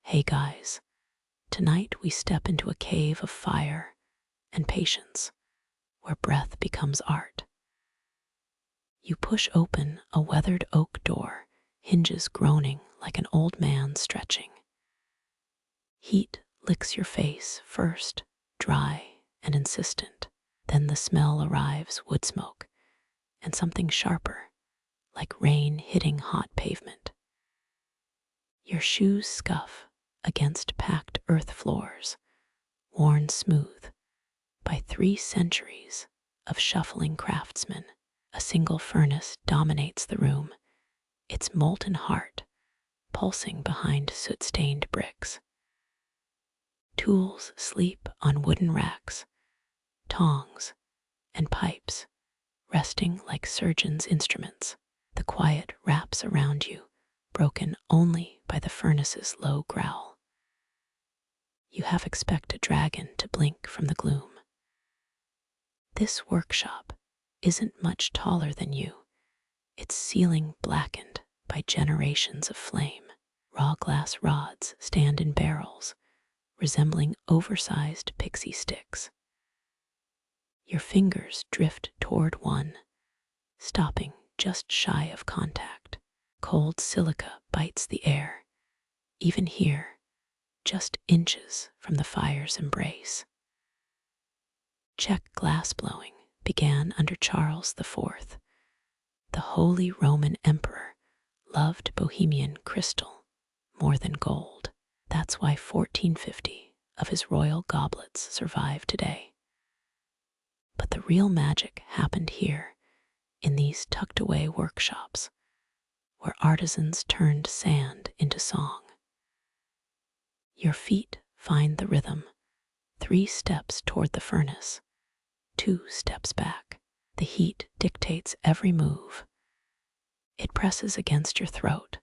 Hey guys, tonight we step into a cave of fire and patience, where breath becomes art. You push open a weathered oak door, hinges groaning like an old man stretching. Heat licks your face first, dry and insistent. Then the smell arrives, wood smoke, and something sharper, like rain hitting hot pavement. Your shoes scuff against packed earth floors, worn smooth by 3 centuries of shuffling craftsmen. A single furnace dominates the room, its molten heart pulsing behind soot-stained bricks. Tools sleep on wooden racks, tongs and pipes resting like surgeons' instruments. The quiet wraps around you, broken only by the furnace's low growl. You half expect a dragon to blink from the gloom. This workshop isn't much taller than you, its ceiling blackened by generations of flame. Raw glass rods stand in barrels, resembling oversized pixie sticks. Your fingers drift toward one, stopping just shy of contact. Cold silica bites the air, even here, just inches from the fire's embrace. Czech glassblowing began under Charles IV. The Holy Roman Emperor loved Bohemian crystal more than gold. That's why 1450 of his royal goblets survive today. But the real magic happened here, in these tucked-away workshops, where artisans turned sand into song. Your feet find the rhythm, 3 steps toward the furnace, 2 steps back. The heat dictates every move. It presses against your throat,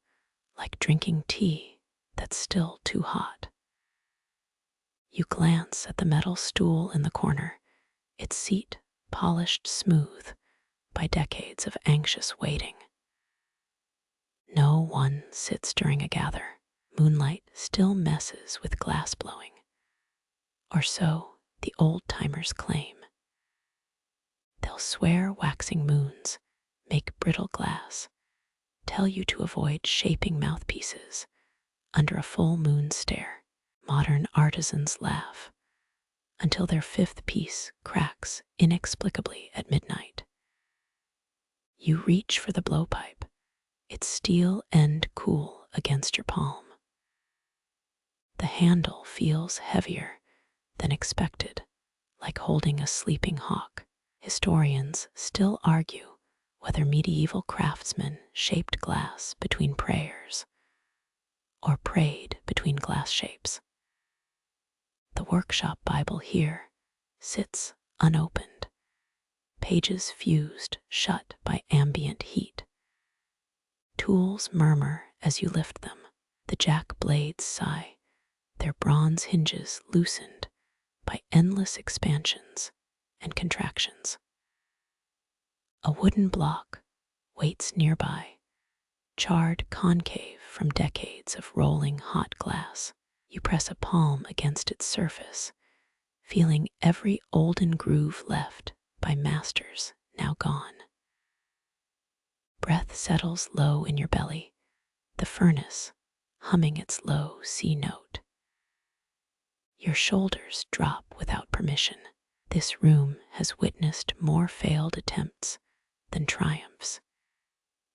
like drinking tea that's still too hot. You glance at the metal stool in the corner, its seat polished smooth by decades of anxious waiting. No one sits during a gather. Moonlight still messes with glass blowing, or so the old-timers claim. They'll swear waxing moons make brittle glass, tell you to avoid shaping mouthpieces under a full moon stare. Modern artisans laugh until their 5th piece cracks inexplicably at midnight. You reach for the blowpipe, its steel end cool against your palm. The handle feels heavier than expected, like holding a sleeping hawk. Historians still argue whether medieval craftsmen shaped glass between prayers or prayed between glass shapes. The workshop Bible here sits unopened, pages fused shut by ambient heat. Tools murmur as you lift them. The jack blades sigh, their bronze hinges loosened by endless expansions and contractions. A wooden block waits nearby, charred concave from decades of rolling hot glass. You press a palm against its surface, feeling every olden groove left by masters now gone. Breath settles low in your belly, the furnace humming its low C note. Your shoulders drop without permission. This room has witnessed more failed attempts than triumphs,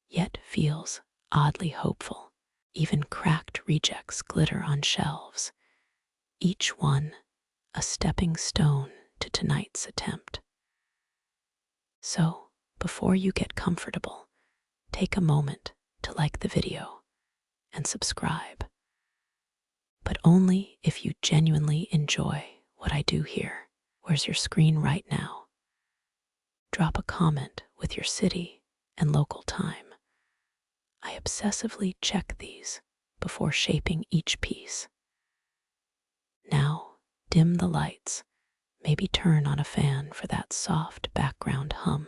yet feels oddly hopeful. Even cracked rejects glitter on shelves, each one a stepping stone to tonight's attempt. So, before you get comfortable, take a moment to like the video and subscribe. But only if you genuinely enjoy what I do here. Where's your screen right now? Drop a comment with your city and local time. I obsessively check these before shaping each piece. Now, dim the lights, maybe turn on a fan for that soft background hum,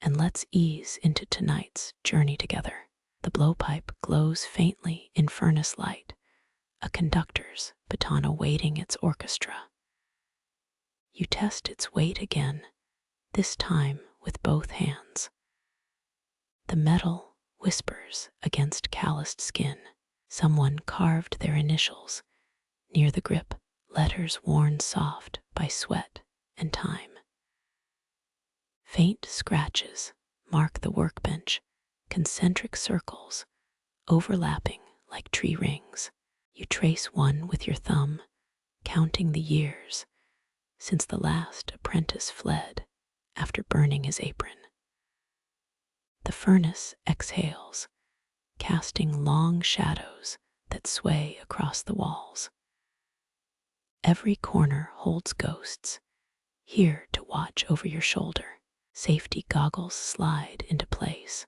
and let's ease into tonight's journey together. The blowpipe glows faintly in furnace light, a conductor's baton awaiting its orchestra. You test its weight again, this time with both hands. The metal whispers against calloused skin. Someone carved their initials near the grip, letters worn soft by sweat and time. Faint scratches mark the workbench, concentric circles overlapping like tree rings. You trace one with your thumb, counting the years since the last apprentice fled after burning his apron. The furnace exhales, casting long shadows that sway across the walls. Every corner holds ghosts, here to watch over your shoulder. Safety goggles slide into place,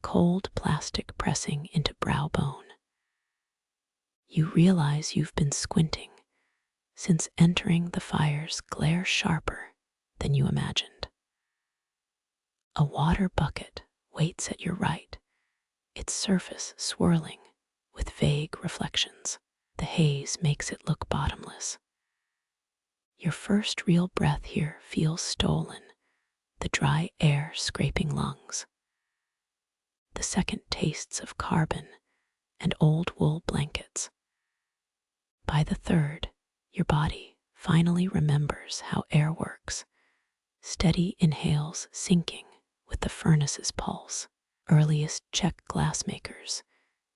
cold plastic pressing into brow bone. You realize you've been squinting since entering the fire's glare sharper than you imagined. A water bucket waits at your right, its surface swirling with vague reflections. The haze makes it look bottomless. Your first real breath here feels stolen, the dry air scraping lungs. The second tastes of carbon and old wool blankets. By the third, your body finally remembers how air works. Steady inhales syncing with the furnace's pulse. Earliest Czech glassmakers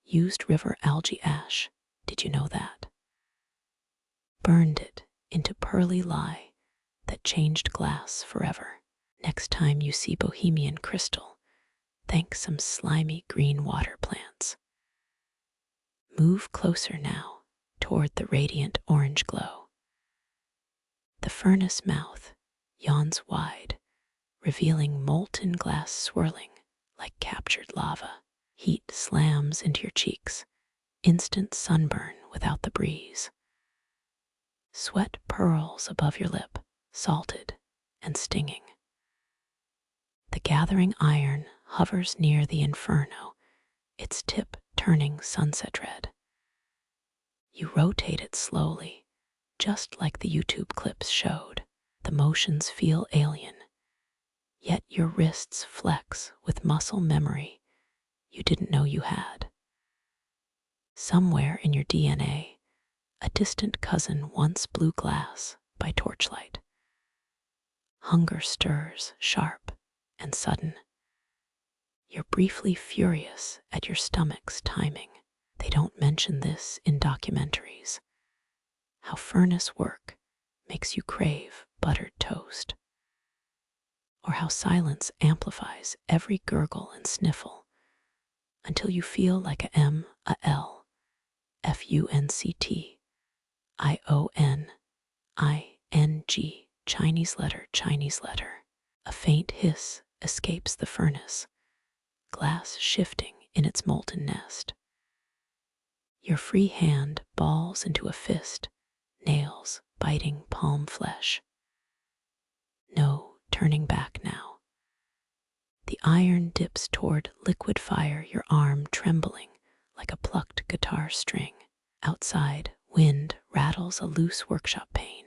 used river algae ash. Did you know that? Burned it into pearly lye that changed glass forever. Next time you see Bohemian crystal, thank some slimy green water plants. Move closer now toward the radiant orange glow. The furnace mouth yawns wide, revealing molten glass swirling like captured lava. Heat slams into your cheeks, instant sunburn without the breeze. Sweat pearls above your lip, salted and stinging. The gathering iron hovers near the inferno, its tip turning sunset red. You rotate it slowly, just like the YouTube clips showed. The motions feel alien, yet your wrists flex with muscle memory you didn't know you had. Somewhere in your DNA, a distant cousin once blew glass by torchlight. Hunger stirs, sharp and sudden. You're briefly furious at your stomach's timing. They don't mention this in documentaries. How furnace work makes you crave buttered toast. Or how silence amplifies every gurgle and sniffle until you feel like a M, a L, FUNCT, ION, ING, Chinese letter. A faint hiss escapes the furnace, glass shifting in its molten nest. Your free hand balls into a fist, nails biting palm flesh. No turning back now. The iron dips toward liquid fire, your arm trembling like a plucked guitar string. Outside, wind rattles a loose workshop pane,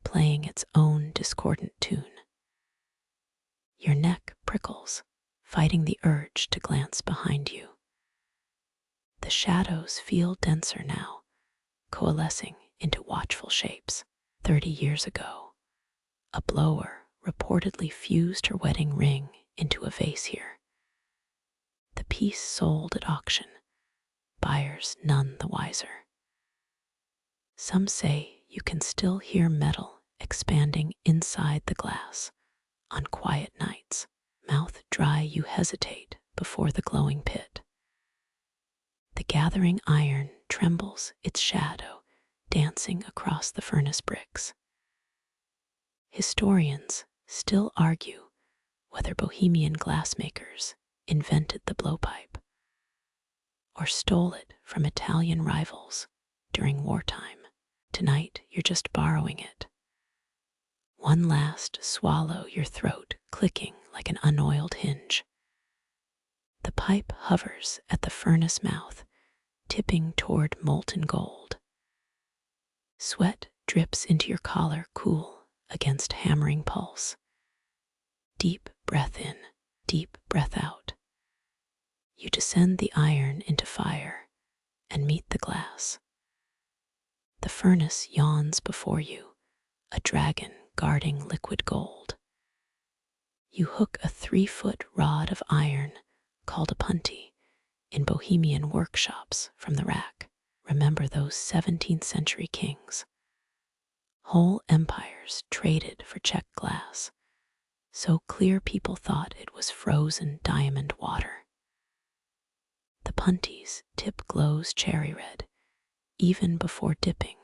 playing its own discordant tune. Your neck prickles, fighting the urge to glance behind you. The shadows feel denser now, coalescing into watchful shapes. 30 years ago, a blower reportedly fused her wedding ring into a vase here. The piece sold at auction, buyers none the wiser. Some say you can still hear metal expanding inside the glass on quiet nights. Mouth dry, you hesitate before the glowing pit. The gathering iron trembles, its shadow dancing across the furnace bricks. Historians still argue whether Bohemian glassmakers invented the blowpipe or stole it from Italian rivals during wartime. Tonight, you're just borrowing it. One last swallow, your throat clicking like an unoiled hinge. The pipe hovers at the furnace mouth, tipping toward molten gold. Sweat drips into your collar, cool against hammering pulse. Deep breath in, deep breath out. You descend the iron into fire and meet the glass. The furnace yawns before you, a dragon guarding liquid gold. You hook a 3-foot rod of iron called a punty in Bohemian workshops from the rack. Remember those 17th century kings? Whole empires traded for Czech glass, so clear people thought it was frozen diamond water. The punty's tip glows cherry red, even before dipping,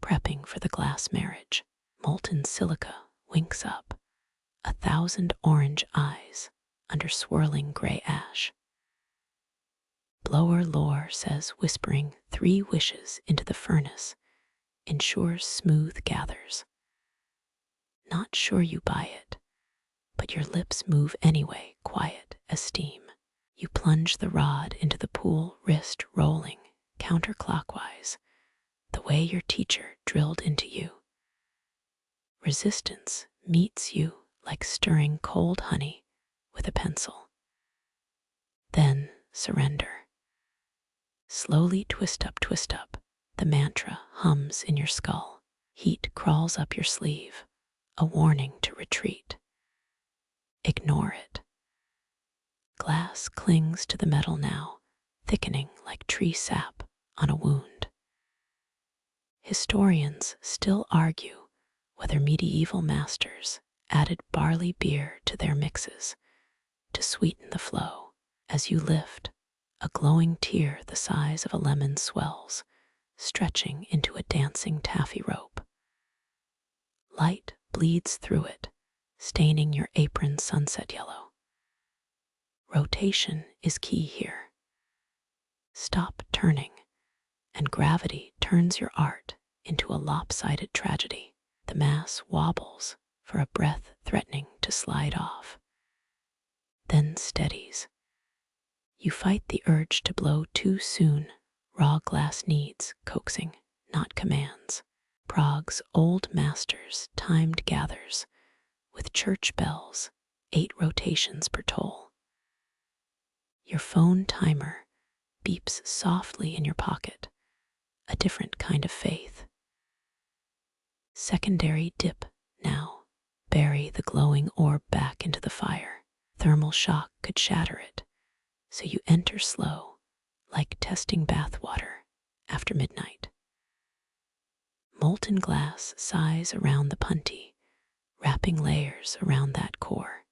prepping for the glass marriage. Molten silica winks up, 1,000 orange eyes under swirling gray ash. Blower lore says whispering 3 wishes into the furnace ensures smooth gathers. Not sure you buy it, but your lips move anyway, quiet as steam. You plunge the rod into the pool, wrist rolling counterclockwise, the way your teacher drilled into you. Resistance meets you like stirring cold honey with a pencil. Then surrender. Slowly twist up, the mantra hums in your skull. Heat crawls up your sleeve, a warning to retreat. Ignore it. Glass clings to the metal now, thickening like tree sap on a wound. Historians still argue whether medieval masters added barley beer to their mixes to sweeten the flow. As you lift, a glowing tear the size of a lemon swells, stretching into a dancing taffy rope. Light bleeds through it, staining your apron sunset yellow. Rotation is key here. Stop turning, and gravity turns your art into a lopsided tragedy. The mass wobbles for a breath threatening to slide off, then steadies. You fight the urge to blow too soon. Raw glass needs coaxing, not commands. Prague's old masters timed gathers with church bells, 8 rotations per toll. Your phone timer beeps softly in your pocket, a different kind of faith. Secondary dip now. Bury the glowing orb back into the fire. Thermal shock could shatter it, so you enter slow, like testing bath water after midnight. Molten glass sighs around the punty, wrapping layers around that core.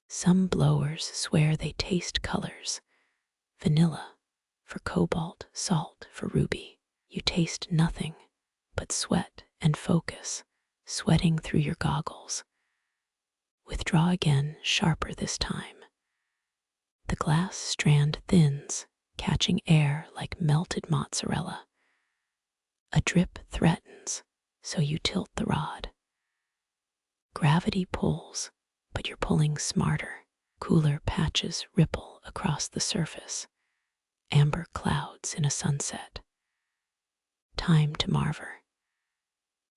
Some blowers swear they taste colors, vanilla for cobalt, salt for ruby. You taste nothing but sweat and focus, sweating through your goggles. Withdraw again, sharper this time. The glass strand thins, catching air like melted mozzarella. A drip threatens, so you tilt the rod. Gravity pulls, but you're pulling smarter. Cooler patches ripple across the surface, amber clouds in a sunset. Time to marvel.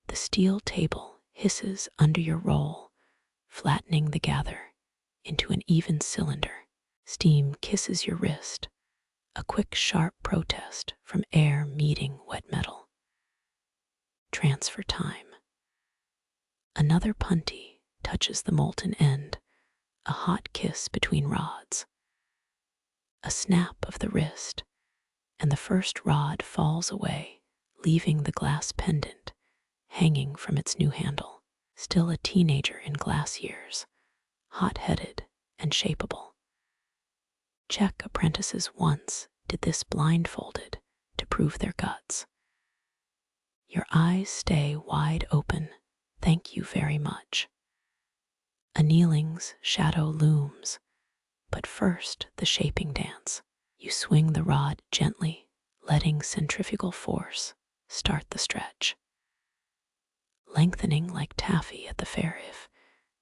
The steel table hisses under your roll, flattening the gather into an even cylinder. Steam kisses your wrist, a quick sharp protest from air meeting wet metal. Transfer time. Another punty touches the molten end, a hot kiss between rods. A snap of the wrist, and the first rod falls away, leaving the glass pendant hanging from its new handle. Still a teenager in glass years, hot-headed and shapeable. Czech apprentices once did this blindfolded to prove their guts. Your eyes stay wide open, thank you very much. Annealing's shadow looms, but first the shaping dance. You swing the rod gently, letting centrifugal force start the stretch. Lengthening like taffy at the fair, if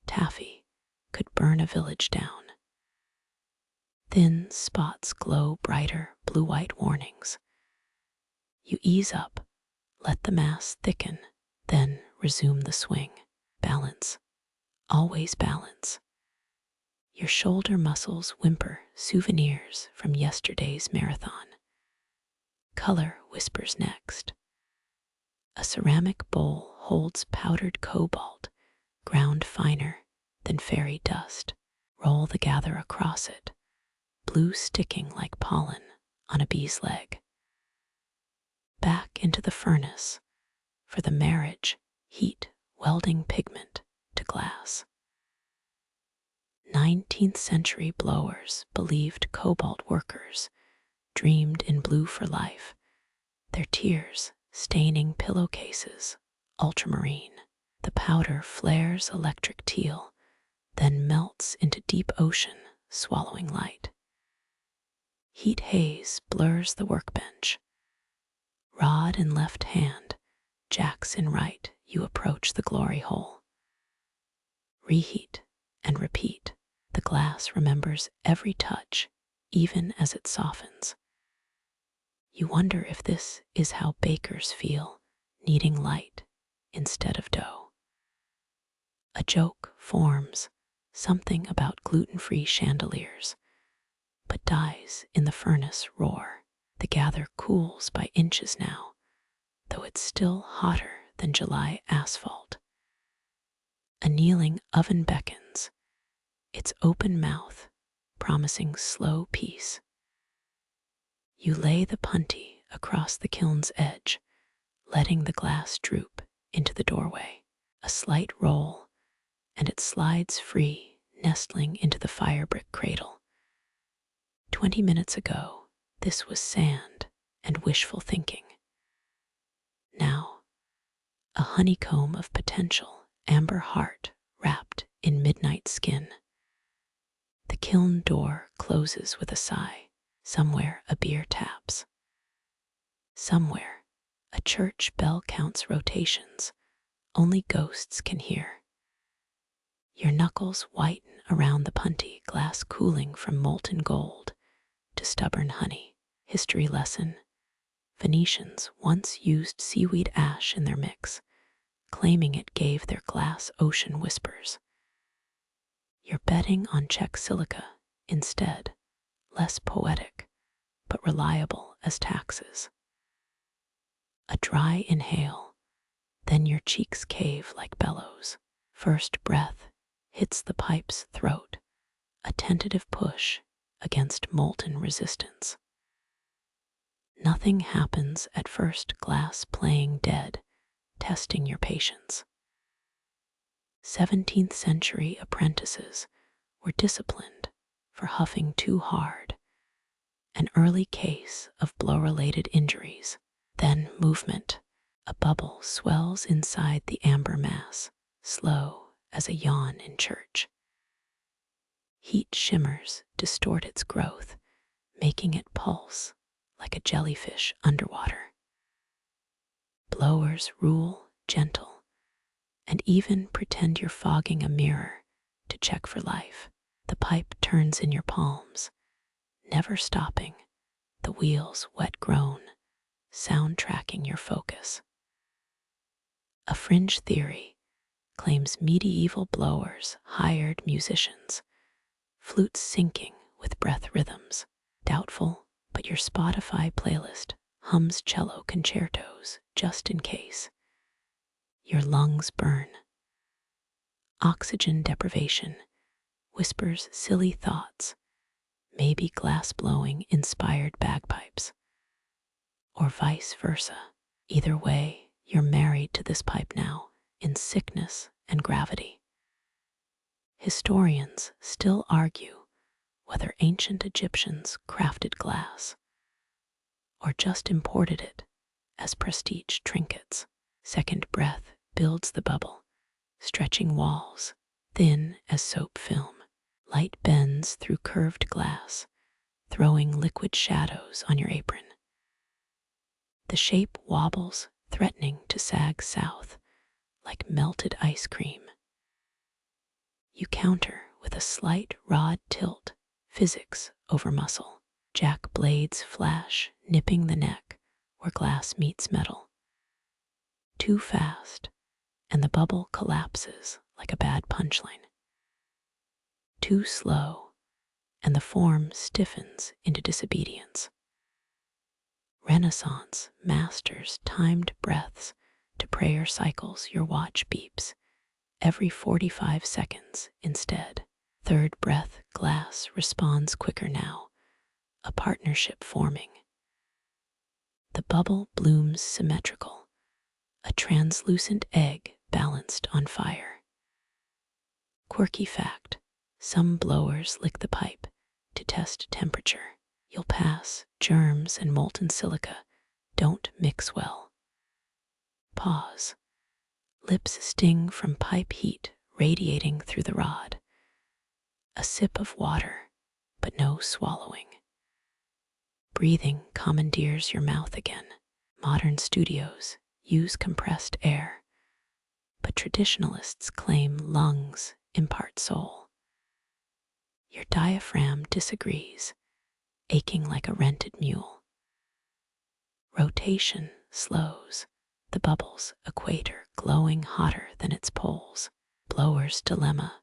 taffy could burn a village down. Thin spots glow brighter blue-white warnings. You ease up, let the mass thicken, then resume the swing. Balance. Always balance. Your shoulder muscles whimper souvenirs from yesterday's marathon. Color whispers next. A ceramic bowl holds powdered cobalt, ground finer than fairy dust. Roll the gather across it, blue sticking like pollen on a bee's leg. Back into the furnace for the marriage, heat, welding pigment to glass. 19th century blowers believed cobalt workers dreamed in blue for life, their tears staining pillowcases ultramarine. The powder flares electric teal, then melts into deep ocean, swallowing light. Heat haze blurs the workbench. Rod in left hand, jacks in right, you approach the glory hole. Reheat and repeat. The glass remembers every touch, even as it softens. You wonder if this is how bakers feel, needing light instead of dough. A joke forms, something about gluten-free chandeliers, but dies in the furnace roar. The gather cools by inches now, though it's still hotter than July asphalt. Annealing oven beckons, its open mouth promising slow peace. You lay the punty across the kiln's edge, letting the glass droop into the doorway. A slight roll, and it slides free, nestling into the fire brick cradle. 20 minutes ago, this was sand and wishful thinking. Now, a honeycomb of potential, amber heart wrapped in midnight skin. The kiln door closes with a sigh. Somewhere a beer taps. Somewhere a church bell counts rotations only ghosts can hear. Your knuckles whiten around the punty, glass cooling from molten gold to stubborn honey. History lesson. Venetians once used seaweed ash in their mix, claiming it gave their glass ocean whispers. You're betting on Czech silica instead, less poetic, but reliable as taxes. A dry inhale, then your cheeks cave like bellows. First breath hits the pipe's throat, a tentative push against molten resistance. Nothing happens at first, glass playing dead, testing your patience. 17th century apprentices were disciplined for huffing too hard, an early case of blow-related injuries. Then movement. A bubble swells inside the amber mass, slow as a yawn in church. Heat shimmers distort its growth, making it pulse like a jellyfish underwater. Blowers rule gentle, and even pretend you're fogging a mirror to check for life. The pipe turns in your palms, never stopping, the wheels wet groan, soundtracking your focus. A fringe theory claims medieval blowers hired musicians, flutes syncing with breath rhythms. Doubtful, but your Spotify playlist hums cello concertos just in case. Your lungs burn. Oxygen deprivation whispers silly thoughts, maybe glassblowing inspired bagpipes. Or vice versa. Either way, you're married to this pipe now, in sickness and gravity. Historians still argue whether ancient Egyptians crafted glass or just imported it as prestige trinkets. Second breath builds the bubble, stretching walls, thin as soap film. Light bends through curved glass, throwing liquid shadows on your apron. The shape wobbles, threatening to sag south, like melted ice cream. You counter with a slight rod tilt, physics over muscle. Jack blades flash, nipping the neck where glass meets metal. Too fast, and the bubble collapses like a bad punchline. Too slow, and the form stiffens into disobedience. Renaissance masters timed breaths to prayer cycles your watch beeps every 45 seconds instead. Third breath glass responds quicker now, a partnership forming. The bubble blooms symmetrical, a translucent egg balanced on fire. Quirky fact, some blowers lick the pipe to test temperature. You'll pass, germs and molten silica don't mix well. Pause. Lips sting from pipe heat radiating through the rod. A sip of water, but no swallowing. Breathing commandeers your mouth again. Modern studios use compressed air, but traditionalists claim lungs impart soul. Your diaphragm disagrees, aching like a rented mule. Rotation slows, the bubble's equator glowing hotter than its poles. Blower's dilemma,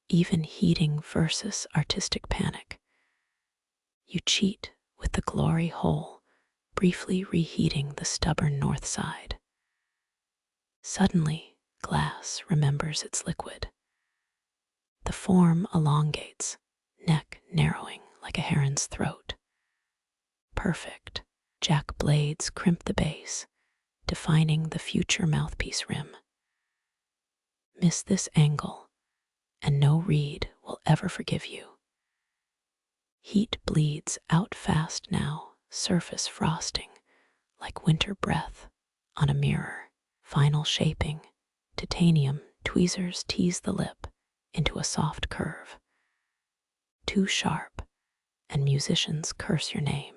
even heating versus artistic panic. You cheat with the glory hole, briefly reheating the stubborn north side. Suddenly, glass remembers its liquid. The form elongates, neck narrowing like a heron's throat. Perfect. Jack blades crimp the base, defining the future mouthpiece rim. Miss this angle, and no reed will ever forgive you. Heat bleeds out fast now, surface frosting, like winter breath on a mirror. Final shaping, titanium tweezers tease the lip into a soft curve. Too sharp, and musicians curse your name.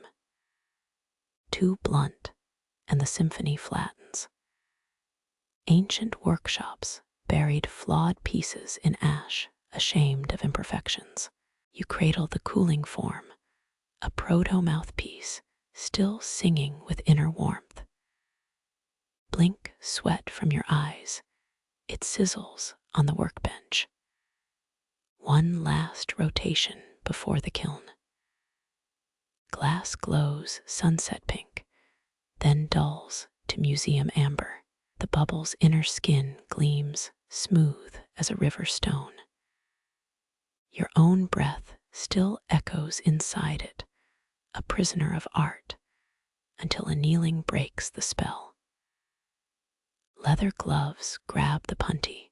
Too blunt, and the symphony flattens. Ancient workshops buried flawed pieces in ash, ashamed of imperfections. You cradle the cooling form, a proto-mouthpiece, still singing with inner warmth. Blink sweat from your eyes, it sizzles on the workbench. One last rotation before the kiln. Glass glows sunset pink, then dulls to museum amber. The bubble's inner skin gleams, smooth as a river stone. Your own breath still echoes inside it, a prisoner of art, until annealing breaks the spell. Leather gloves grab the punty,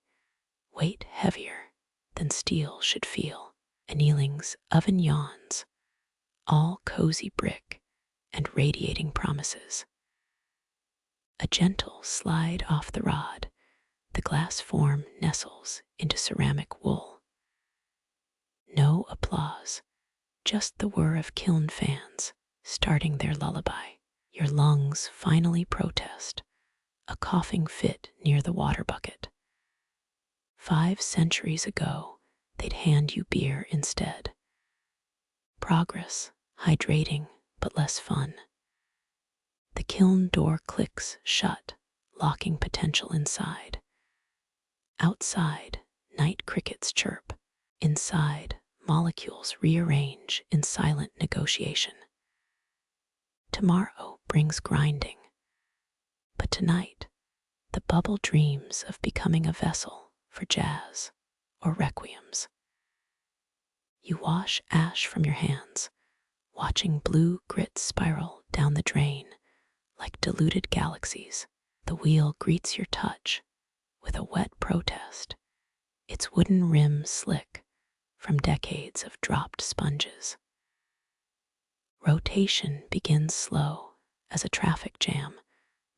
weight heavier than steel should feel. Annealing's oven yawns, all cozy brick and radiating promises. A gentle slide off the rod, the glass form nestles into ceramic wool. No applause, just the whir of kiln fans starting their lullaby. Your lungs finally protest, a coughing fit near the water bucket. 5 centuries ago, they'd hand you beer instead. Progress, hydrating, but less fun. The kiln door clicks shut, locking potential inside. Outside, night crickets chirp. Inside, molecules rearrange in silent negotiation. Tomorrow brings grinding, but tonight, the bubble dreams of becoming a vessel for jazz or requiems. You wash ash from your hands, watching blue grit spiral down the drain like diluted galaxies. The wheel greets your touch with a wet protest, its wooden rim slick from decades of dropped sponges. Rotation begins slow as a traffic jam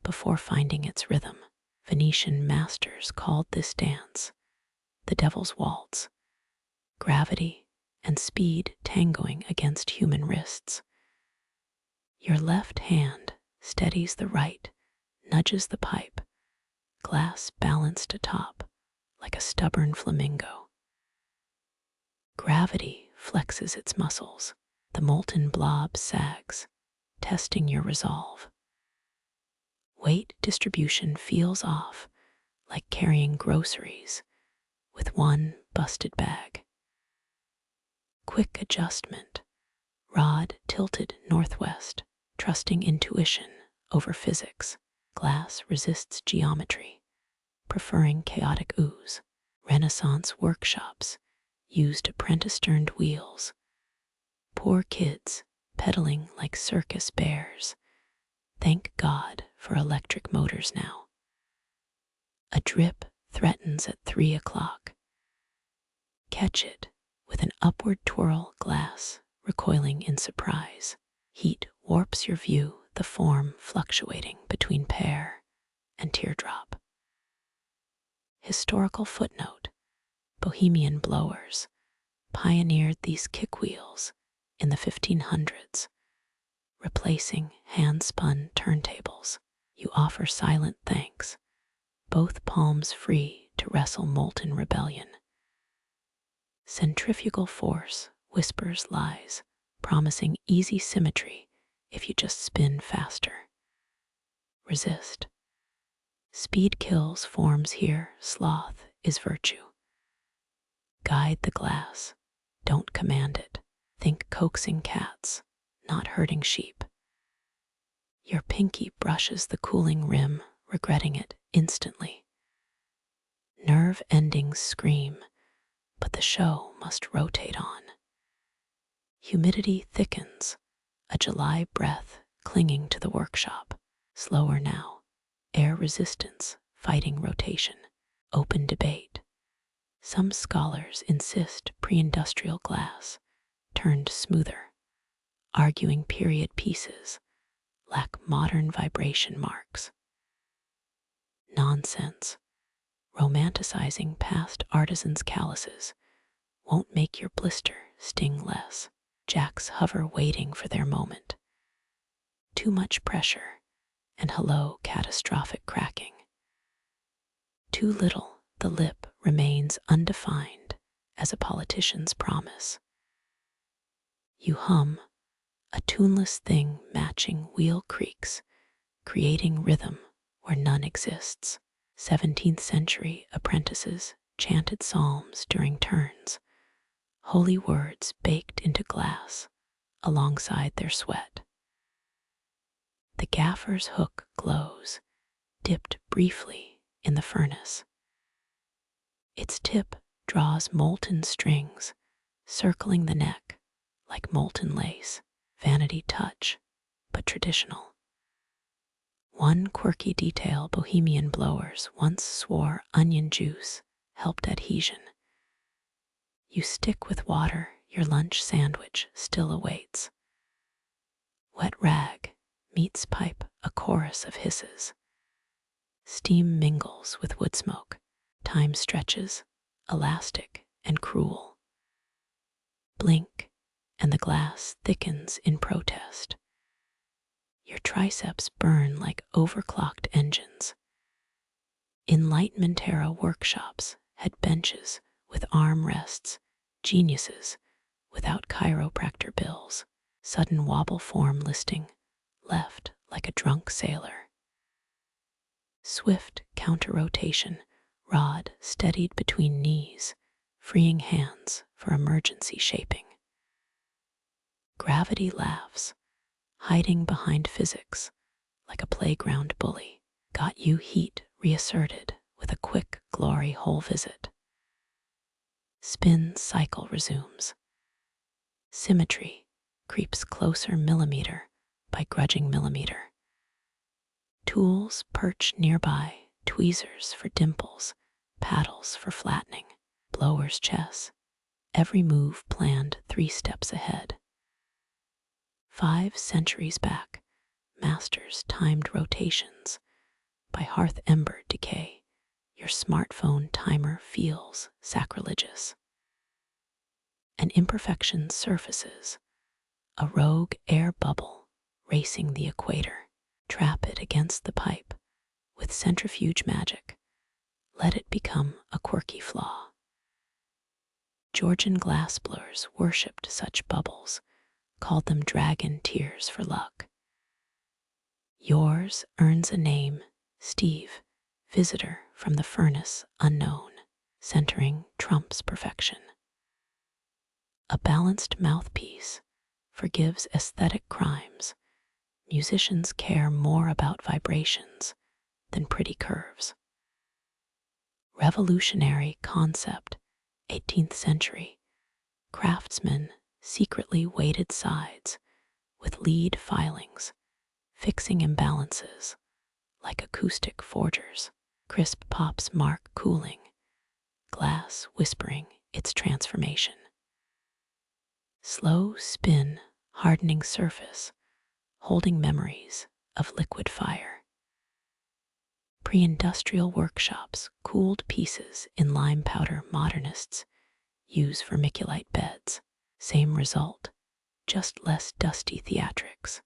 before finding its rhythm. Venetian masters called this dance the Devil's Waltz, gravity and speed tangoing against human wrists. Your left hand steadies the right, nudges the pipe, glass balanced atop like a stubborn flamingo. Gravity flexes its muscles, The molten blob sags, testing your resolve. Weight distribution feels off, like carrying groceries with one busted bag. Quick adjustment, rod tilted northwest, trusting intuition over physics. Glass resists geometry, preferring chaotic ooze. Renaissance workshops used apprentice-turned wheels. Poor kids pedaling like circus bears. Thank God for electric motors now. A drip threatens at 3 o'clock. Catch it with an upward twirl, glass recoiling in surprise. Heat warps your view, the form fluctuating between pear and teardrop. Historical footnote: Bohemian blowers pioneered these kick wheels in the 1500s, replacing hand-spun turntables. You offer silent thanks, both palms free to wrestle molten rebellion. Centrifugal force whispers lies, promising easy symmetry if you just spin faster. Resist. Speed kills forms here, sloth is virtue. Guide the glass, don't command it. Think coaxing cats, not herding sheep. Your pinky brushes the cooling rim, regretting it instantly. Nerve endings scream, but the show must rotate on. Humidity thickens, a July breath clinging to the workshop. Slower now, air resistance fighting rotation. Open debate. Some scholars insist pre-industrial glass turned smoother, arguing period pieces lack modern vibration marks. Nonsense. Romanticizing past artisans' calluses won't make your blister sting less. Jacks hover waiting for their moment. Too much pressure, and hello, catastrophic cracking. Too little, the lip remains undefined as a politician's promise. You hum, a tuneless thing matching wheel creaks, creating rhythm where none exists. 17th century apprentices chanted psalms during turns, holy words baked into glass alongside their sweat. The gaffer's hook glows, dipped briefly in the furnace. Its tip draws molten strings, circling the neck like molten lace. Vanity touch, but traditional. One quirky detail: Bohemian blowers once swore onion juice helped adhesion. You stick with water, your lunch sandwich still awaits. Wet rag meets pipe, a chorus of hisses. Steam mingles with wood smoke. Time stretches, elastic and cruel. Blink, and the glass thickens in protest. Your triceps burn like overclocked engines. Enlightenment era workshops had benches with arm rests, geniuses without chiropractor bills. Sudden wobble form listing, left like a drunk sailor. Swift counter-rotation, rod steadied between knees, freeing hands for emergency shaping. Gravity laughs, hiding behind physics like a playground bully. Got you heat reasserted with a quick glory hole visit. Spin cycle resumes. Symmetry creeps closer millimeter by grudging millimeter. Tools perch nearby, tweezers for dimples, paddles for flattening. Blower's chess, every move planned 3 steps ahead. 5 centuries back, masters timed rotations. By hearth ember decay, your smartphone timer feels sacrilegious. An imperfection surfaces, a rogue air bubble racing the equator. Trap it against the pipe with centrifuge magic. Let it become a quirky flaw. Georgian glassblowers worshipped such bubbles, called them dragon tears for luck. Yours earns a name, Steve, visitor from the furnace unknown, centering trumps perfection. A balanced mouthpiece forgives aesthetic crimes. Musicians care more about vibrations than pretty curves. Revolutionary concept, 18th century. Craftsmen secretly weighted sides with lead filings, fixing imbalances like acoustic forgers. Crisp pops mark cooling, glass whispering its transformation. Slow spin, hardening surface, holding memories of liquid fire. Pre-industrial workshops cooled pieces in lime powder. Modernists use vermiculite beds. Same result, just less dusty theatrics.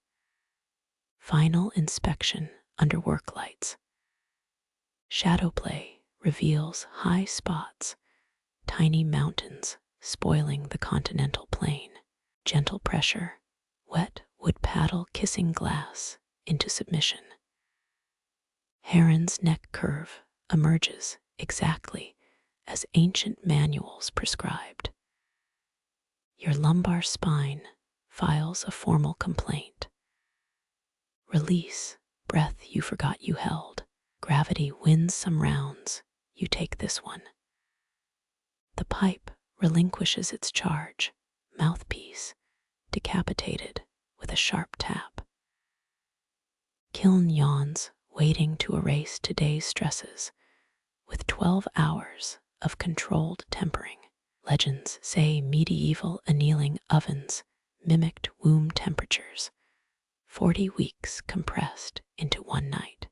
Final inspection under work lights. Shadow play reveals high spots, tiny mountains spoiling the continental plain. Gentle pressure, wet wood paddle kissing glass into submission. Heron's neck curve emerges exactly as ancient manuals prescribed. Your lumbar spine files a formal complaint. Release breath you forgot you held. Gravity wins some rounds, you take this one. The pipe relinquishes its charge, mouthpiece decapitated with a sharp tap. Kiln yawns, waiting to erase today's stresses with 12 hours of controlled tempering. Legends say medieval annealing ovens mimicked womb temperatures, 40 weeks compressed into one night.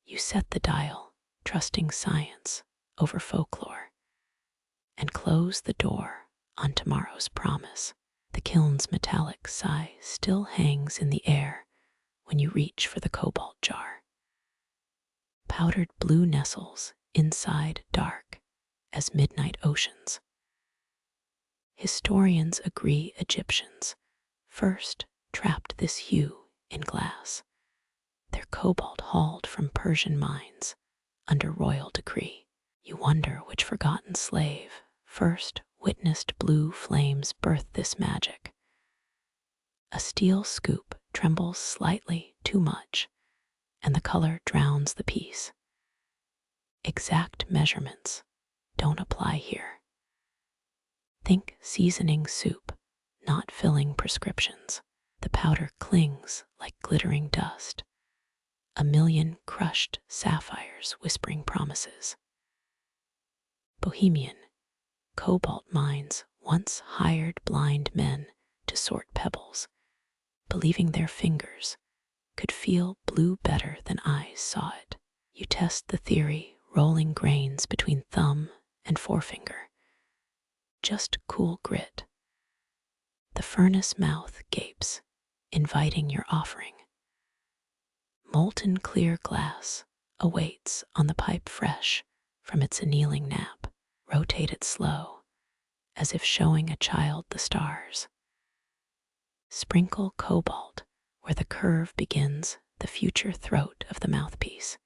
You set the dial, trusting science over folklore, and close the door on tomorrow's promise. The kiln's metallic sigh still hangs in the air when you reach for the cobalt jar. Powdered blue nestles inside dark as midnight oceans. Historians agree Egyptians first trapped this hue in glass, their cobalt hauled from Persian mines under royal decree. You wonder which forgotten slave first witnessed blue flames birth this magic. A steel scoop trembles slightly too much, and the color drowns the piece. Exact measurements don't apply here. Think seasoning soup, not filling prescriptions. The powder clings like glittering dust, a million crushed sapphires whispering promises. Bohemian, cobalt mines once hired blind men to sort pebbles, believing their fingers could feel blue better than eyes saw it. You test the theory, rolling grains between thumb and forefinger. Just cool grit. The furnace mouth gapes, inviting your offering. Molten clear glass awaits on the pipe fresh from its annealing nap. Rotate it slow, as if showing a child the stars. Sprinkle cobalt where the curve begins the future throat of the mouthpiece.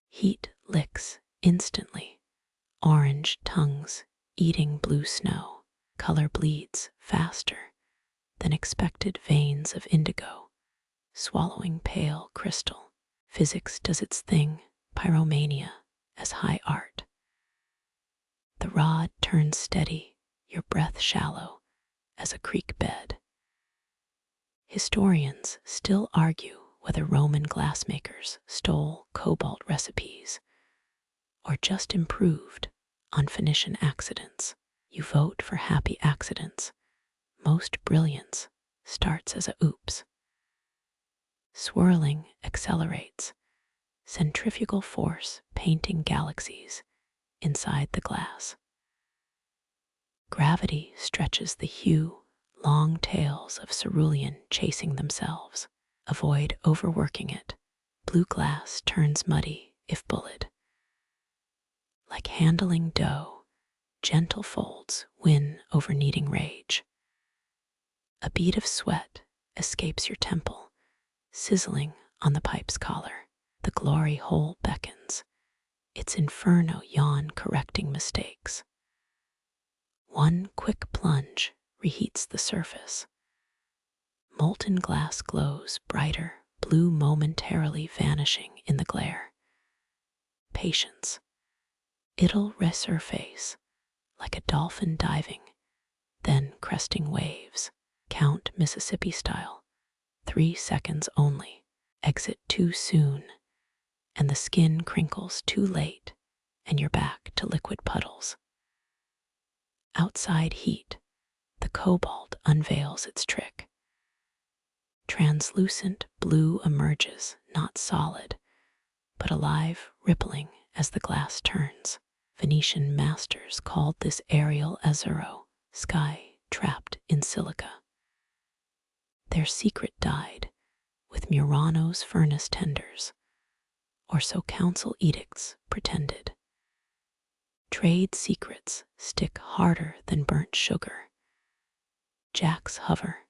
Heat licks instantly, orange tongues eating blue snow. Color bleeds faster than expected veins of indigo, swallowing pale crystal. Physics does its thing, pyromania as high art. The rod turns steady, your breath shallow as a creek bed. Historians still argue whether Roman glassmakers stole cobalt recipes or just improved on Venetian accidents. You vote for happy accidents. Most brilliance starts as a oops. Swirling accelerates, centrifugal force painting galaxies inside the glass. Gravity stretches the hue, long tails of cerulean chasing themselves. Avoid overworking it. Blue glass turns muddy if bullied. Like handling dough, gentle folds win over needing rage. A bead of sweat escapes your temple, sizzling on the pipe's collar. The glory hole beckons, its inferno yawn correcting mistakes. One quick plunge reheats the surface. Molten glass glows brighter, blue momentarily vanishing in the glare. Patience. It'll resurface like a dolphin diving, then cresting waves. Count Mississippi style. 3 seconds only. Exit too soon, and the skin crinkles too late, and you're back to liquid puddles. Outside heat, the cobalt unveils its trick. Translucent blue emerges, not solid, but alive, rippling as the glass turns. Venetian masters called this aerial azzurro, sky trapped in silica. Their secret died with Murano's furnace tenders, or so council edicts pretended. Trade secrets stick harder than burnt sugar. Jacks hover,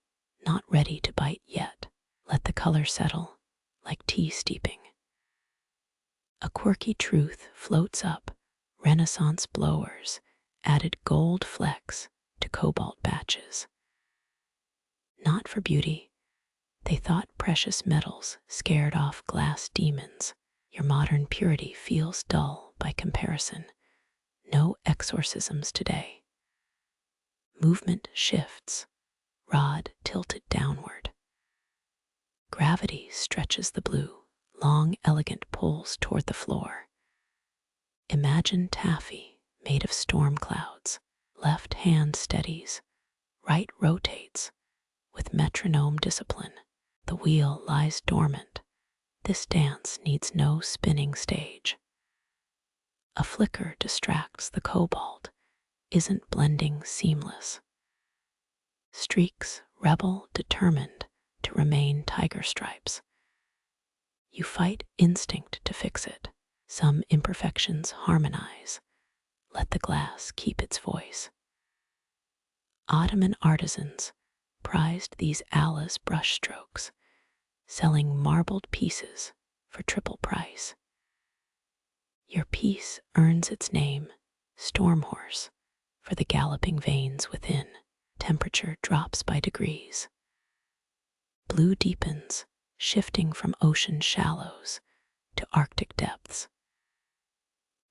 not ready to bite yet. Let the color settle, like tea steeping. A quirky truth floats up. Renaissance blowers added gold flecks to cobalt batches. Not for beauty, they thought precious metals scared off glass demons. Your modern purity feels dull by comparison. No exorcisms today. Movement shifts, rod tilted downward. Gravity stretches the blue, long elegant pulls toward the floor. Imagine taffy made of storm clouds. Left hand steadies, right rotates with metronome discipline. The wheel lies dormant. This dance needs no spinning stage. A flicker distracts the cobalt, isn't blending seamless. Streaks rebel determined to remain tiger stripes. You fight instinct to fix it. Some imperfections harmonize. Let the glass keep its voice. Ottoman artisans prized these Allah's brushstrokes, selling marbled pieces for triple price. Your piece earns its name, Stormhorse, for the galloping veins within. Temperature drops by degrees. Blue deepens, shifting from ocean shallows to Arctic depths.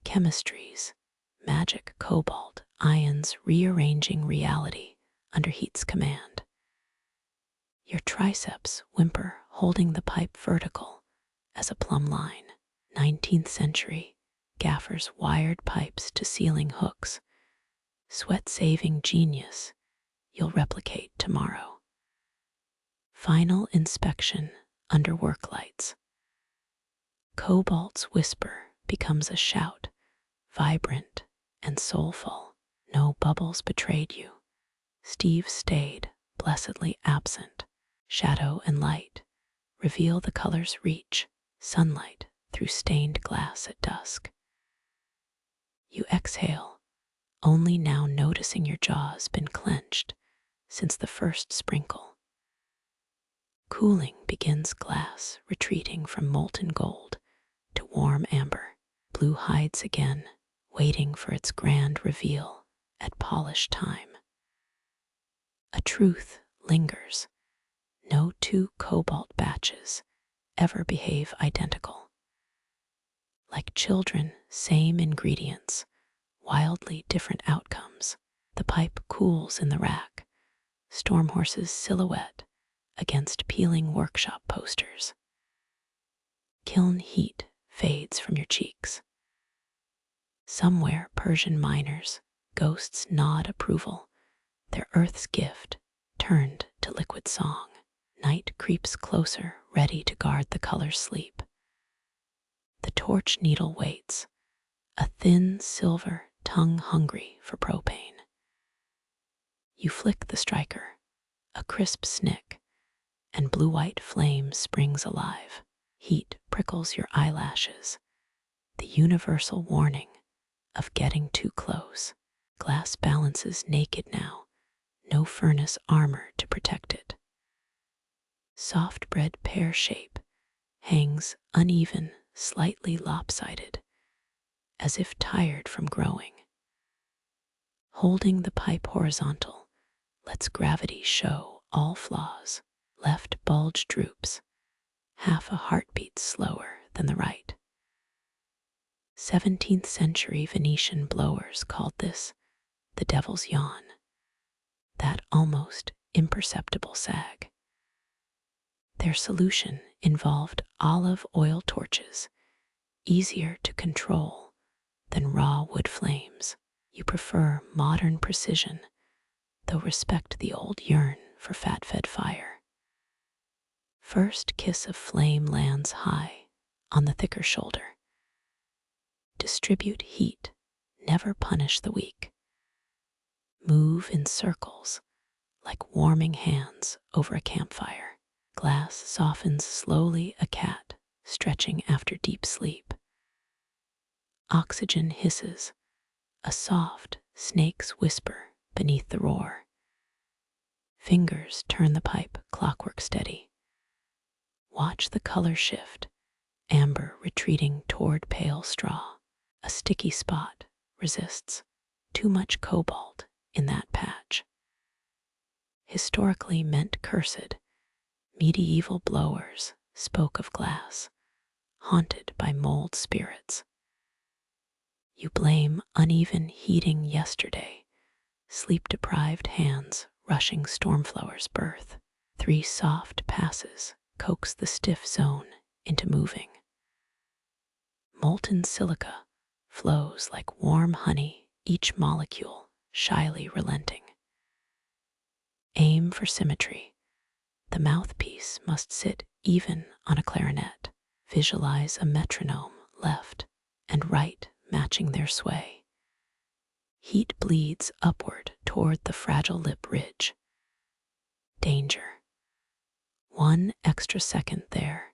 Chemistries, magic cobalt, ions rearranging reality under heat's command. Your triceps whimper, holding the pipe vertical as a plumb line. 19th century, gaffers wired pipes to ceiling hooks. Sweat-saving genius you'll replicate tomorrow. Final inspection under work lights. Cobalt's whisper becomes a shout, vibrant and soulful. No bubbles betrayed you. Steve stayed, blessedly absent. Shadow and light reveal the color's reach. Sunlight through stained glass at dusk. You exhale, only now noticing your jaw's been clenched since the first sprinkle. Cooling begins, glass retreating from molten gold to warm amber. Blue hides again, waiting for its grand reveal at polished time. A truth lingers. No two cobalt batches ever behave identical. Like children, same ingredients, wildly different outcomes. The pipe cools in the rack, Stormhorse's silhouette against peeling workshop posters. Kiln heat fades from your cheeks. Somewhere Persian miners, ghosts nod approval, their earth's gift turned to liquid song. Night creeps closer, ready to guard the color's sleep. The torch needle waits, a thin silver tongue hungry for propane. You flick the striker, a crisp snick, and blue-white flame springs alive. Heat prickles your eyelashes, the universal warning of getting too close. Glass balances naked now, no furnace armor to protect it. Soft bread pear shape hangs uneven, slightly lopsided, as if tired from growing. Holding the pipe horizontal lets gravity show all flaws. Left bulge droops, half a heartbeat slower than the right. 17th century Venetian blowers called this the devil's yawn, that almost imperceptible sag. Their solution involved olive oil torches, easier to control than raw wood flames. You prefer modern precision, though respect the old yearn for fat-fed fire. First kiss of flame lands high on the thicker shoulder. Distribute heat, never punish the weak. Move in circles like warming hands over a campfire. Glass softens slowly, a cat stretching after deep sleep. Oxygen hisses, a soft snake's whisper beneath the roar. Fingers turn the pipe, clockwork steady. Watch the color shift, amber retreating toward pale straw. A sticky spot resists, too much cobalt in that patch. Historically meant cursed, medieval blowers spoke of glass, haunted by mold spirits. You blame uneven heating yesterday, sleep-deprived hands rushing Stormflower's birth. 3 soft passes coax the stiff zone into moving. Molten silica flows like warm honey, each molecule shyly relenting. Aim for symmetry. The mouthpiece must sit even on a clarinet. Visualize a metronome, left and right matching their sway. Heat bleeds upward toward the fragile lip ridge. Danger. 1 extra second there,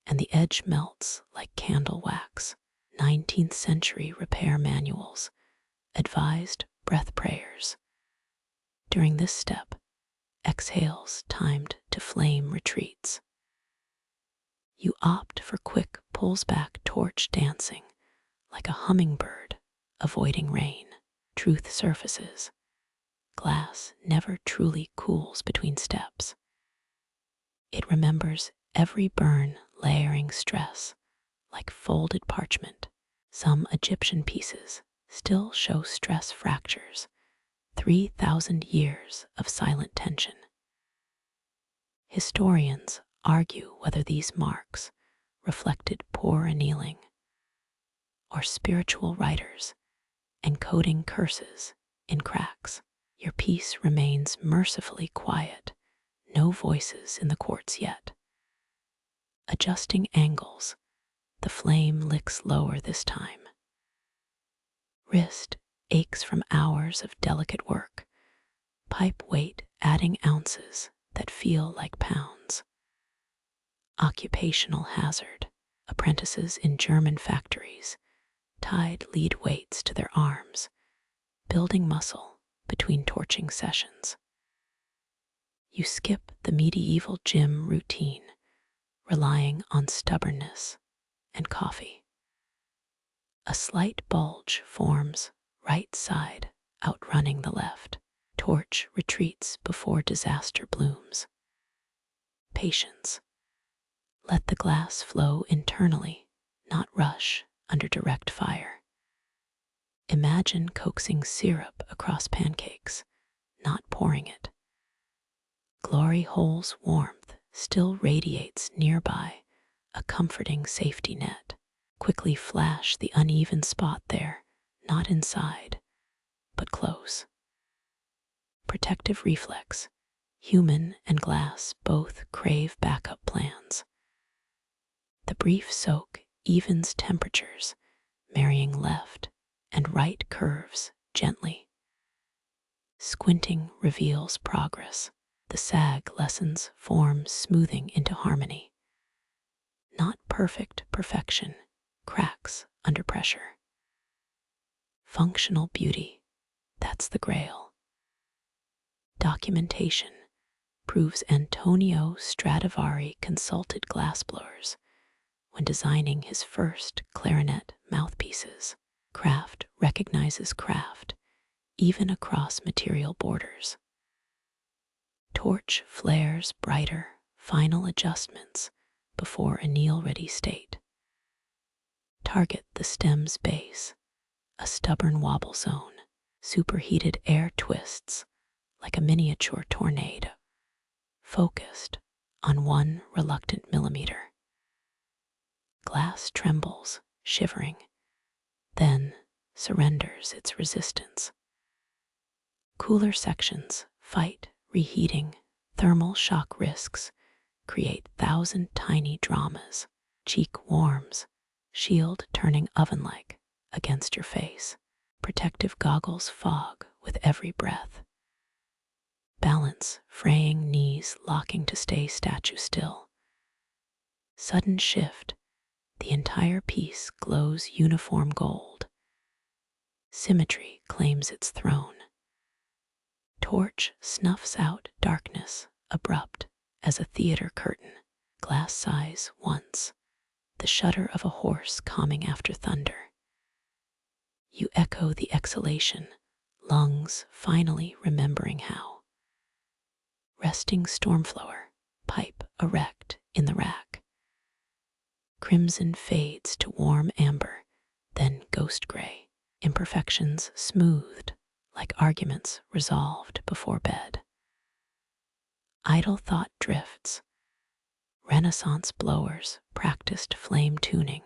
and the edge melts like candle wax. 19th century repair manuals advised breath prayers. During this step, exhales timed to flame retreats. You opt for quick pulls back torch dancing like a hummingbird avoiding rain. Truth surfaces. Glass never truly cools between steps. It remembers every burn, layering stress like folded parchment. Some Egyptian pieces still show stress fractures, 3,000 years of silent tension. Historians argue whether these marks reflected poor annealing or spiritual writers encoding curses in cracks. Your piece remains mercifully quiet, no voices in the quartz yet. Adjusting angles, the flame licks lower this time. Wrist aches from hours of delicate work, pipe weight adding ounces that feel like pounds. Occupational hazard. Apprentices in German factories tied lead weights to their arms, building muscle between torching sessions. You skip the medieval gym routine, relying on stubbornness and coffee. A slight bulge forms, right side outrunning the left. Torch retreats before disaster blooms. Patience. Let the glass flow internally, not rush under direct fire. Imagine coaxing syrup across pancakes, not pouring it. Glory hole's warmth still radiates nearby, a comforting safety net. Quickly flash the uneven spot there, not inside, but close. Protective reflex. Human and glass both crave backup plans. The brief soak evens temperatures, marrying left and right curves gently. Squinting reveals progress. The sag lessens form smoothing into harmony. Not perfect perfection, cracks under pressure. Functional beauty, that's the grail. Documentation proves Antonio Stradivari consulted glassblowers when designing his first clarinet mouthpieces. Craft recognizes craft, even across material borders. Torch flares brighter, final adjustments before anneal-ready state. Target the stem's base, a stubborn wobble zone. Superheated air twists like a miniature tornado, focused on one reluctant millimeter. Glass trembles, shivering, then surrenders its resistance. Cooler sections fight reheating. Thermal shock risks create 1,000 tiny dramas. Cheek warms, shield turning oven-like against your face. Protective goggles fog with every breath. Balance, fraying knees locking to stay statue still. Sudden shift, the entire piece glows uniform gold. Symmetry claims its throne. Torch snuffs out darkness, abrupt as a theater curtain. Glass sighs once, the shudder of a horse calming after thunder. You echo the exhalation, lungs finally remembering how. Resting Stormflower, pipe erect in the rack. Crimson fades to warm amber, then ghost gray. Imperfections smoothed, like arguments resolved before bed. Idle thought drifts. Renaissance blowers practiced flame tuning,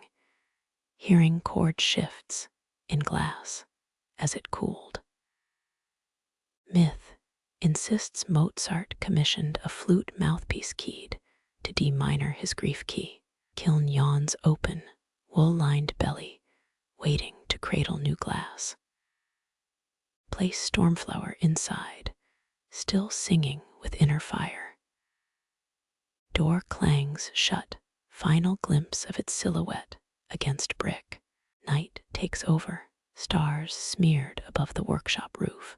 hearing chord shifts in glass as it cooled. Myth insists Mozart commissioned a flute mouthpiece keyed to D minor his grief key. Kiln yawns open, wool-lined belly, waiting to cradle new glass. Place Stormflower inside, still singing with inner fire. Door clangs shut, final glimpse of its silhouette against brick. Night takes over, stars smeared above the workshop roof.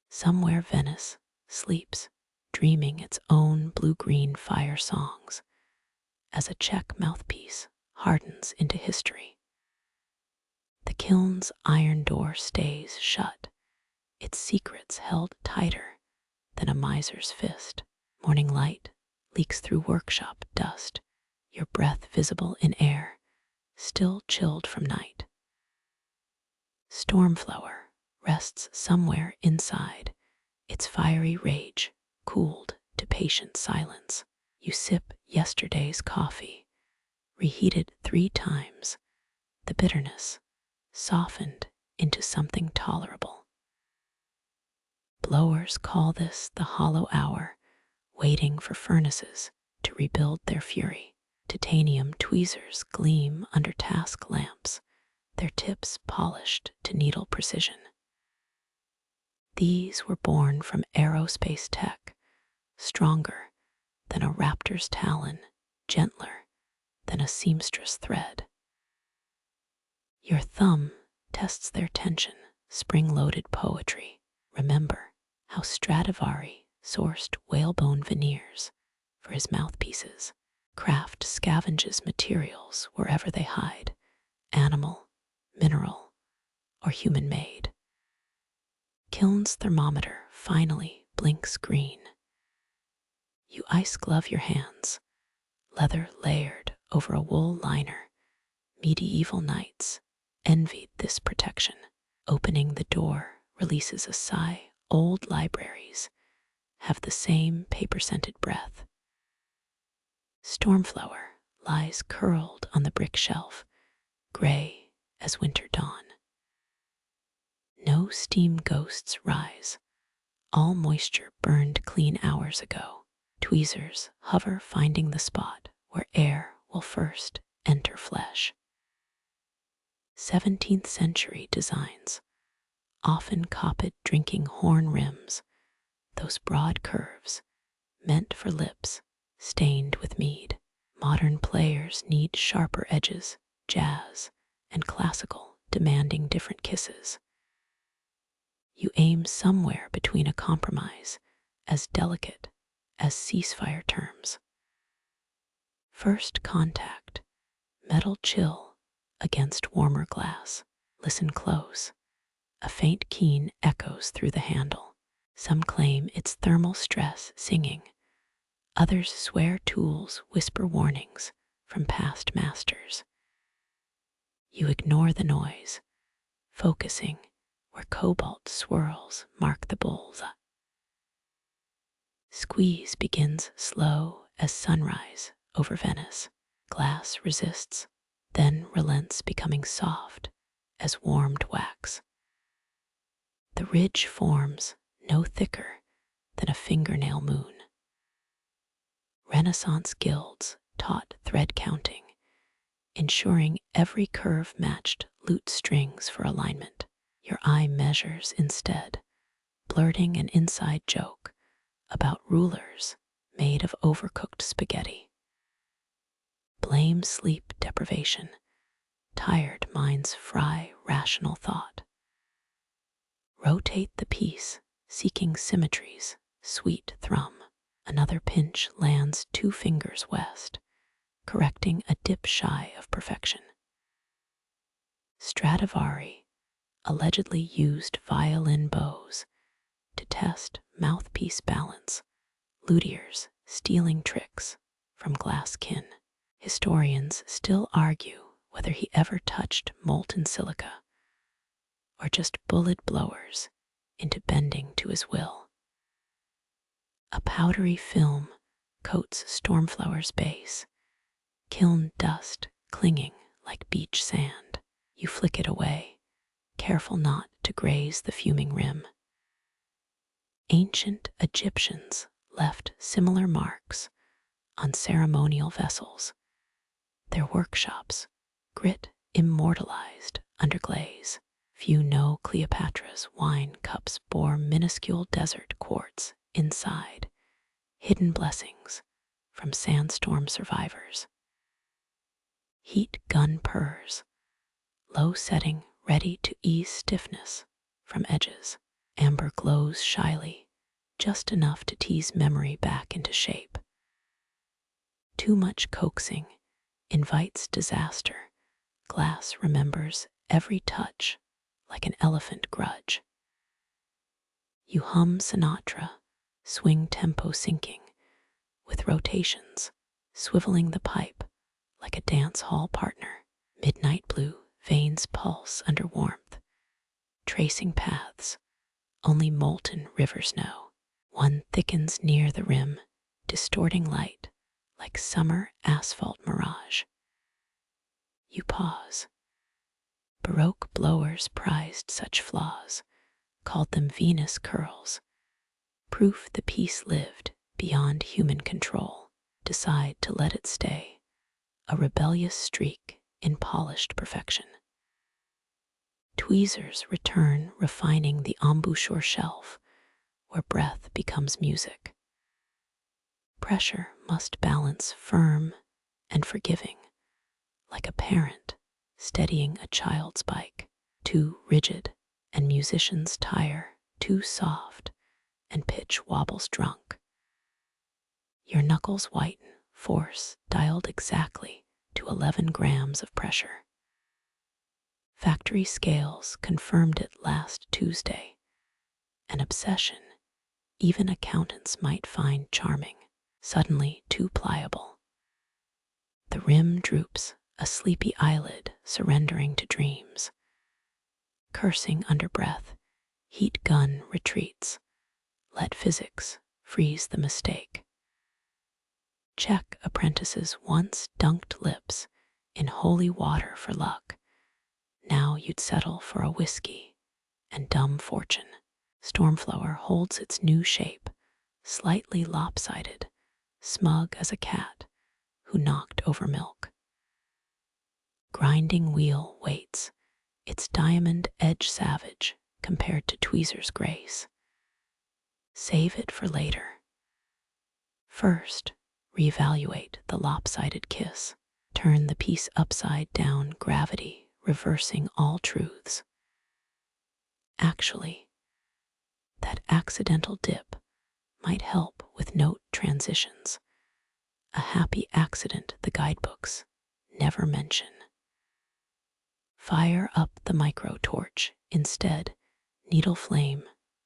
Somewhere Venice sleeps, dreaming its own blue-green fire songs, as a Czech mouthpiece hardens into history. The kiln's iron door stays shut, its secrets held tighter than a miser's fist. Morning light leaks through workshop dust, your breath visible in air, still chilled from night. Stormflower rests somewhere inside, its fiery rage cooled to patient silence. You sip yesterday's coffee, reheated 3 times, the bitterness softened into something tolerable. Blowers call this the hollow hour, waiting for furnaces to rebuild their fury. Titanium tweezers gleam under task lamps, their tips polished to needle precision. These were born from aerospace tech, stronger than a raptor's talon, gentler than a seamstress thread. Your thumb tests their tension, spring-loaded poetry. Remember how Stradivari sourced whalebone veneers for his mouthpieces. Craft scavenges materials wherever they hide, animal, mineral, or human-made. Kiln's thermometer finally blinks green. You ice glove your hands, leather layered over a wool liner. Medieval knights envied this protection. Opening the door releases a sigh. Old libraries have the same paper-scented breath. Stormflower lies curled on the brick shelf, gray as winter dawn. No steam ghosts rise. All moisture burned clean hours ago. Tweezers hover, finding the spot where air will first enter flesh. 17th century designs, often copied drinking horn rims, those broad curves meant for lips stained with mead. Modern players need sharper edges, jazz and classical demanding different kisses. You aim somewhere between a compromise as delicate as ceasefire terms. First contact, metal chill against warmer glass. Listen close. A faint keen echoes through the handle. Some claim it's thermal stress singing. Others swear tools whisper warnings from past masters. You ignore the noise, focusing where cobalt swirls mark the bullseye. Squeeze begins slow as sunrise over Venice. Glass resists, then relents, becoming soft as warmed wax. The ridge forms no thicker than a fingernail moon. Renaissance guilds taught thread counting, ensuring every curve matched lute strings for alignment. Your eye measures instead, blurting an inside joke about rulers made of overcooked spaghetti. Blame sleep deprivation. Tired minds fry rational thought. Rotate the piece, seeking symmetries, sweet thrum. Another pinch lands 2 fingers west, correcting a dip shy of perfection. Stradivari allegedly used violin bows to test mouthpiece balance, luthiers stealing tricks from glass kin. Historians still argue whether he ever touched molten silica or just bullet blowers into bending to his will. A powdery film coats Stormflower's base, kiln dust clinging like beach sand. You flick it away, careful not to graze the fuming rim. Ancient Egyptians left similar marks on ceremonial vessels. Their workshops, grit immortalized under glaze. Few know Cleopatra's wine cups bore minuscule desert quartz inside, hidden blessings from sandstorm survivors. Heat gun purrs, low setting ready to ease stiffness from edges. Amber glows shyly, just enough to tease memory back into shape. Too much coaxing invites disaster. Glass remembers every touch like an elephant grudge. You hum Sinatra, swing tempo syncing, with rotations, swiveling the pipe like a dance hall partner. Midnight blue veins pulse under warmth, tracing paths only molten rivers know. One thickens near the rim, distorting light like summer asphalt mirage. You pause. Baroque blowers prized such flaws, called them Venus curls. Proof the piece lived beyond human control. Decide to let it stay, a rebellious streak in polished perfection. Tweezers return, refining the embouchure shelf, where breath becomes music. Pressure must balance firm and forgiving, like a parent steadying a child's bike. Too rigid, and musicians tire. Too soft, and pitch wobbles drunk. Your knuckles whiten, force dialed exactly to 11 grams of pressure. Factory scales confirmed it last Tuesday. An obsession even accountants might find charming, suddenly too pliable. The rim droops, a sleepy eyelid surrendering to dreams. Cursing under breath, heat gun retreats. Let physics freeze the mistake. Czech apprentices once dunked lips in holy water for luck. Now you'd settle for a whiskey and dumb fortune. Stormflower holds its new shape, slightly lopsided, smug as a cat who knocked over milk. Grinding wheel waits, its diamond edge savage compared to tweezer's grace. Save it for later. First, reevaluate the lopsided kiss. Turn the piece upside down, gravity reversing all truths. Actually, That accidental dip might help with note transitions. A happy accident the guidebooks never mention. Fire up the micro torch instead, needle flame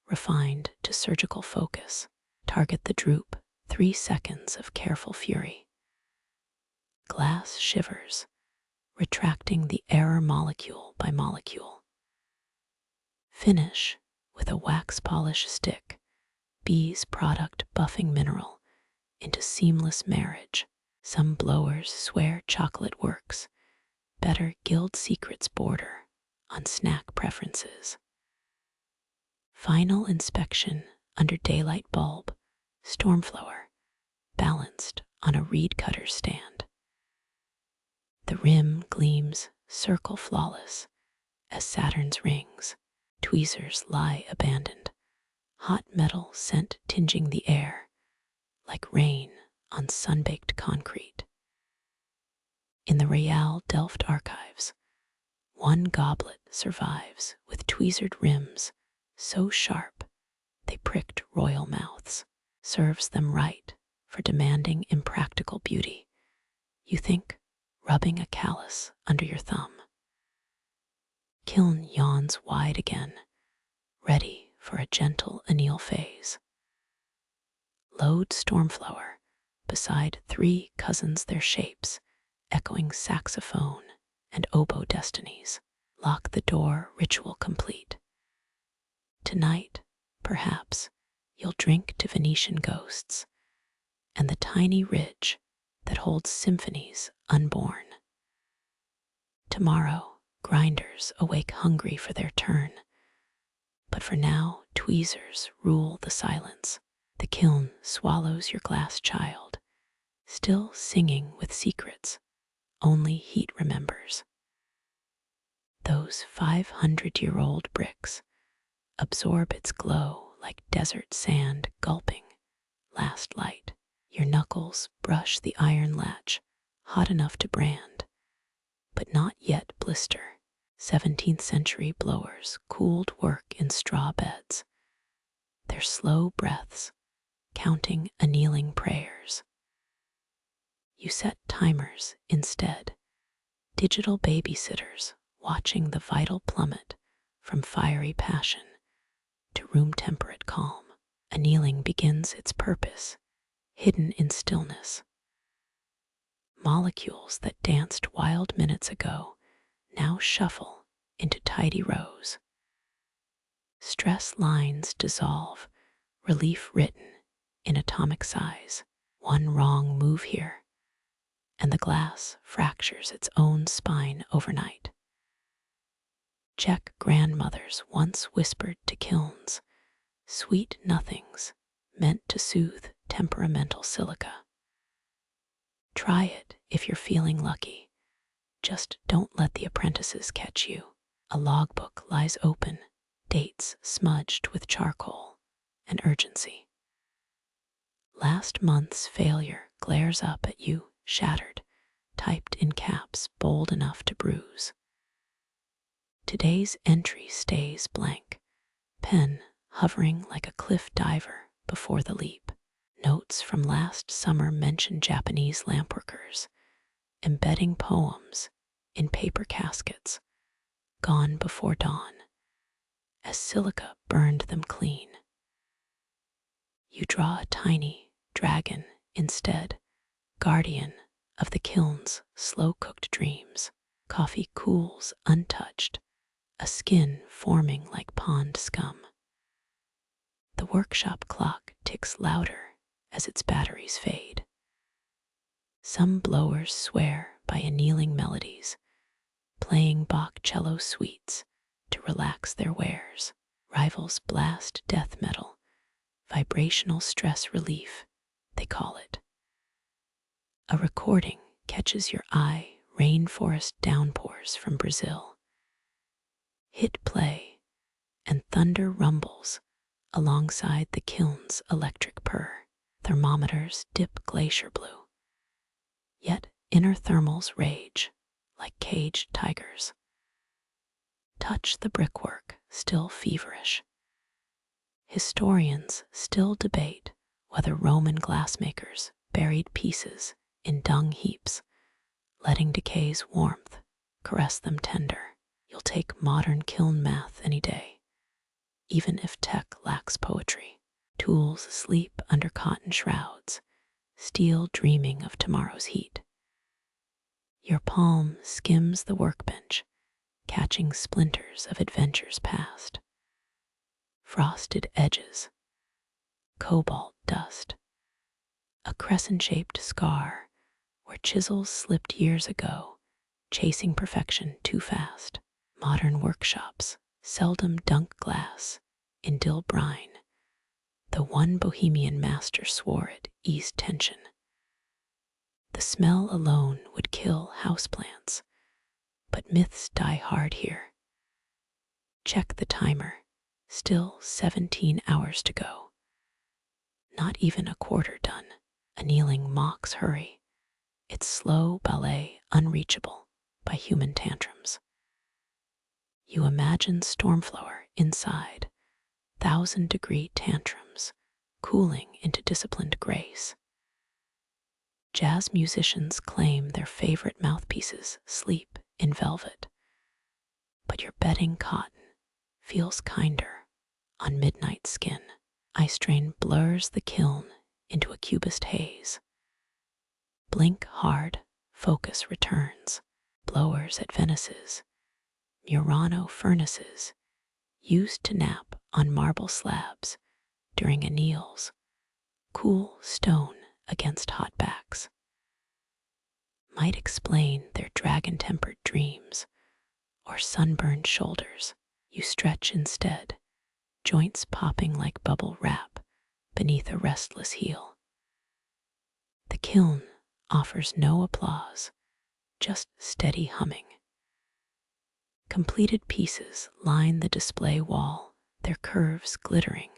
refined to surgical focus. Target the droop, 3 seconds of careful fury. Glass shivers, retracting the error molecule by molecule. Finish with a wax polish stick, B's product buffing mineral into seamless marriage. Some blowers swear chocolate works. Better Guild Secrets border on snack preferences. Final inspection under daylight bulb, Stormflower, balanced on a reed cutter stand. The rim gleams circle flawless as Saturn's rings. Tweezers lie abandoned, hot metal scent tinging the air like rain on sun-baked concrete. In the Royal Delft archives, one goblet survives with tweezered rims so sharp they pricked royal mouths. Serves them right for demanding impractical beauty. You think rubbing a callus under your thumb. Kiln yawns wide again, ready for a gentle anneal phase. Load Stormflower beside 3 cousins their shapes, echoing saxophone and oboe destinies. Lock the door, ritual complete. Tonight, perhaps, you'll drink to Venetian ghosts and the tiny ridge that holds symphonies unborn. Tomorrow, grinders awake hungry for their turn, but for now, tweezers rule the silence. The kiln swallows your glass child, still singing with secrets only heat remembers. Those 500-year-old bricks absorb its glow like desert sand gulping last light. Your knuckles brush the iron latch, hot enough to brand, but not yet blister. 17th century blowers cooled work in straw beds, their slow breaths counting annealing prayers. You set timers instead, digital babysitters watching the vital plummet from fiery passion to room-temperate calm. Annealing begins its purpose, hidden in stillness. Molecules that danced wild minutes ago now shuffle into tidy rows. Stress lines dissolve, relief written in atomic size. One wrong move here, and the glass fractures its own spine overnight. Czech grandmothers once whispered to kilns, sweet nothings meant to soothe temperamental silica. Try it if you're feeling lucky. Just don't let the apprentices catch you. A logbook lies open, dates smudged with charcoal and urgency. Last month's failure glares up at you, shattered, typed in caps bold enough to bruise. Today's entry stays blank, pen hovering like a cliff diver before the leap. Notes from last summer mention Japanese lampworkers, embedding poems in paper caskets, gone before dawn, as silica burned them clean. You draw a tiny dragon instead, guardian of the kiln's slow-cooked dreams. Coffee cools untouched, a skin forming like pond scum. The workshop clock ticks louder as its batteries fade. Some blowers swear by annealing melodies, playing Bach cello suites to relax their wares. Rivals blast death metal, vibrational stress relief, they call it. A recording catches your eye, rainforest downpours from Brazil. Hit play, and thunder rumbles alongside the kiln's electric purr. Thermometers dip glacier blue, yet inner thermals rage like caged tigers. Touch the brickwork, still feverish. Historians still debate whether Roman glassmakers buried pieces in dung heaps, letting decay's warmth caress them tender. You'll take modern kiln math any day, even if tech lacks poetry. Tools sleep under cotton shrouds, steel dreaming of tomorrow's heat. Your palm skims the workbench, catching splinters of adventures past. Frosted edges, cobalt dust, a crescent-shaped scar where chisels slipped years ago, chasing perfection too fast. Modern workshops seldom dunk glass in dill brine. The one Bohemian master swore it eased tension. The smell alone would kill houseplants, but myths die hard here. Check the timer, still 17 hours to go. Not even a quarter done. Annealing mocks hurry, its slow ballet unreachable by human tantrums. You imagine Stormflower inside, 1,000-degree tantrums, cooling into disciplined grace. Jazz musicians claim their favorite mouthpieces sleep in velvet, but your bedding cotton feels kinder on midnight skin. Ice strain blurs the kiln into a cubist haze. Blink hard, focus returns. Blowers at Venice's, Murano furnaces, used to nap on marble slabs during anneals, cool stone against hot backs. Might explain their dragon-tempered dreams or sunburned shoulders. You stretch instead, joints popping like bubble wrap beneath a restless heel. The kiln offers no applause, just steady humming. Completed pieces line the display wall, their curves glittering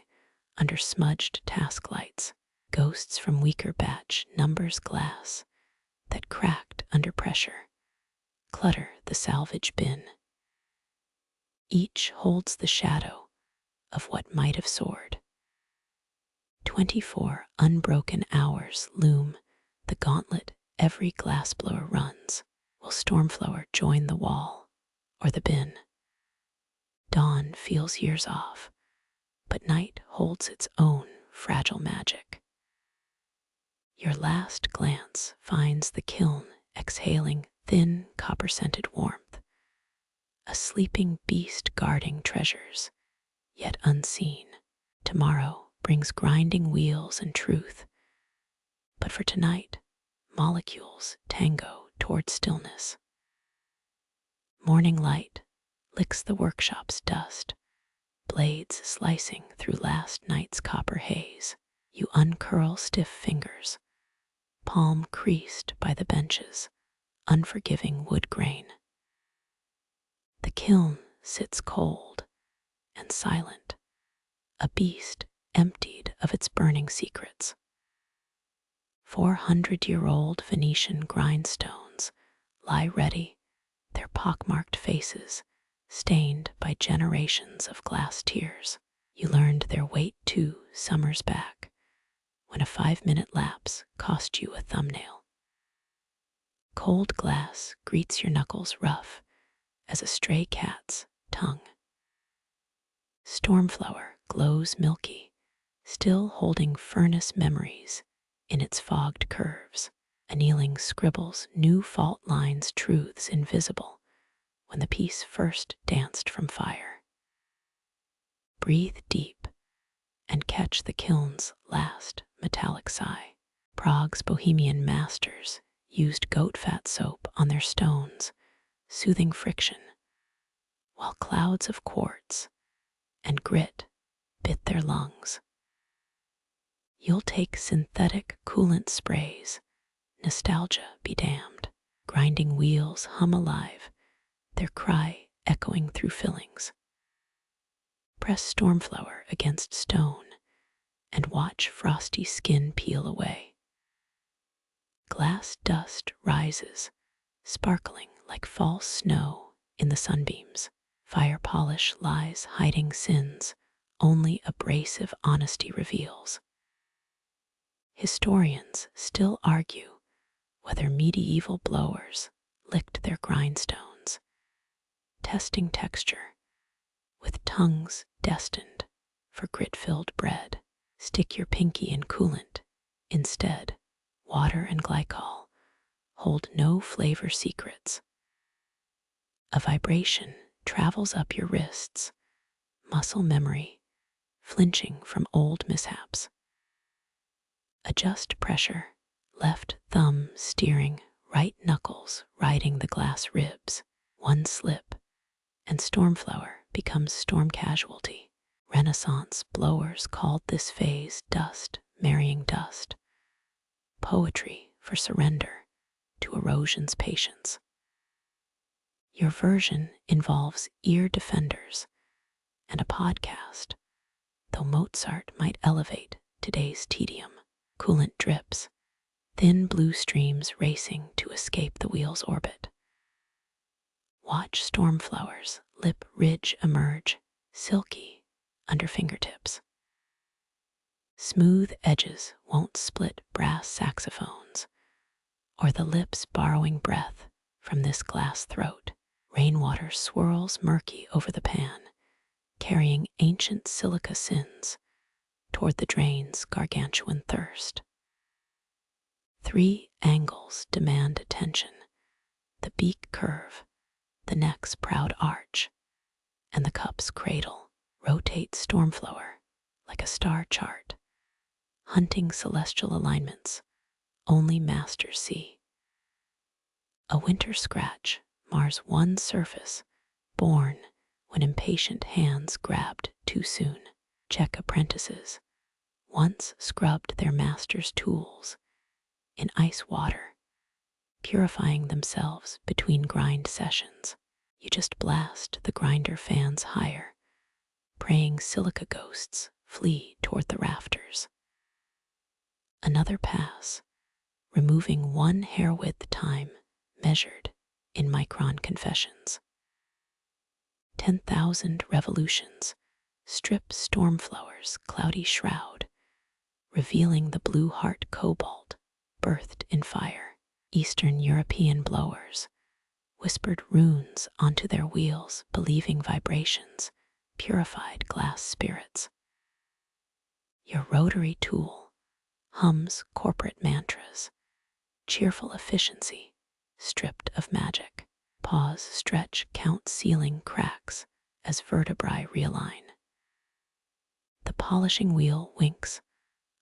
under smudged task lights. Ghosts from weaker batch numbers glass that cracked under pressure clutter the salvage bin. Each holds the shadow of what might have soared. 24 unbroken hours loom the gauntlet every glassblower runs. Will Stormflower join the wall or the bin? Dawn feels years off, but night holds its own fragile magic. Your last glance finds the kiln exhaling thin copper-scented warmth, a sleeping beast guarding treasures, yet unseen. Tomorrow brings grinding wheels and truth, but for tonight, molecules tango toward stillness. Morning light licks the workshop's dust, blades slicing through last night's copper haze. You uncurl stiff fingers, palm creased by the bench's unforgiving wood grain. The kiln sits cold and silent, a beast emptied of its burning secrets. 400-year-old Venetian grindstones lie ready, their pockmarked faces stained by generations of glass tears. You learned their weight 2 summers back, when a 5-minute lapse cost you a thumbnail. Cold glass greets your knuckles rough as a stray cat's tongue. Stormflower glows milky, still holding furnace memories in its fogged curves. Annealing scribbles new fault lines, truths invisible when the piece first danced from fire. Breathe deep and catch the kiln's last metallic sigh. Prague's Bohemian masters used goat fat soap on their stones, soothing friction, while clouds of quartz and grit bit their lungs. You'll take synthetic coolant sprays, nostalgia be damned. Grinding wheels hum alive, their cry echoing through fillings. Press Stormflower against stone and watch frosty skin peel away. Glass dust rises, sparkling like false snow in the sunbeams. Fire polish lies hiding sins only abrasive honesty reveals. Historians still argue whether medieval blowers licked their grindstones, testing texture with tongues destined for grit-filled bread. Stick your pinky in coolant. Instead, water and glycol hold no flavor secrets. A vibration travels up your wrists, muscle memory flinching from old mishaps. Adjust pressure, left thumb steering, right knuckles riding the glass ribs. One slip, and Stormflower becomes storm casualty. Renaissance blowers called this phase dust marrying dust, poetry for surrender to erosion's patience. Your version involves ear defenders and a podcast, though Mozart might elevate today's tedium. Coolant drips, thin blue streams racing to escape the wheel's orbit. Watch Stormflower's lip ridge emerge, silky under fingertips. Smooth edges won't split brass saxophones, or the lips borrowing breath from this glass throat. Rainwater swirls murky over the pan, carrying ancient silica sins toward the drain's gargantuan thirst. 3 angles demand attention: the beak curve, the neck's proud arch, and the cup's cradle. Rotate Stormflower like a star chart, hunting celestial alignments only masters see. A winter scratch mars one surface, born when impatient hands grabbed too soon. Czech apprentices once scrubbed their master's tools in ice water, purifying themselves between grind sessions. You just blast the grinder fans higher, praying silica ghosts flee toward the rafters. Another pass, removing 1 hair width time measured in micron confessions. 10,000 revolutions strip Stormflower's cloudy shroud, revealing the blue heart cobalt birthed in fire. Eastern European blowers whispered runes onto their wheels, believing vibrations purified glass spirits. Your rotary tool hums corporate mantras, cheerful efficiency stripped of magic. Pause, stretch, count ceiling cracks as vertebrae realign. The polishing wheel winks,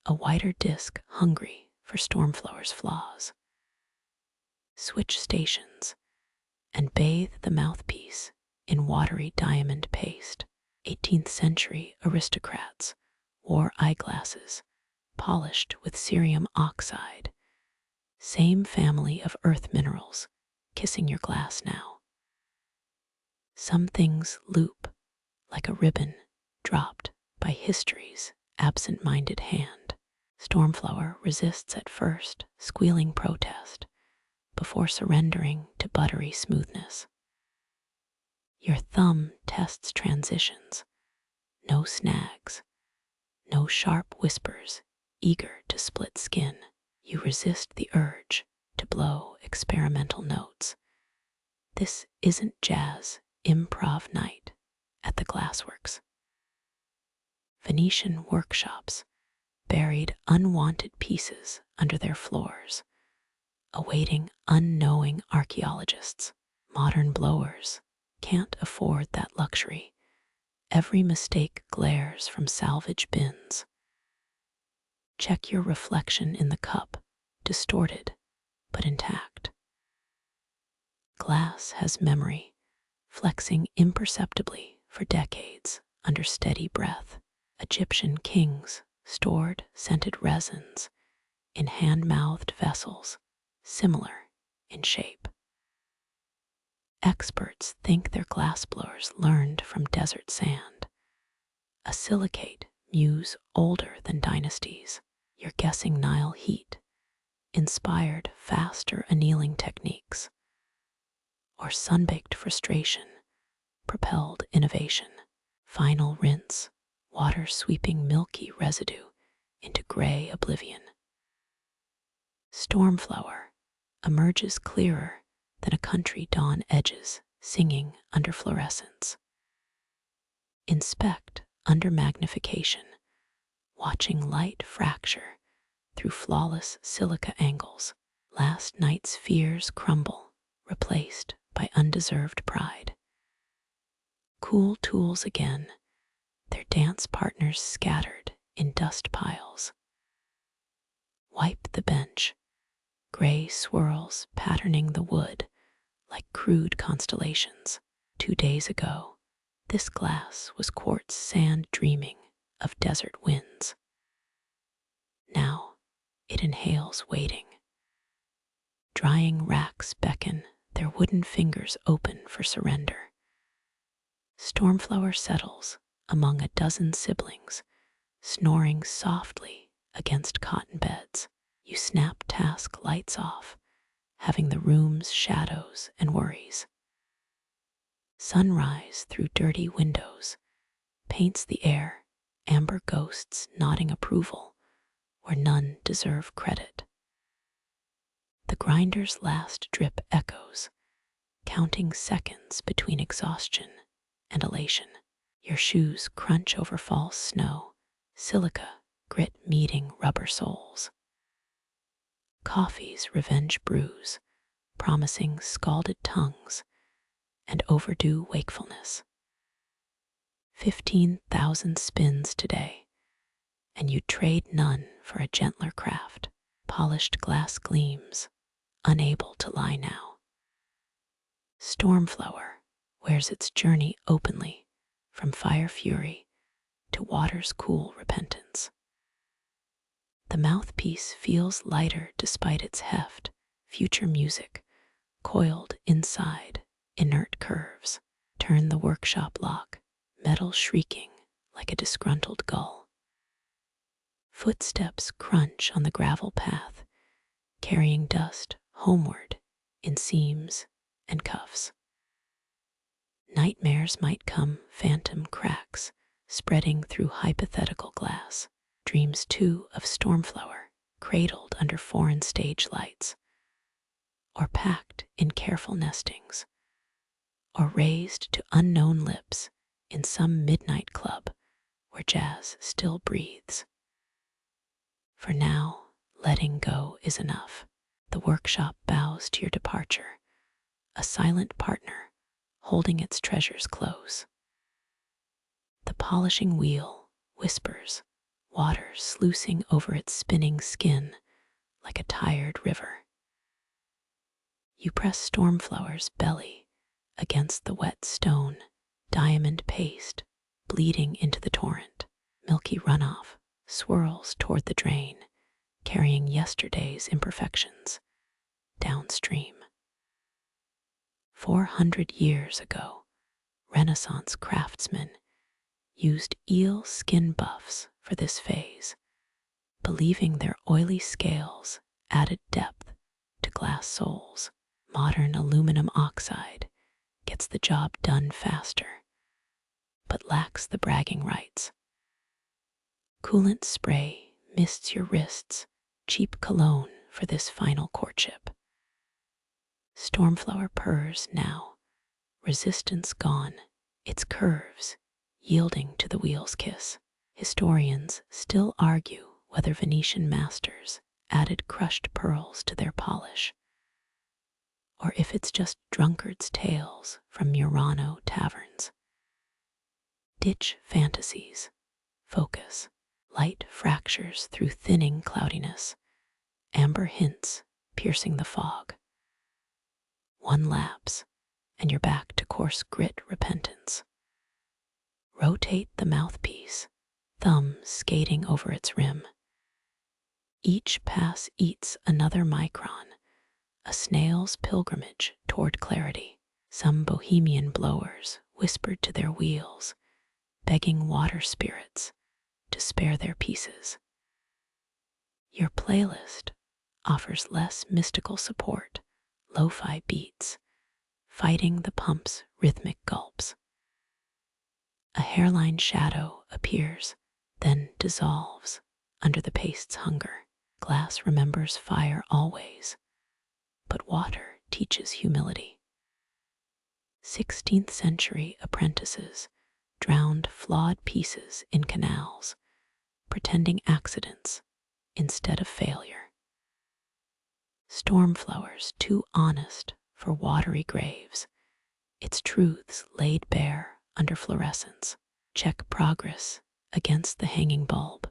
a wider disc hungry for Stormflower's flaws. Switch stations and bathe the mouthpiece in watery diamond paste. 18th century aristocrats wore eyeglasses polished with cerium oxide, same family of earth minerals kissing your glass now. Some things loop like a ribbon dropped by history's absent-minded hand. Stormflower resists at first, squealing protest, before surrendering to buttery smoothness. Your thumb tests transitions, no snags, no sharp whispers eager to split skin. You resist the urge to blow experimental notes. This isn't jazz improv night at the Glassworks. Venetian workshops buried unwanted pieces under their floors, awaiting unknowing archaeologists. Modern blowers can't afford that luxury. Every mistake glares from salvage bins. Check your reflection in the cup, distorted but intact. Glass has memory, flexing imperceptibly for decades under steady breath. Egyptian kings stored scented resins in hand-mouthed vessels, similar in shape. Experts think their glassblowers learned from desert sand, a silicate muse older than dynasties. Your guessing Nile heat inspired faster annealing techniques, or sun-baked frustration propelled innovation. Final rinse water sweeping milky residue into gray oblivion. Stormflower emerges clearer than a country dawn edges, singing under fluorescence. Inspect under magnification, watching light fracture through flawless silica angles. Last night's fears crumble, replaced by undeserved pride. Cool tools again, their dance partners scattered in dust piles. Wipe the bench, gray swirls patterning the wood like crude constellations. 2 days ago, this glass was quartz sand dreaming of desert winds. Now it inhales waiting. Drying racks beckon, their wooden fingers open for surrender. Stormflower settles among a dozen siblings, snoring softly against cotton beds. You snap task lights off, having the room's shadows and worries. Sunrise through dirty windows paints the air, amber ghosts nodding approval where none deserve credit. The grinder's last drip echoes, counting seconds between exhaustion and elation. Your shoes crunch over false snow, silica grit meeting rubber soles. Coffee's revenge brews, promising scalded tongues and overdue wakefulness. 15,000 spins today, and you'd trade none for a gentler craft. Polished glass gleams, unable to lie now. Stormflower wears its journey openly, from fire fury to water's cool repentance. The mouthpiece feels lighter despite its heft, future music, coiled inside inert curves. Turn the workshop lock, metal shrieking like a disgruntled gull. Footsteps crunch on the gravel path, carrying dust homeward in seams and cuffs. Nightmares might come, phantom cracks spreading through hypothetical glass. Dreams too of Stormflower, cradled under foreign stage lights, or packed in careful nestings, or raised to unknown lips in some midnight club where jazz still breathes. For now, letting go is enough. The workshop bows to your departure, a silent partner holding its treasures close. The polishing wheel whispers, water sluicing over its spinning skin like a tired river. You press Stormflower's belly against the wet stone, diamond paste bleeding into the torrent. Milky runoff swirls toward the drain, carrying yesterday's imperfections downstream. 400 years ago, Renaissance craftsmen used eel skin buffs for this phase, believing their oily scales added depth to glass soles. Modern aluminum oxide gets the job done faster, but lacks the bragging rights. Coolant spray mists your wrists, cheap cologne for this final courtship. Stormflower purrs now, resistance gone, its curves yielding to the wheel's kiss. Historians still argue whether Venetian masters added crushed pearls to their polish, or if it's just drunkards' tales from Murano taverns. Ditch fantasies, focus. Light fractures through thinning cloudiness, amber hints piercing the fog. One lapse, and you're back to coarse grit repentance. Rotate the mouthpiece, thumb skating over its rim. Each pass eats another micron, a snail's pilgrimage toward clarity. Some Bohemian blowers whispered to their wheels, begging water spirits to spare their pieces. Your playlist offers less mystical support, lo-fi beats, fighting the pump's rhythmic gulps. A hairline shadow appears, then dissolves under the paste's hunger. Glass remembers fire always, but water teaches humility. 16th century apprentices drowned flawed pieces in canals, pretending accidents instead of failure. Stormflowers too honest for watery graves, its truths laid bare under fluorescence. Czech progress against the hanging bulb,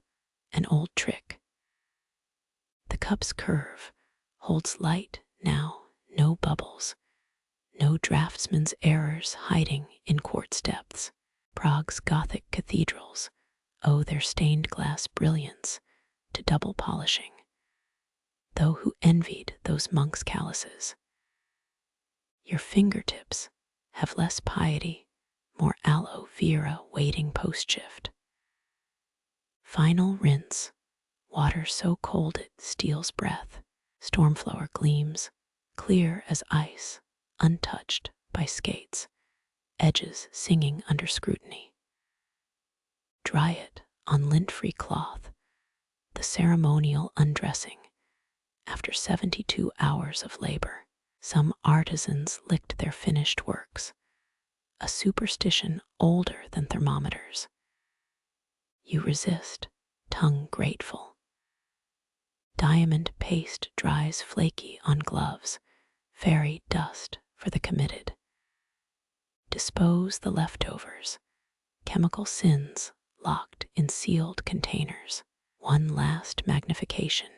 an old trick. The cup's curve holds light now, no bubbles, no draftsman's errors hiding in quartz depths. Prague's Gothic cathedrals owe their stained glass brilliance to double polishing, though who envied those monks' calluses? Your fingertips have less piety, more aloe vera waiting post-shift. Final rinse, water so cold it steals breath. Stormflower gleams, clear as ice, untouched by skates, edges singing under scrutiny. Dry it on lint-free cloth, the ceremonial undressing, after 72 hours of labor. Some artisans licked their finished works, a superstition older than thermometers. You resist, tongue grateful. Diamond paste dries flaky on gloves, fairy dust for the committed. Dispose the leftovers, chemical sins locked in sealed containers. One last magnification,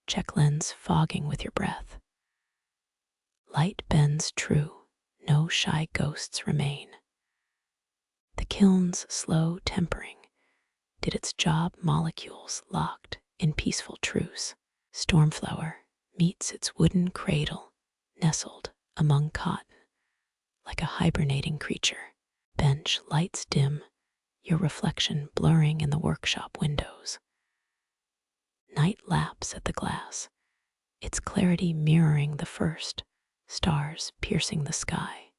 check lens fogging with your breath. Light bends true, no shy ghosts remain. The kiln's slow tempering did its job, molecules locked in peaceful truce. Stormflower meets its wooden cradle, nestled among cotton, like a hibernating creature. Bench lights dim, your reflection blurring in the workshop windows. Night laps at the glass, its clarity mirroring the first, stars piercing the sky.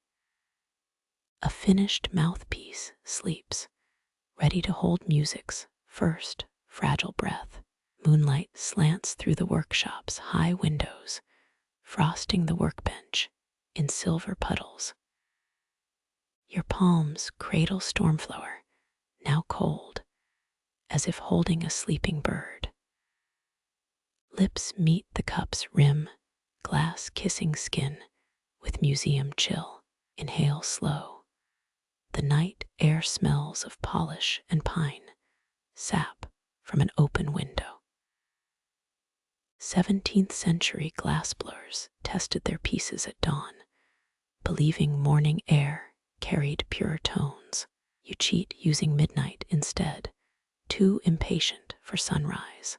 A finished mouthpiece sleeps, ready to hold music's first fragile breath. Moonlight slants through the workshop's high windows, frosting the workbench in silver puddles. Your palms cradle Stormflower, now cold, as if holding a sleeping bird. Lips meet the cup's rim, glass kissing skin with museum chill. Inhale slow. The night air smells of polish and pine, sap from an open window. 17th century glassblowers tested their pieces at dawn, believing morning air carried pure tones. You cheat using midnight instead, too impatient for sunrise.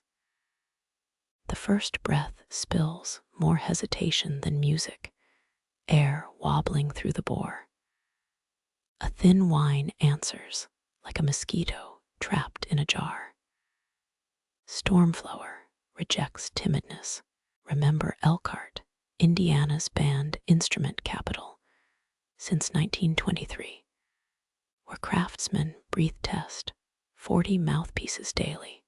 The first breath spills more hesitation than music, air wobbling through the bore. A thin whine answers like a mosquito trapped in a jar. Stormflower rejects timidness. Remember Elkhart, Indiana's band instrument capital, since 1923, where craftsmen breathe test 40 mouthpieces daily.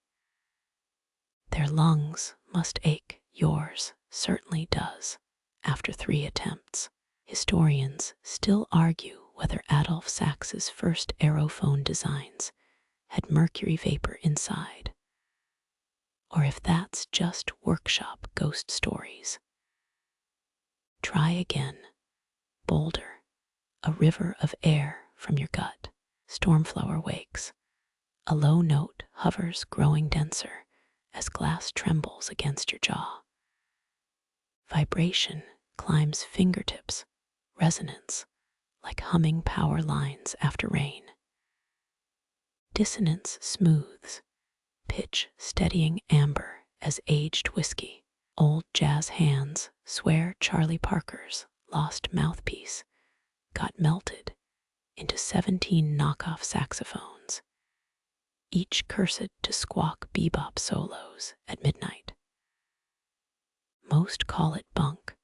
Their lungs must ache, yours certainly does, after 3 attempts. Historians still argue whether Adolf Sax's first aerophone designs had mercury vapor inside, or if that's just workshop ghost stories. Try again, bolder, a river of air from your gut. Stormflower wakes. A low note hovers, growing denser as glass trembles against your jaw. Vibration climbs fingertips, resonance like humming power lines after rain. Dissonance smooths, pitch steadying amber as aged whiskey. Old jazz hands swear Charlie Parker's lost mouthpiece got melted into 17 knockoff saxophones, each cursed to squawk bebop solos at midnight. Most call it bunk,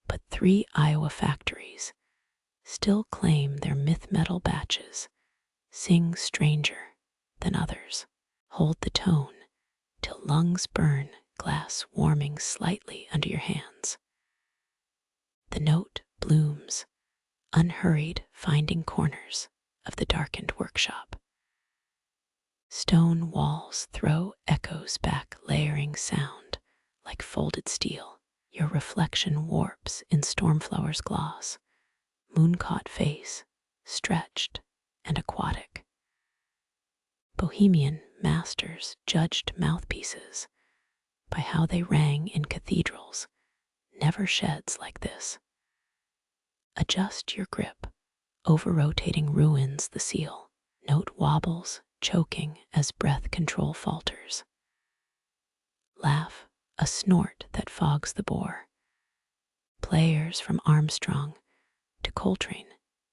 but 3 Iowa factories still claim their myth metal batches, sing stranger than others. Hold the tone till lungs burn, glass warming slightly under your hands. The note blooms, unhurried, finding corners of the darkened workshop. Stone walls throw echoes back, layering sound like folded steel. Your reflection warps in Stormflower's gloss, moon-caught face, stretched and aquatic. Bohemian masters judged mouthpieces by how they rang in cathedrals, never sheds like this. Adjust your grip, over-rotating ruins the seal. Note wobbles, choking as breath control falters. Laugh, a snort that fogs the bore. Players from Armstrong to Coltrane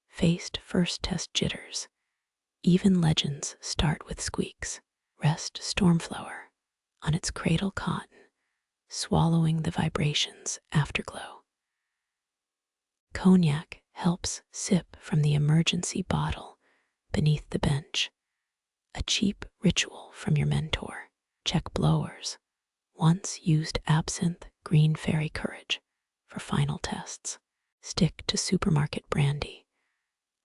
faced first test jitters. Even legends start with squeaks. Rest Stormflower on its cradle cotton, swallowing the vibrations afterglow. Cognac helps sip from the emergency bottle beneath the bench, a cheap ritual from your mentor. Czech blowers once used absinthe green fairy courage for final tests. Stick to supermarket brandy.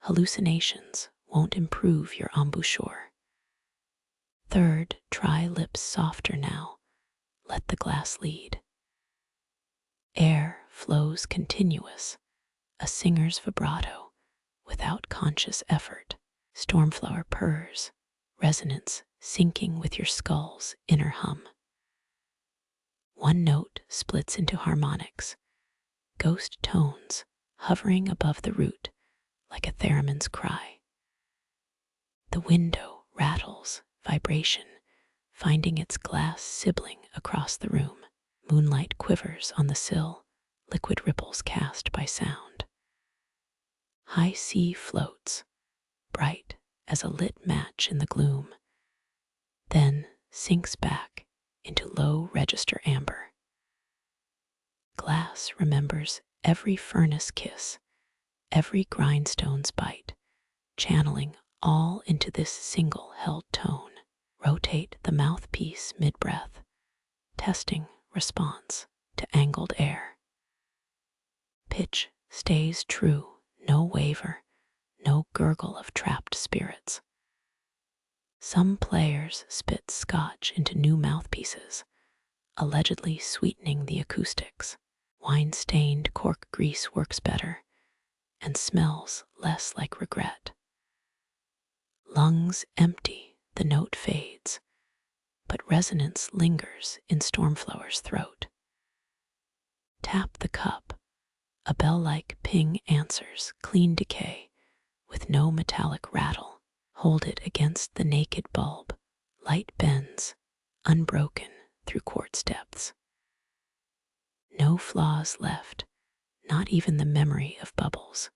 Hallucinations won't improve your embouchure. Third, try lips softer now. Let the glass lead. Air flows continuous, a singer's vibrato without conscious effort. Stormflower purrs, resonance syncing with your skull's inner hum. One note splits into harmonics, ghost tones hovering above the root like a theremin's cry. The window rattles, vibration finding its glass sibling across the room. Moonlight quivers on the sill, liquid ripples cast by sound. High C floats, bright as a lit match in the gloom, then sinks back into low register amber. Glass remembers every furnace kiss, every grindstone's bite, channeling all into this single held tone. Rotate the mouthpiece mid-breath, testing response to angled air. Pitch stays true, no waver, no gurgle of trapped spirits. Some players spit scotch into new mouthpieces, allegedly sweetening the acoustics. Wine-stained cork grease works better and smells less like regret. Lungs empty, the note fades, but resonance lingers in Stormflower's throat. Tap the cup, a bell-like ping answers clean decay with no metallic rattle. Hold it against the naked bulb, light bends, unbroken through quartz depths. No flaws left, not even the memory of bubbles.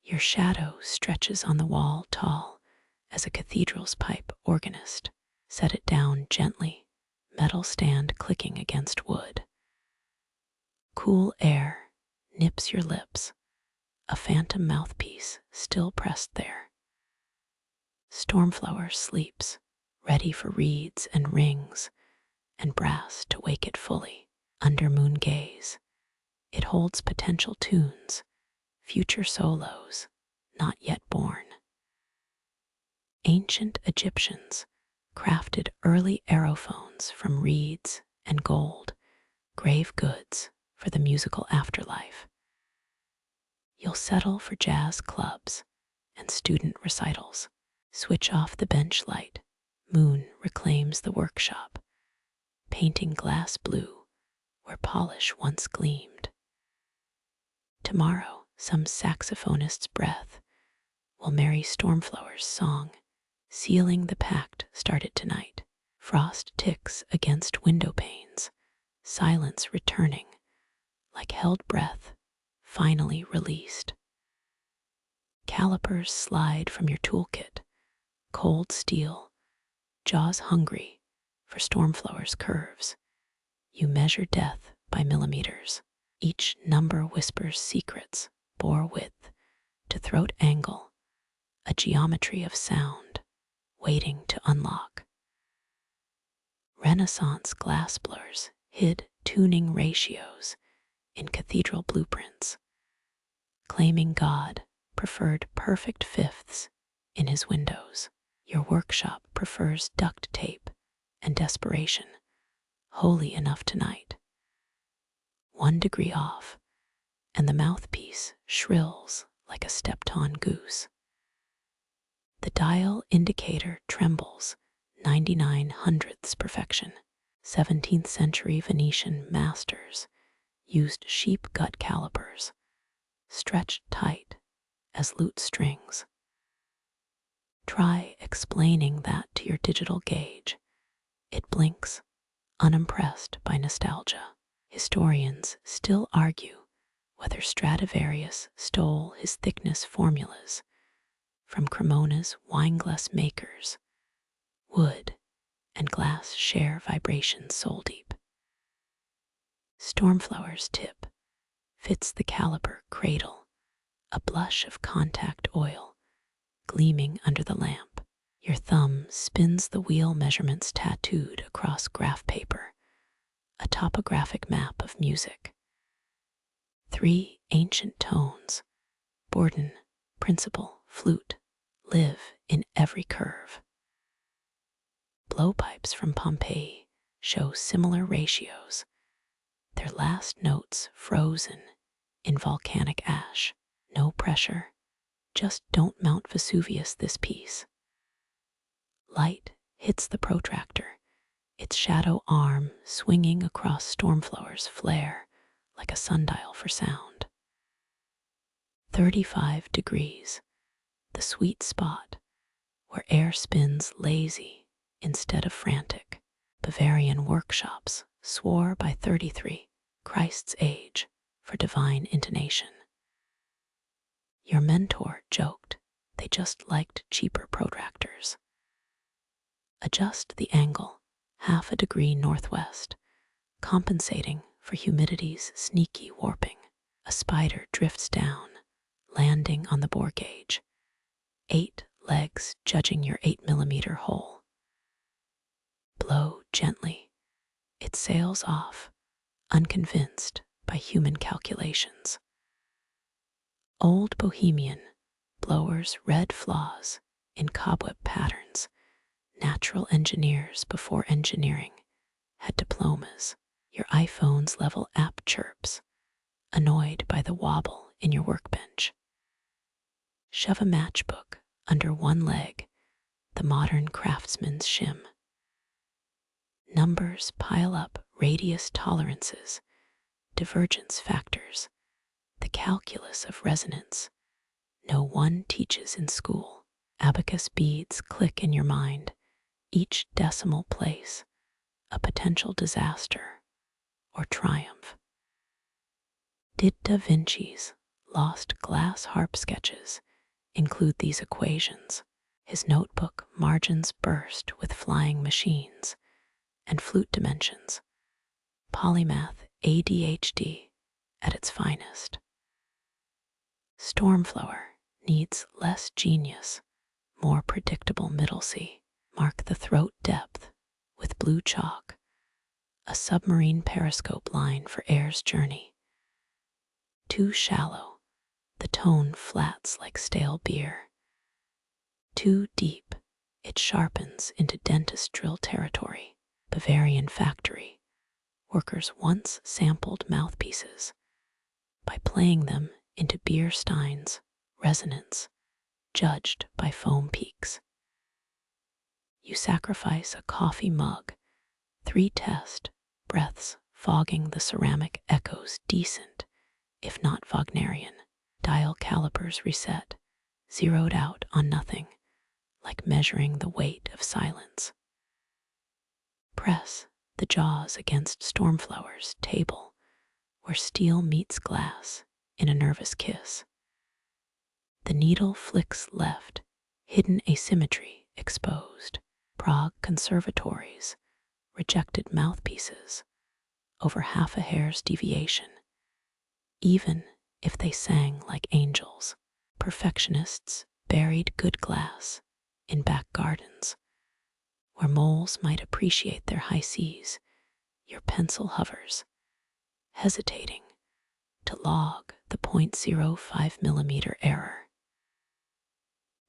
Your shadow stretches on the wall tall as a cathedral's pipe organist. Set it down gently, metal stand clicking against wood. Cool air nips your lips, a phantom mouthpiece still pressed there. Stormflower sleeps, ready for reeds and rings, and brass to wake it fully. Under moon gaze, it holds potential tunes, future solos, not yet born. Ancient Egyptians crafted early aerophones from reeds and gold, grave goods for the musical afterlife. You'll settle for jazz clubs and student recitals. Switch off the bench light. Moon reclaims the workshop, painting glass blue where polish once gleamed. Tomorrow, some saxophonist's breath will marry Stormflower's song, sealing the pact started tonight. Frost ticks against window panes, silence returning like held breath, finally released. Calipers slide from your toolkit, cold steel, jaws hungry for Stormflower's curves. You measure death by millimeters. Each number whispers secrets, bore width to throat angle, a geometry of sound waiting to unlock. Renaissance glassblowers hid tuning ratios in cathedral blueprints, claiming God preferred perfect fifths in his windows. Your workshop prefers duct tape and desperation, holy enough tonight. 1 degree off, and the mouthpiece shrills like a stepped-on goose. The dial indicator trembles 99 hundredths perfection. 17th century Venetian masters used sheep gut calipers, stretched tight as lute strings. Try explaining that to your digital gauge. It blinks, unimpressed by nostalgia. Historians still argue whether Stradivarius stole his thickness formulas from Cremona's wineglass makers. Wood and glass share vibrations soul deep. Stormflower's tip fits the caliper cradle, a blush of contact oil gleaming under the lamp. Your thumb spins the wheel measurements tattooed across graph paper, a topographic map of music. 3 ancient tones, Borden, principal, flute, live in every curve. Blowpipes from Pompeii show similar ratios, their last notes frozen in volcanic ash. No pressure, just don't mount Vesuvius this piece. Light hits the protractor, its shadow arm swinging across Stormflower's flare like a sundial for sound. 35 degrees, the sweet spot where air spins lazy instead of frantic. Bavarian workshops swore by 33, Christ's age, for divine intonation. Your mentor joked they just liked cheaper protractors. Adjust the angle 1/2 degree northwest, compensating for humidity's sneaky warping. A spider drifts down, landing on the bore gauge, 8 legs judging your 8mm hole. Blow gently. It sails off, unconvinced by human calculations. Old Bohemian blowers red flaws in cobweb patterns. Natural engineers before engineering had diplomas. Your iPhone's level app chirps, annoyed by the wobble in your workbench. Shove a matchbook under one leg, the modern craftsman's shim. Numbers pile up radius tolerances, divergence factors, the calculus of resonance no one teaches in school. Abacus beads click in your mind, each decimal place a potential disaster or triumph. Did Da Vinci's lost glass harp sketches include these equations? His notebook margins burst with flying machines and flute dimensions. Polymath ADHD at its finest. Stormflower needs less genius, more predictable middle C. Mark the throat depth with blue chalk, a submarine periscope line for air's journey. Too shallow, the tone flats like stale beer. Too deep, it sharpens into dentist drill territory. Bavarian factory, workers once sampled mouthpieces by playing them into beer steins, resonance, judged by foam peaks. You sacrifice a coffee mug, 3 test breaths fogging the ceramic echoes decent, if not Wagnerian. Dial calipers reset, zeroed out on nothing, like measuring the weight of silence. Press the jaws against Stormflower's table, where steel meets glass in a nervous kiss. The needle flicks left, hidden asymmetry exposed. Prague conservatories rejected mouthpieces over half a hair's deviation, even if they sang like angels. Perfectionists buried good glass in back gardens, where moles might appreciate their high seas. Your pencil hovers, hesitating to log the 0.05 millimeter error.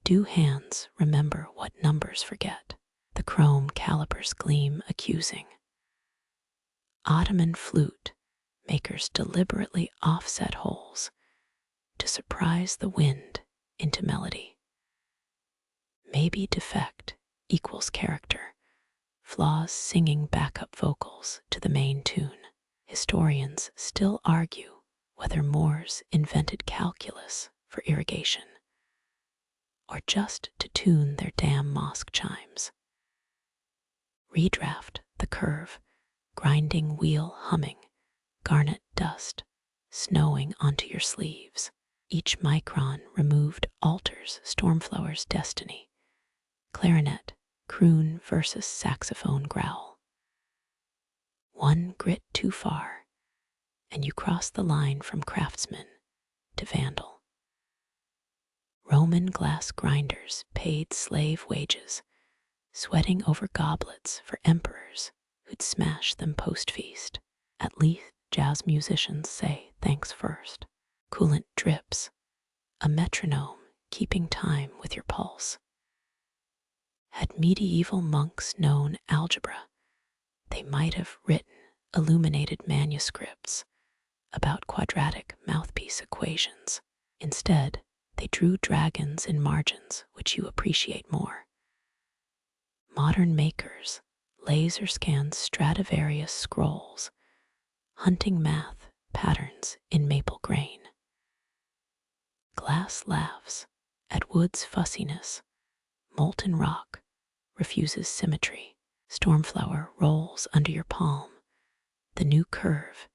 Do hands remember what numbers forget? The chrome calipers gleam accusing. Ottoman flute makers deliberately offset holes to surprise the wind into melody. Maybe defect equals character, flaws singing backup vocals to the main tune. Historians still argue whether Moors invented calculus for irrigation or just to tune their damn mosque chimes. Redraft the curve, grinding wheel humming, garnet dust snowing onto your sleeves. Each micron removed alters Stormflower's destiny. Clarinet, croon versus saxophone growl. One grit too far, and you cross the line from craftsman to vandal. Roman glass grinders paid slave wages, sweating over goblets for emperors who'd smash them post-feast. At least jazz musicians say thanks first. Coolant drips, a metronome keeping time with your pulse. Had medieval monks known algebra, they might have written illuminated manuscripts about quadratic mouthpiece equations. Instead, they drew dragons in margins which you appreciate more. Modern makers laser scan Stradivarius scrolls, hunting math patterns in maple grain. Glass laughs at wood's fussiness. Molten rock refuses symmetry. Stormflower rolls under your palm, the new curve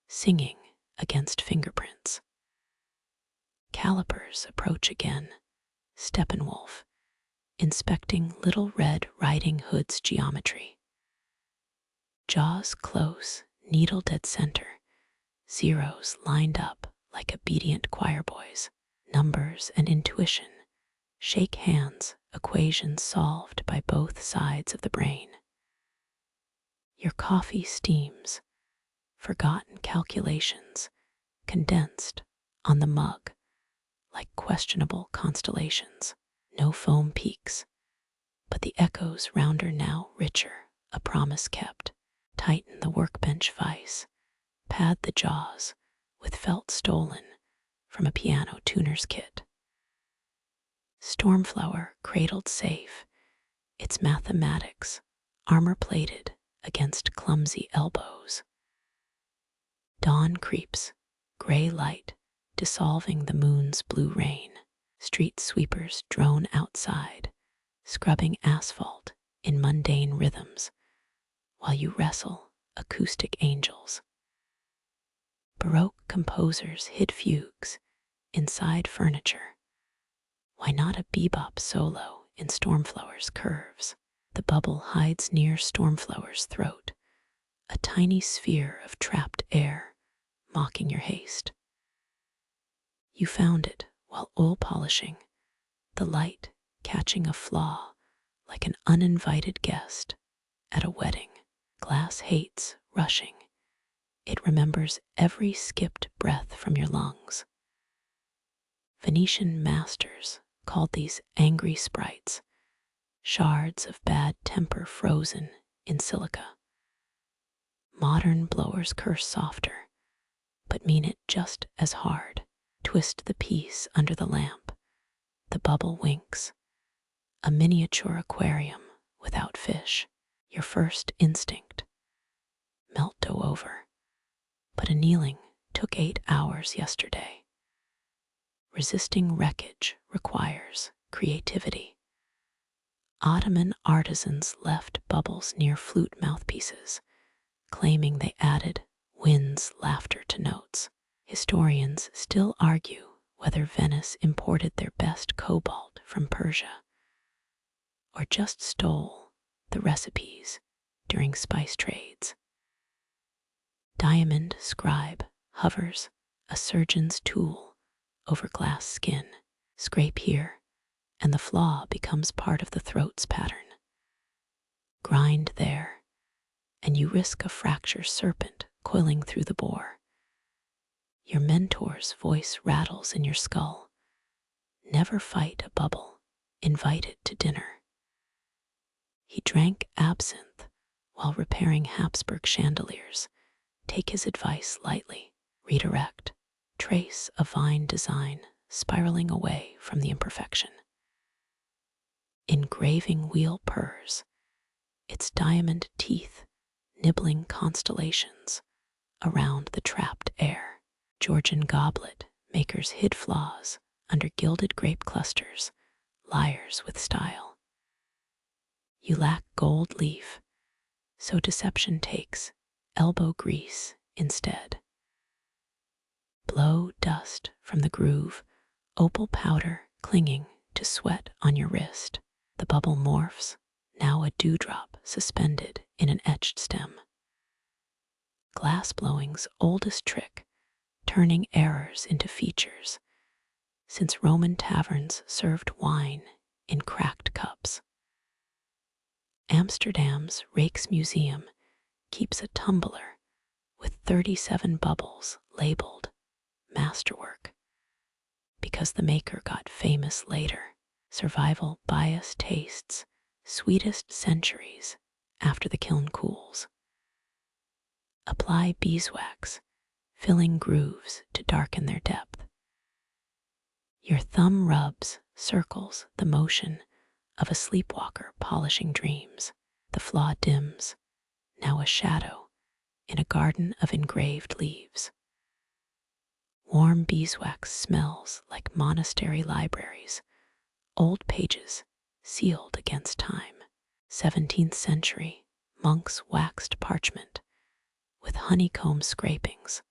singing against fingerprints. Calipers approach again, Steppenwolf, inspecting Little Red Riding Hood's geometry. Jaws close, needle dead center, zeros lined up like obedient choir boys. Numbers and intuition shake hands, equations solved by both sides of the brain. Your coffee steams, forgotten calculations condensed on the mug like questionable constellations. No foam peaks, but the echoes rounder now richer, a promise kept. Tighten the workbench vise, pad the jaws with felt stolen from a piano tuner's kit. Stormflower cradled safe, its mathematics armor-plated against clumsy elbows. Dawn creeps, gray light dissolving the moon's blue rain. Street sweepers drone outside, scrubbing asphalt in mundane rhythms, while you wrestle acoustic angels. Baroque composers hid fugues inside furniture. Why not a bebop solo in Stormflower's curves? The bubble hides near Stormflower's throat, a tiny sphere of trapped air mocking your haste. You found it while oil polishing, the light catching a flaw like an uninvited guest at a wedding. Glass hates rushing. It remembers every skipped breath from your lungs. Venetian masters called these angry sprites, shards of bad temper frozen in silica. Modern blowers curse softer, but mean it just as hard. Twist the piece under the lamp. The bubble winks. A miniature aquarium without fish. Your first instinct. Melt dough over. But annealing took 8 hours yesterday. Resisting wreckage requires creativity. Ottoman artisans left bubbles near flute mouthpieces, claiming they added wind's laughter to notes. Historians still argue whether Venice imported their best cobalt from Persia or just stole the recipes during spice trades. Diamond scribe hovers, a surgeon's tool over glass skin. Scrape here and the flaw becomes part of the throat's pattern. Grind there, and you risk a fracture serpent coiling through the bore. Your mentor's voice rattles in your skull. Never fight a bubble, invite it to dinner. He drank absinthe while repairing Habsburg chandeliers. Take his advice lightly. Redirect. Trace a vine design spiraling away from the imperfection. Engraving wheel purrs, its diamond teeth nibbling constellations around the trapped air. Georgian goblet makers hid flaws under gilded grape clusters, liars with style. You lack gold leaf, so deception takes elbow grease instead. Blow dust from the groove, opal powder clinging to sweat on your wrist. The bubble morphs, now a dewdrop suspended in an etched stem. Glassblowing's oldest trick, turning errors into features, since Roman taverns served wine in cracked cups. Amsterdam's Rijksmuseum keeps a tumbler with 37 bubbles labeled masterwork because the maker got famous later. Survival bias tastes sweetest centuries after the kiln cools. Apply beeswax, filling grooves to darken their depth. Your thumb rubs circles the motion of a sleepwalker polishing dreams. The flaw dims, now a shadow in a garden of engraved leaves. Warm beeswax smells like monastery libraries, old pages sealed against time. 17th century monks waxed parchment with honeycomb scrapings,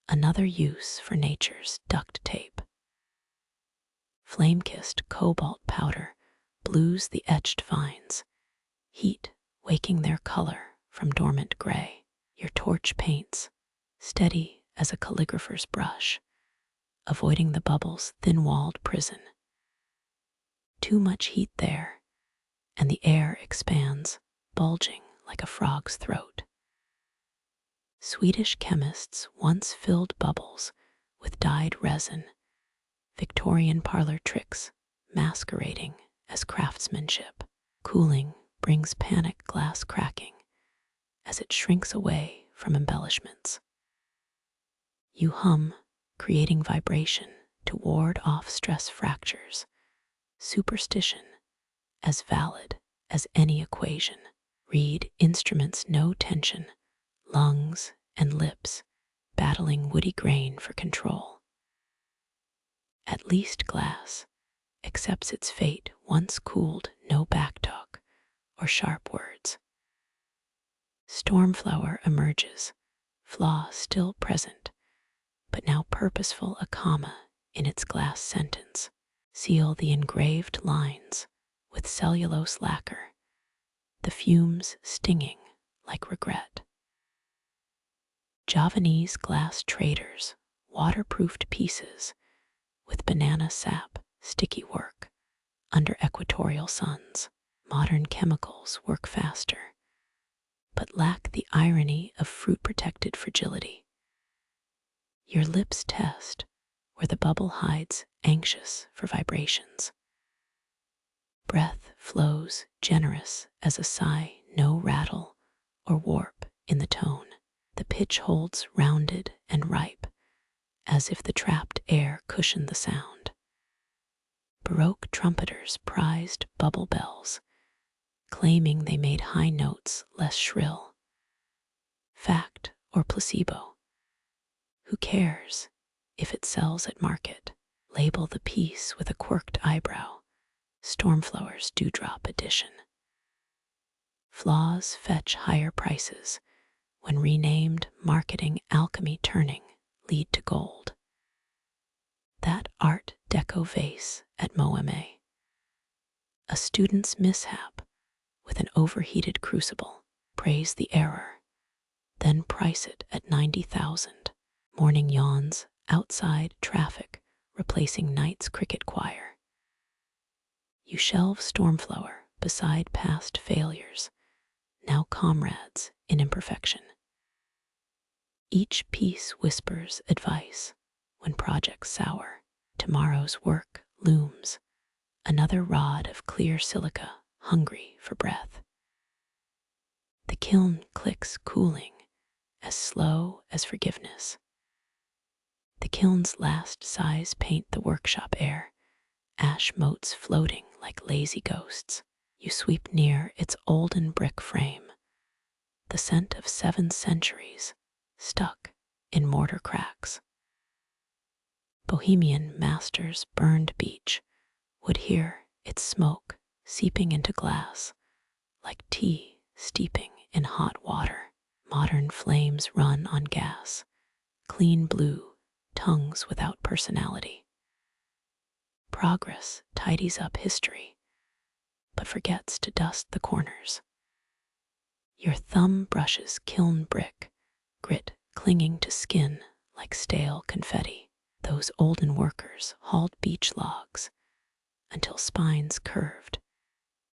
another use for nature's duct tape. Flame-kissed cobalt powder blues the etched vines, heat waking their color from dormant gray. Your torch paints, steady as a calligrapher's brush, avoiding the bubble's thin-walled prison. Too much heat there, and the air expands, bulging like a frog's throat. Swedish chemists once filled bubbles with dyed resin, Victorian parlor tricks masquerading as craftsmanship. Cooling brings panic glass cracking as it shrinks away from embellishments. You hum, creating vibration to ward off stress fractures. Superstition as valid as any equation. Read instruments no tension, lungs and lips battling woody grain for control. At least glass accepts its fate once cooled, no backtalk or sharp words. Stormflower emerges, flaw still present, but now purposeful, a comma in its glass sentence. Seal the engraved lines with cellulose lacquer, the fumes stinging like regret. Javanese glass traders waterproofed pieces with banana sap sticky work under equatorial suns. Modern chemicals work faster, but lack the irony of fruit-protected fragility. Your lips test where the bubble hides, anxious for vibrations. Breath flows generous as a sigh, no rattle or warp in the tone. The pitch holds rounded and ripe, as if the trapped air cushioned the sound. Baroque trumpeters prized bubble bells, claiming they made high notes less shrill. Fact or placebo? Who cares if it sells at market? Label the piece with a quirked eyebrow, Stormflower's Dewdrop Edition. Flaws fetch higher prices when renamed, marketing alchemy turning lead to gold. That Art Deco vase at Moeme, a student's mishap with an overheated crucible. Praise the error, then price it at 90,000. Morning yawns, outside traffic replacing night's cricket choir. You shelve Stormflower beside past failures, now comrades in imperfection. Each piece whispers advice when projects sour. Tomorrow's work looms, another rod of clear silica hungry for breath. The kiln clicks cooling, as slow as forgiveness. The kiln's last sighs paint the workshop air, ash motes floating like lazy ghosts. You sweep near its olden brick frame, the scent of 7 centuries stuck in mortar cracks. Bohemian masters burned beech, would hear its smoke seeping into glass, like tea steeping in hot water. Modern flames run on gas, clean blue, tongues without personality. Progress tidies up history, but forgets to dust the corners. Your thumb brushes kiln brick, grit clinging to skin like stale confetti. Those olden workers hauled beech logs until spines curved,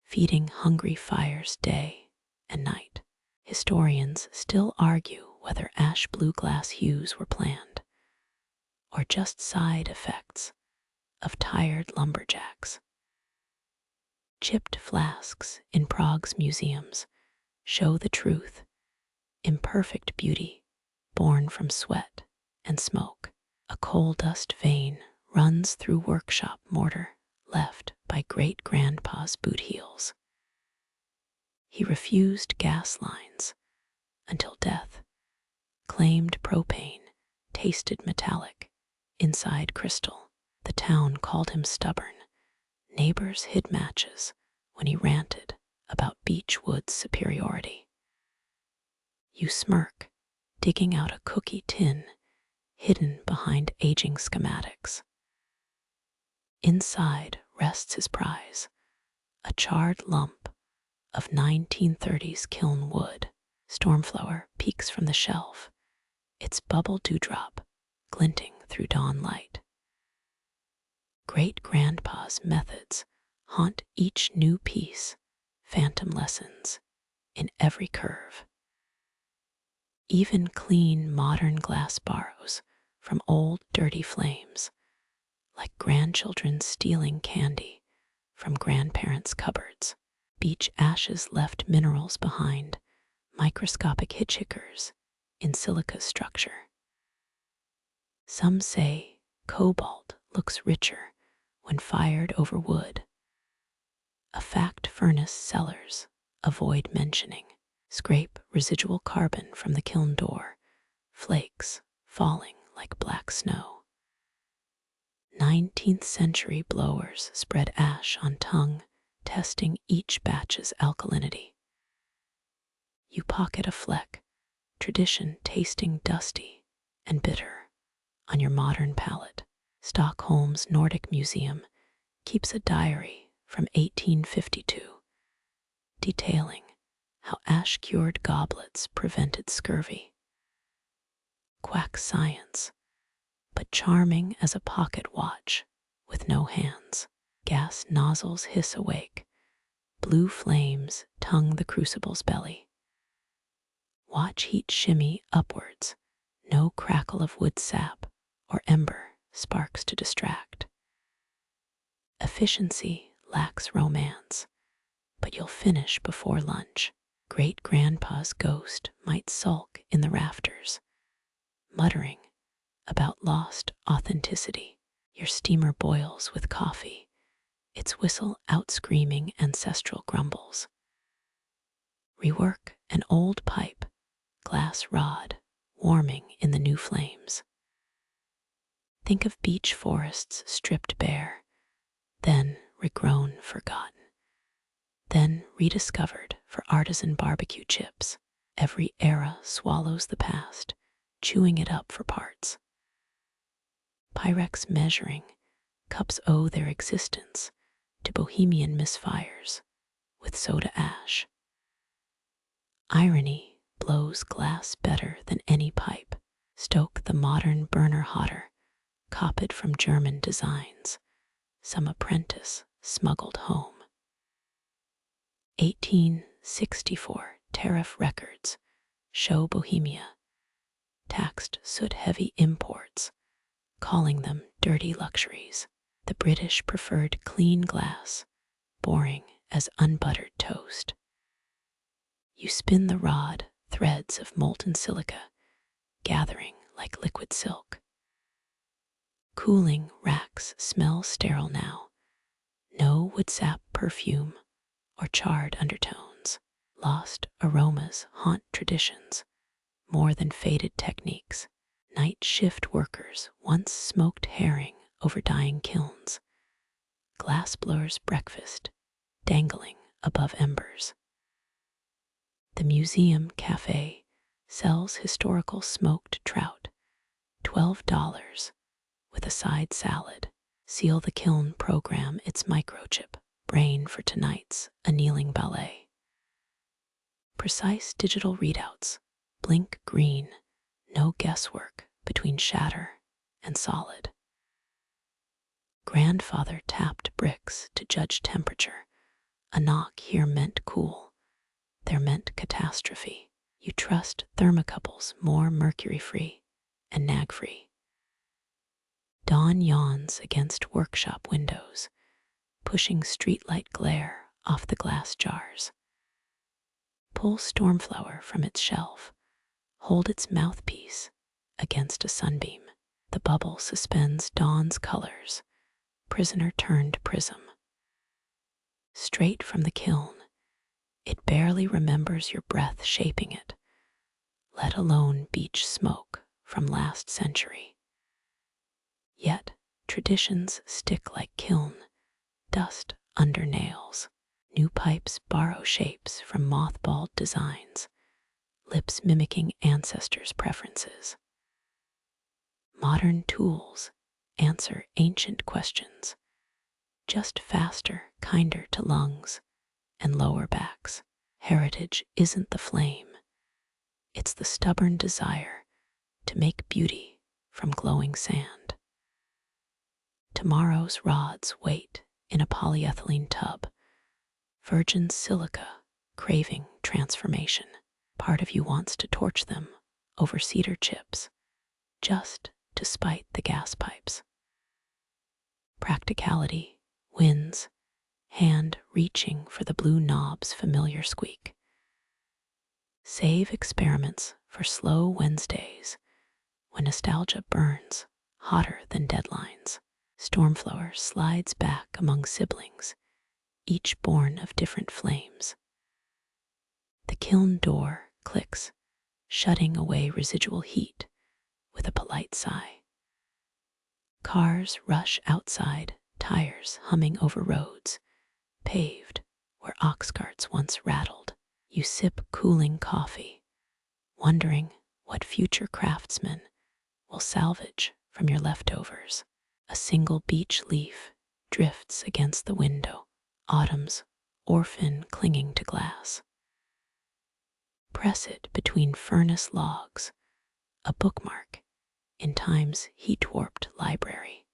feeding hungry fires day and night. Historians still argue whether ash blue glass hues were planned or just side effects of tired lumberjacks. Chipped flasks in Prague's museums show the truth, imperfect beauty born from sweat and smoke. A coal dust vein runs through workshop mortar left by great-grandpa's boot heels. He refused gas lines until death claimed propane tasted metallic inside crystal. The town called him stubborn. Neighbors hid matches when he ranted about beech wood's superiority. You smirk, digging out a cookie tin hidden behind aging schematics. Inside rests his prize, a charred lump of 1930s kiln wood. Stormflower peeks from the shelf, its bubble dewdrop glinting through dawn light. Great-grandpa's methods haunt each new piece, phantom lessons in every curve. Even clean modern glass borrows from old dirty flames, like grandchildren stealing candy from grandparents' cupboards. Beech ashes left minerals behind, microscopic hitchhickers in silica's structure. Some say cobalt looks richer when fired over wood, a fact furnace sellers avoid mentioning. Scrape residual carbon from the kiln door, flakes falling like black snow. 19th century blowers spread ash on tongue, testing each batch's alkalinity. You pocket a fleck, tradition tasting dusty and bitter on your modern palate. Stockholm's Nordic Museum keeps a diary from 1852, detailing how ash-cured goblets prevented scurvy. Quack science, but charming as a pocket watch with no hands. Gas nozzles hiss awake, blue flames tongue the crucible's belly. Watch heat shimmy upwards, no crackle of wood sap or ember sparks to distract. Efficiency lacks romance, but you'll finish before lunch. Great-grandpa's ghost might sulk in the rafters, muttering about lost authenticity. Your steamer boils with coffee, its whistle out-screaming ancestral grumbles. Rework an old pipe, glass rod, warming in the new flames. Think of beech forests stripped bare, then regrown, forgotten, then rediscovered for artisan barbecue chips. Every era swallows the past, chewing it up for parts. Pyrex measuring cups owe their existence to Bohemian misfires with soda ash. Irony blows glass better than any pipe. Stoke the modern burner hotter, copied from German designs. Some apprentice smuggled home. 1864 tariff records show Bohemia taxed soot-heavy imports, calling them dirty luxuries. The British preferred clean glass, boring as unbuttered toast. You spin the rod, threads of molten silica, gathering like liquid silk. Cooling racks smell sterile now. No wood sap perfume or charred undertones. Lost aromas haunt traditions, more than faded techniques. Night shift workers once smoked herring over dying kilns. Glassblower's breakfast dangling above embers. The museum cafe sells historical smoked trout, $12 with a side salad. Seal the kiln program its microchip, brain for tonight's annealing ballet. Precise digital readouts, blink green, no guesswork between shatter and solid. Grandfather tapped bricks to judge temperature. A knock here meant cool, there meant catastrophe. You trust thermocouples more mercury-free and nag-free. Dawn yawns against workshop windows, pushing streetlight glare off the glass jars. Pull Stormflower from its shelf, hold its mouthpiece against a sunbeam. The bubble suspends dawn's colors, prisoner turned prism. Straight from the kiln, it barely remembers your breath shaping it, let alone beach smoke from last century. Yet traditions stick like kiln, dust under nails. New pipes borrow shapes from mothballed designs, lips mimicking ancestors' preferences. Modern tools answer ancient questions, just faster, kinder to lungs and lower backs. Heritage isn't the flame, it's the stubborn desire to make beauty from glowing sand. Tomorrow's rods wait in a polyethylene tub, virgin silica craving transformation. Part of you wants to torch them over cedar chips, just to spite the gas pipes. Practicality wins, hand reaching for the blue knob's familiar squeak. Save experiments for slow Wednesdays when nostalgia burns hotter than deadlines. Stormflower slides back among siblings, each born of different flames. The kiln door clicks, shutting away residual heat with a polite sigh. Cars rush outside, tires humming over roads, paved where ox carts once rattled. You sip cooling coffee, wondering what future craftsmen will salvage from your leftovers. A single beech leaf drifts against the window, autumn's orphan clinging to glass. Press it between furnace logs, a bookmark in time's heat-warped library.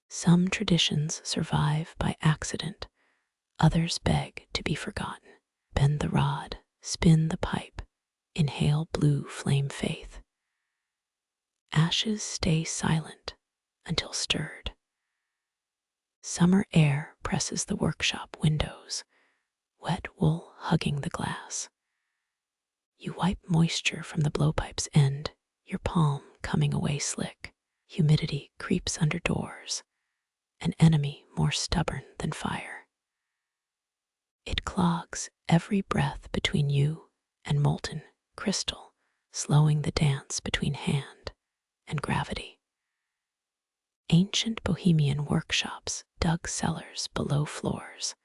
Some traditions survive by accident, others beg to be forgotten. Bend the rod, spin the pipe, inhale blue flame faith. Ashes stay silent until stirred. Summer air presses the workshop windows, wet wool hugging the glass. You wipe moisture from the blowpipe's end, your palm coming away slick. Humidity creeps under doors, an enemy more stubborn than fire. It clogs every breath between you and molten crystal, slowing the dance between hand and gravity. Ancient Bohemian workshops dug cellars below floors,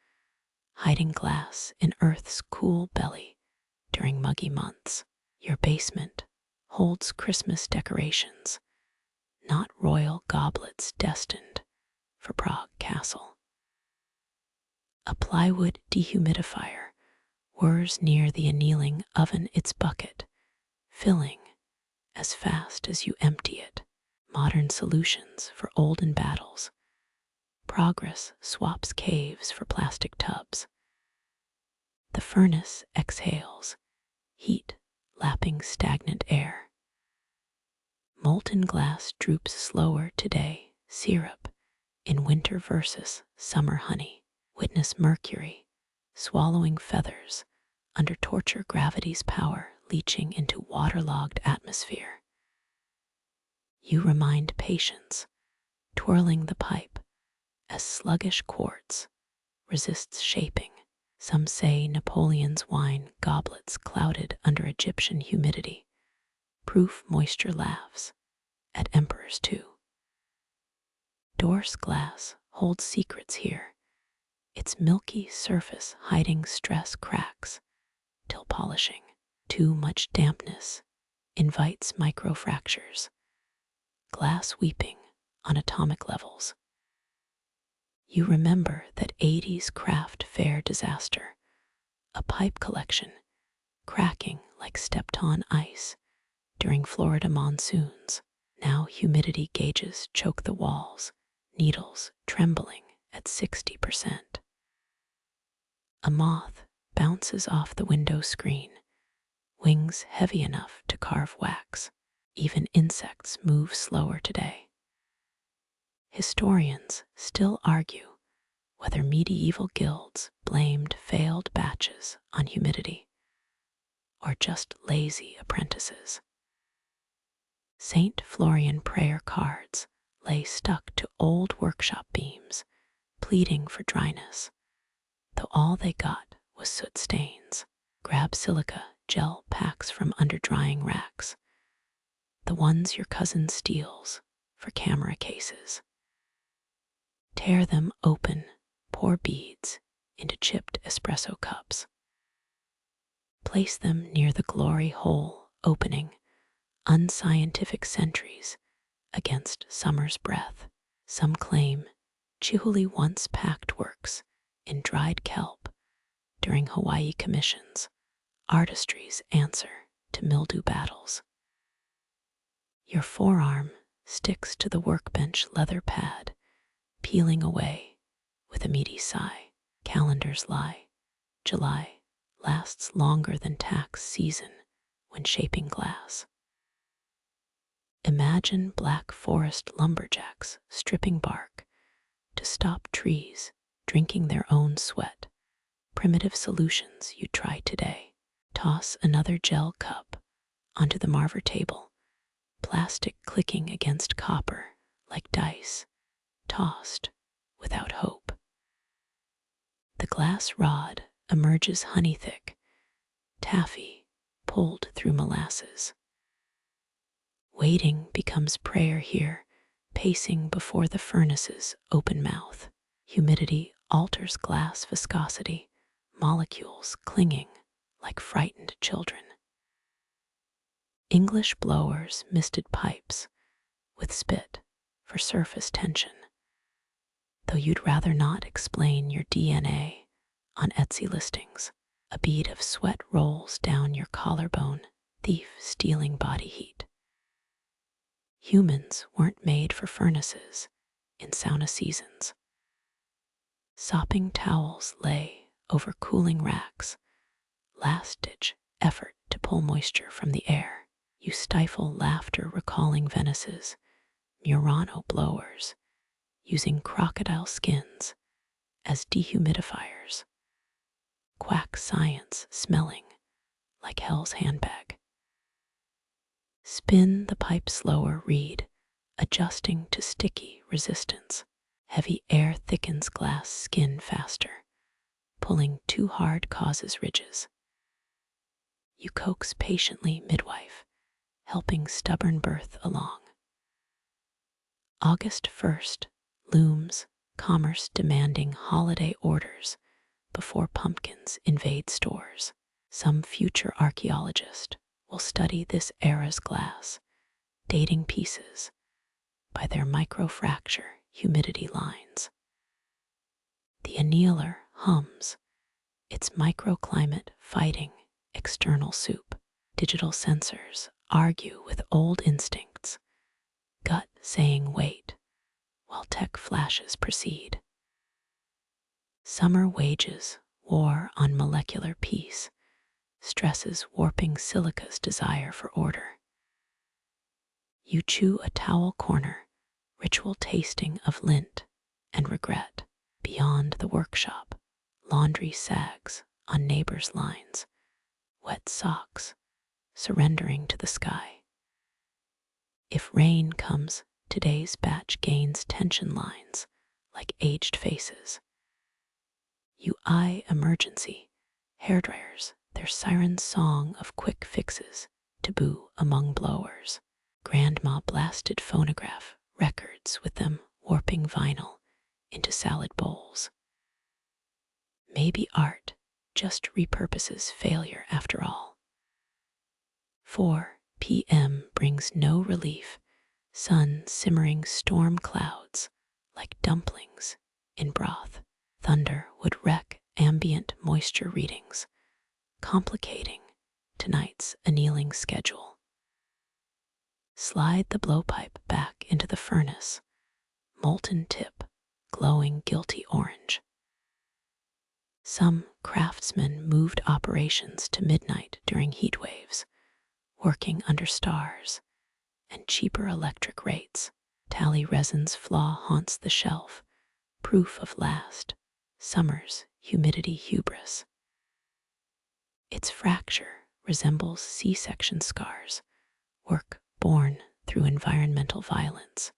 hiding glass in Earth's cool belly during muggy months. Your basement holds Christmas decorations, not royal goblets destined for Prague Castle. A plywood dehumidifier whirs near the annealing oven, its bucket filling as fast as you empty it. Modern solutions for olden battles, Progress swaps caves for plastic tubs. The furnace exhales, heat lapping stagnant air. Molten glass droops slower today, syrup in winter versus summer honey. Witness mercury, swallowing feathers, under torture gravity's power leaching into waterlogged atmosphere. You remind patience, twirling the pipe, as sluggish quartz resists shaping. Some say Napoleon's wine goblets clouded under Egyptian humidity. Proof moisture laughs at emperors too. Dorse glass holds secrets here, its milky surface hiding stress cracks till polishing. Too much dampness invites microfractures, glass weeping on atomic levels. You remember that 80s craft fair disaster, a pipe collection cracking like stepped-on ice during Florida monsoons. Now humidity gauges choke the walls, needles trembling at 60%. A moth bounces off the window screen, wings heavy enough to carve wax. Even insects move slower today. Historians still argue whether medieval guilds blamed failed batches on humidity or just lazy apprentices. St. Florian prayer cards lay stuck to old workshop beams, pleading for dryness, though all they got was soot stains. Grab silica gel packs from under drying racks, the ones your cousin steals for camera cases. Tear them open, pour beads into chipped espresso cups. Place them near the glory hole opening, unscientific sentries against summer's breath. Some claim Chihuly once packed works in dried kelp during Hawaii commissions, artistry's answer to mildew battles. Your forearm sticks to the workbench leather pad, peeling away with a meaty sigh. Calendars lie. July lasts longer than tax season when shaping glass. Imagine black forest lumberjacks stripping bark to stop trees drinking their own sweat. Primitive solutions you try today. Toss another gel cup onto the marver table, plastic clicking against copper like dice, tossed without hope. The glass rod emerges honey thick, taffy pulled through molasses. Waiting becomes prayer here, pacing before the furnace's open mouth. Humidity alters glass viscosity, molecules clinging like frightened children. English blowers misted pipes with spit for surface tension. Though you'd rather not explain your DNA on Etsy listings, a bead of sweat rolls down your collarbone, thief stealing body heat. Humans weren't made for furnaces in sauna seasons. Sopping towels lay over cooling racks, last-ditch effort to pull moisture from the air. You stifle laughter recalling Venice's Murano blowers, using crocodile skins as dehumidifiers. Quack science smelling like hell's handbag. Spin the pipe slower, read, adjusting to sticky resistance. Heavy air thickens glass skin faster. Pulling too hard causes ridges. You coax patiently, midwife, helping stubborn birth along. August 1st looms, commerce demanding holiday orders before pumpkins invade stores. Some future archaeologist will study this era's glass, dating pieces by their microfracture humidity lines. The annealer hums, its microclimate fighting external soup. Digital sensors argue with old instincts, gut saying wait, while tech flashes proceed. Summer wages war on molecular peace, stresses warping silica's desire for order. You chew a towel corner, ritual tasting of lint and regret. Beyond the workshop, laundry sags on neighbors' lines, wet socks surrendering to the sky. If rain comes, today's batch gains tension lines like aged faces. You eye emergency, hairdryers, their siren song of quick fixes, taboo among blowers. Grandma blasted phonograph records with them warping vinyl into salad bowls. Maybe art just repurposes failure after all. 4 p.m. brings no relief, sun simmering storm clouds like dumplings in broth. Thunder would wreck ambient moisture readings, complicating tonight's annealing schedule. Slide the blowpipe back into the furnace, molten tip glowing guilty orange. Some craftsmen moved operations to midnight during heat waves, working under stars and cheaper electric rates. Tally resin's flaw haunts the shelf, proof of last summer's humidity hubris. Its fracture resembles C-section scars, work born through environmental violence.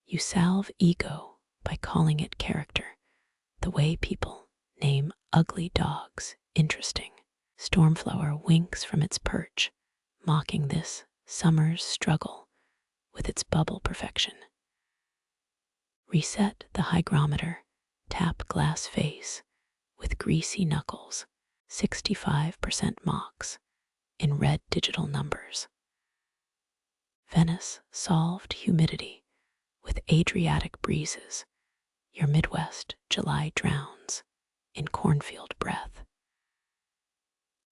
You salve ego by calling it character, the way people name ugly dogs interesting. Stormflower winks from its perch, mocking this summer's struggle with its bubble perfection. Reset the hygrometer, tap glass face with greasy knuckles, 65% mocks in red digital numbers. Venice solved humidity with Adriatic breezes. Your Midwest July drowns in cornfield breath.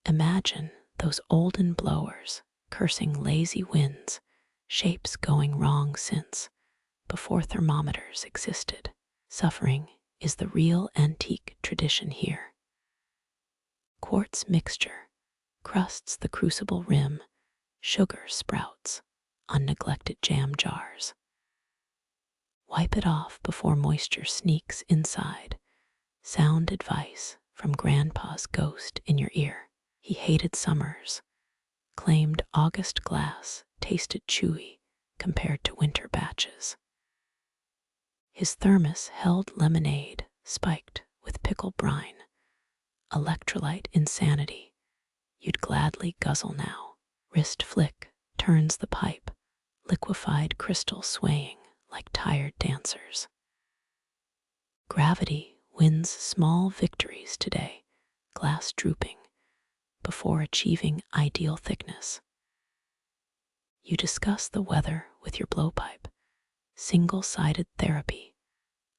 Imagine those olden blowers cursing lazy winds, shapes going wrong since before thermometers existed. Suffering is the real antique tradition here. Quartz mixture crusts the crucible rim, sugar sprouts on neglected jam jars. Wipe it off before moisture sneaks inside. Sound advice from Grandpa's ghost in your ear. He hated summers, claimed August glass tasted chewy compared to winter batches. His thermos held lemonade spiked with pickle brine, electrolyte insanity you'd gladly guzzle now. Wrist flick turns the pipe, liquefied crystal swaying like tired dancers. Gravity wins small victories today, glass drooping before achieving ideal thickness. You discuss the weather with your blowpipe, single-sided therapy,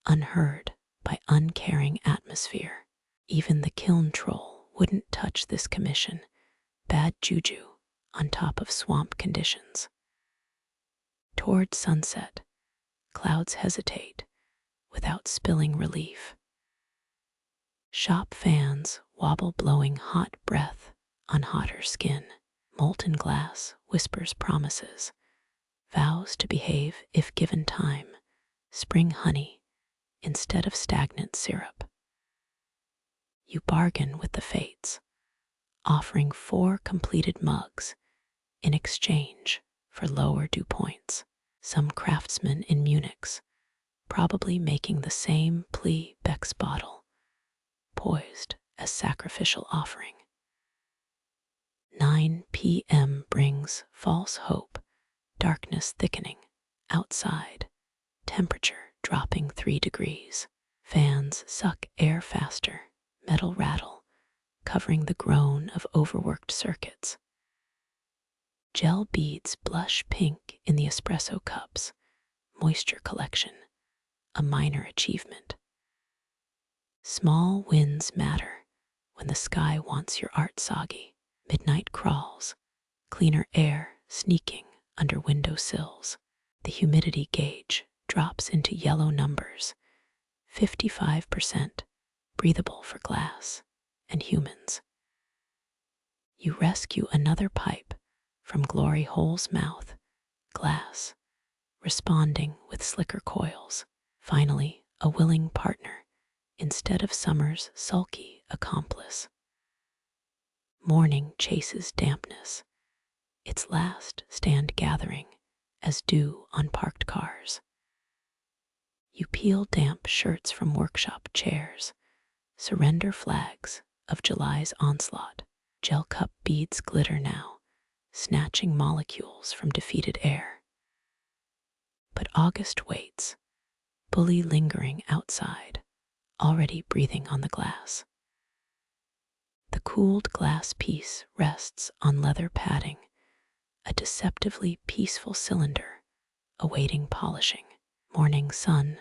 unheard by uncaring atmosphere. Even the kiln troll wouldn't touch this commission, bad juju on top of swamp conditions. Toward sunset, clouds hesitate without spilling relief. Shop fans wobble blowing hot breath on hotter skin. Molten glass whispers promises, vows to behave if given time, spring honey instead of stagnant syrup. You bargain with the fates, offering 4 completed mugs in exchange for lower dew points. Some craftsman in Munich's probably making the same plea Beck's bottle, poised as sacrificial offering. 9 p.m. brings false hope, darkness thickening. Outside, temperature dropping 3 degrees. Fans suck air faster, metal rattle, covering the groan of overworked circuits. Gel beads blush pink in the espresso cups, moisture collection, a minor achievement. Small wins matter when the sky wants your art soggy. Midnight crawls, cleaner air sneaking under window sills. The humidity gauge drops into yellow numbers, 55% breathable for glass and humans. You rescue another pipe from glory hole's mouth, glass, responding with slicker coils. Finally, a willing partner instead of summer's sulky accomplice. Morning chases dampness, its last stand gathering as dew on parked cars. You peel damp shirts from workshop chairs, surrender flags of July's onslaught. Gel cup beads glitter now, snatching molecules from defeated air. But August waits, bully lingering outside, already breathing on the glass. The cooled glass piece rests on leather padding, a deceptively peaceful cylinder awaiting polishing. Morning sun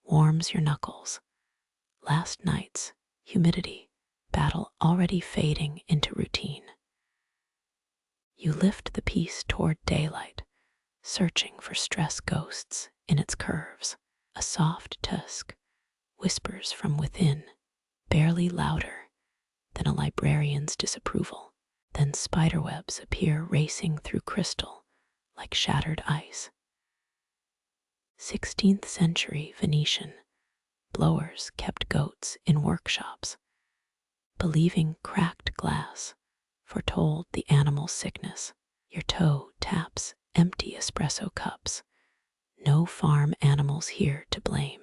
warms your knuckles. Last night's humidity battle already fading into routine. You lift the piece toward daylight, searching for stress ghosts in its curves. A soft tusk whispers from within, barely louder than a librarian's disapproval. Then spiderwebs appear racing through crystal like shattered ice. 16th century Venetian blowers kept goats in workshops, believing cracked glass foretold the animal's sickness. Your toe taps empty espresso cups. No farm animals here to blame.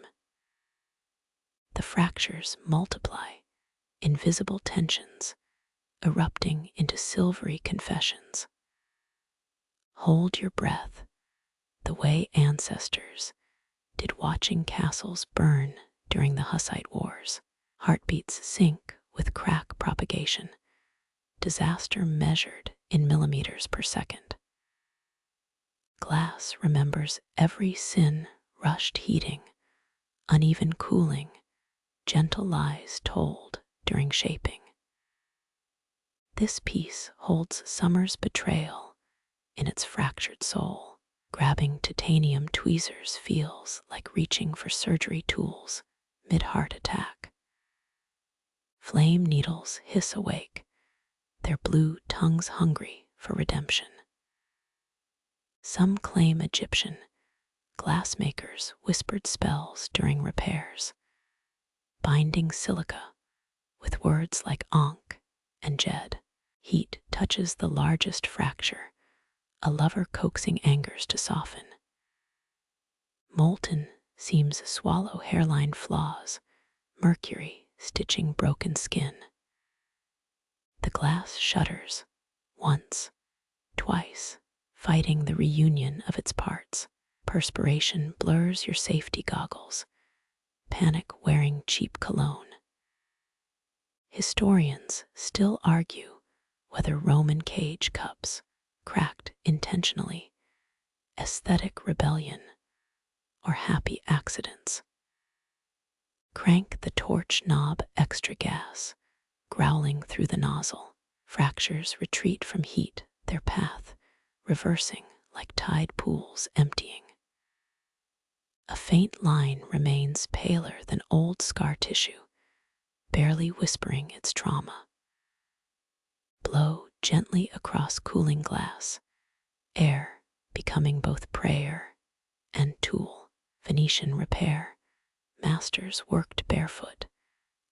The fractures multiply, invisible tensions erupting into silvery confessions. Hold your breath, the way ancestors did watching castles burn during the Hussite Wars. Heartbeats sync with crack propagation, disaster measured in millimeters per second. Glass remembers every sin, rushed heating, uneven cooling, gentle lies told during shaping. This piece holds summer's betrayal in its fractured soul. Grabbing titanium tweezers feels like reaching for surgery tools mid-heart attack. Flame needles hiss awake, their blue tongues hungry for redemption. Some claim Egyptian glassmakers whispered spells during repairs, binding silica with words like Ankh and Jed. Heat touches the largest fracture, a lover coaxing angers to soften. Molten seems swallow hairline flaws, mercury stitching broken skin. The glass shudders, once, twice, fighting the reunion of its parts. Perspiration blurs your safety goggles, panic wearing cheap cologne. Historians still argue whether Roman cage cups cracked intentionally, aesthetic rebellion, or happy accidents. Crank the torch knob extra gas, growling through the nozzle. Fractures retreat from heat, their path reversing like tide pools emptying. A faint line remains paler than old scar tissue, barely whispering its trauma. Blow gently across cooling glass, air becoming both prayer and tool. Venetian repair, masters worked barefoot,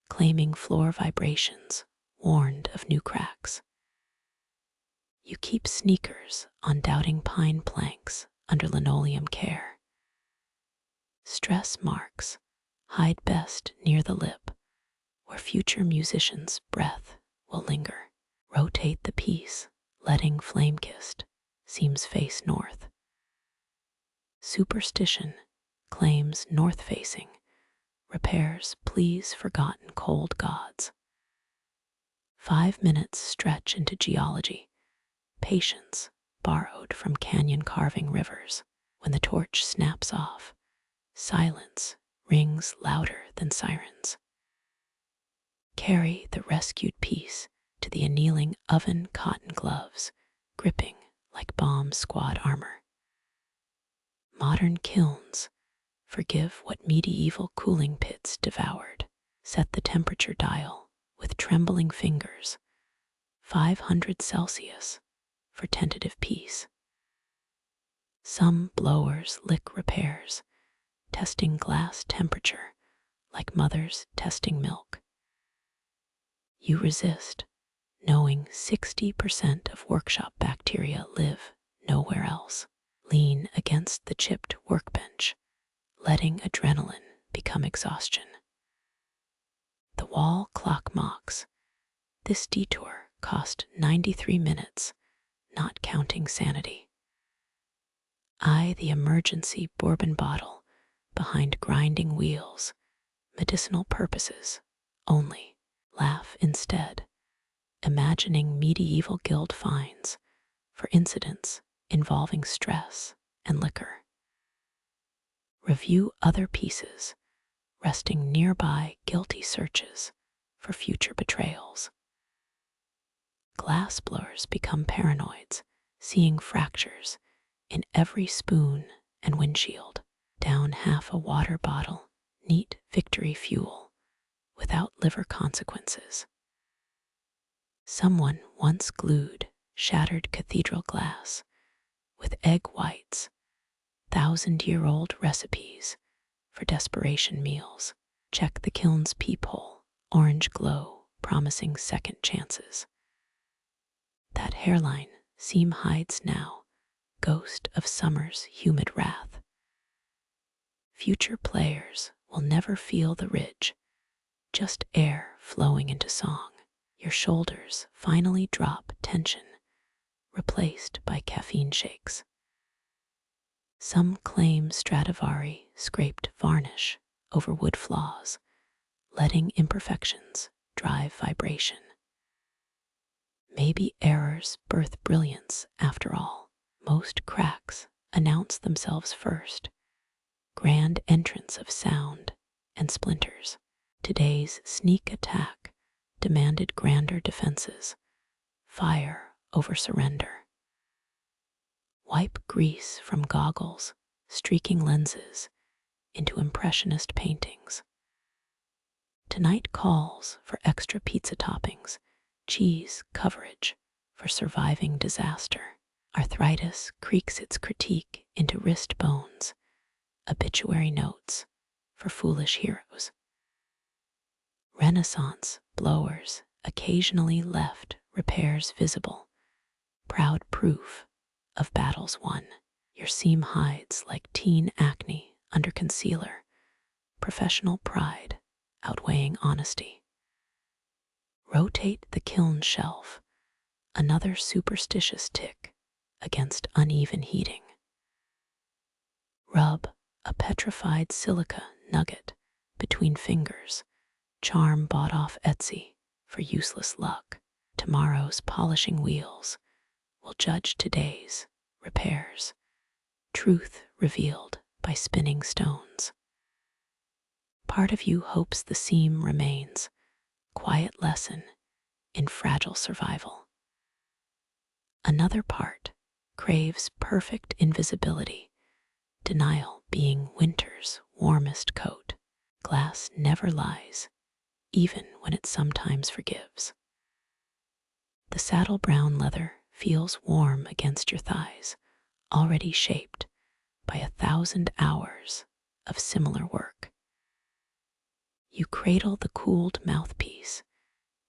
claiming floor vibrations, warned of new cracks. You keep sneakers on doubting pine planks under linoleum care. Stress marks hide best near the lip, where future musicians' breath will linger. Rotate the piece, letting flame-kissed seams face north. Superstition claims north-facing, repairs please forgotten cold gods. 5 minutes stretch into geology, patience borrowed from canyon carving rivers. When the torch snaps off, silence rings louder than sirens. Carry the rescued piece to the annealing oven cotton gloves, gripping like bomb squad armor. Modern kilns Forgive what medieval cooling pits devoured. Set the temperature dial with trembling fingers, 500 Celsius, for tentative peace. Some blowers lick repairs, testing glass temperature like mothers testing milk. You resist, knowing 60% of workshop bacteria live nowhere else. Lean against the chipped workbench, letting adrenaline become exhaustion. The wall clock mocks. This detour cost 93 minutes, not counting sanity. Eye the emergency bourbon bottle behind grinding wheels, medicinal purposes only. Laugh instead, imagining medieval guild fines for incidents involving stress and liquor. Review other pieces, resting nearby guilty searches for future betrayals. Glassblowers become paranoids, seeing fractures in every spoon and windshield. Down half a water bottle, neat victory fuel, without liver consequences. Someone once glued shattered cathedral glass with egg whites, 1,000-year-old recipes for desperation meals. Check the kiln's peephole, orange glow promising second chances. That hairline seam hides now, ghost of summer's humid wrath. Future players will never feel the ridge, just air flowing into song. Your shoulders finally drop tension, replaced by caffeine shakes. Some claim Stradivari scraped varnish over wood flaws, letting imperfections drive vibration. Maybe errors birth brilliance after all. Most cracks announce themselves first. Grand entrance of sound and splinters. Today's sneak attack demanded grander defenses, fire over surrender. Wipe grease from goggles, streaking lenses into impressionist paintings. Tonight calls for extra pizza toppings, cheese coverage for surviving disaster. Arthritis creaks its critique into wrist bones, obituary notes for foolish heroes. Renaissance blowers occasionally left repairs visible, proud proof of battles won. Your seam hides like teen acne under concealer, professional pride outweighing honesty. Rotate the kiln shelf, another superstitious tick against uneven heating. Rub a petrified silica nugget between fingers, charm bought off Etsy for useless luck. Tomorrow's polishing wheels will judge today's repairs, truth revealed by spinning stones. Part of you hopes the seam remains, quiet lesson in fragile survival. Another part craves perfect invisibility, denial being winter's warmest coat. Glass never lies, even when it sometimes forgives. The saddle brown leather feels warm against your thighs, already shaped by 1,000 hours of similar work. You cradle the cooled mouthpiece,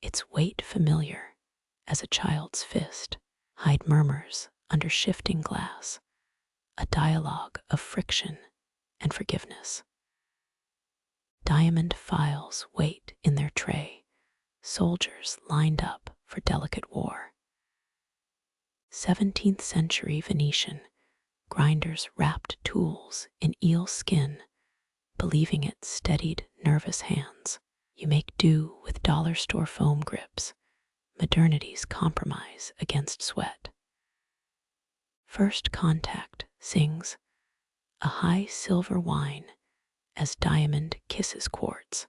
its weight familiar as a child's fist. Hide murmurs under shifting glass, a dialogue of friction and forgiveness. Diamond files wait in their tray, soldiers lined up for delicate war. 17th century Venetian, grinders wrapped tools in eel skin, believing it steadied nervous hands. You make do with dollar store foam grips, modernity's compromise against sweat. First Contact sings a high silver whine as diamond kisses quartz.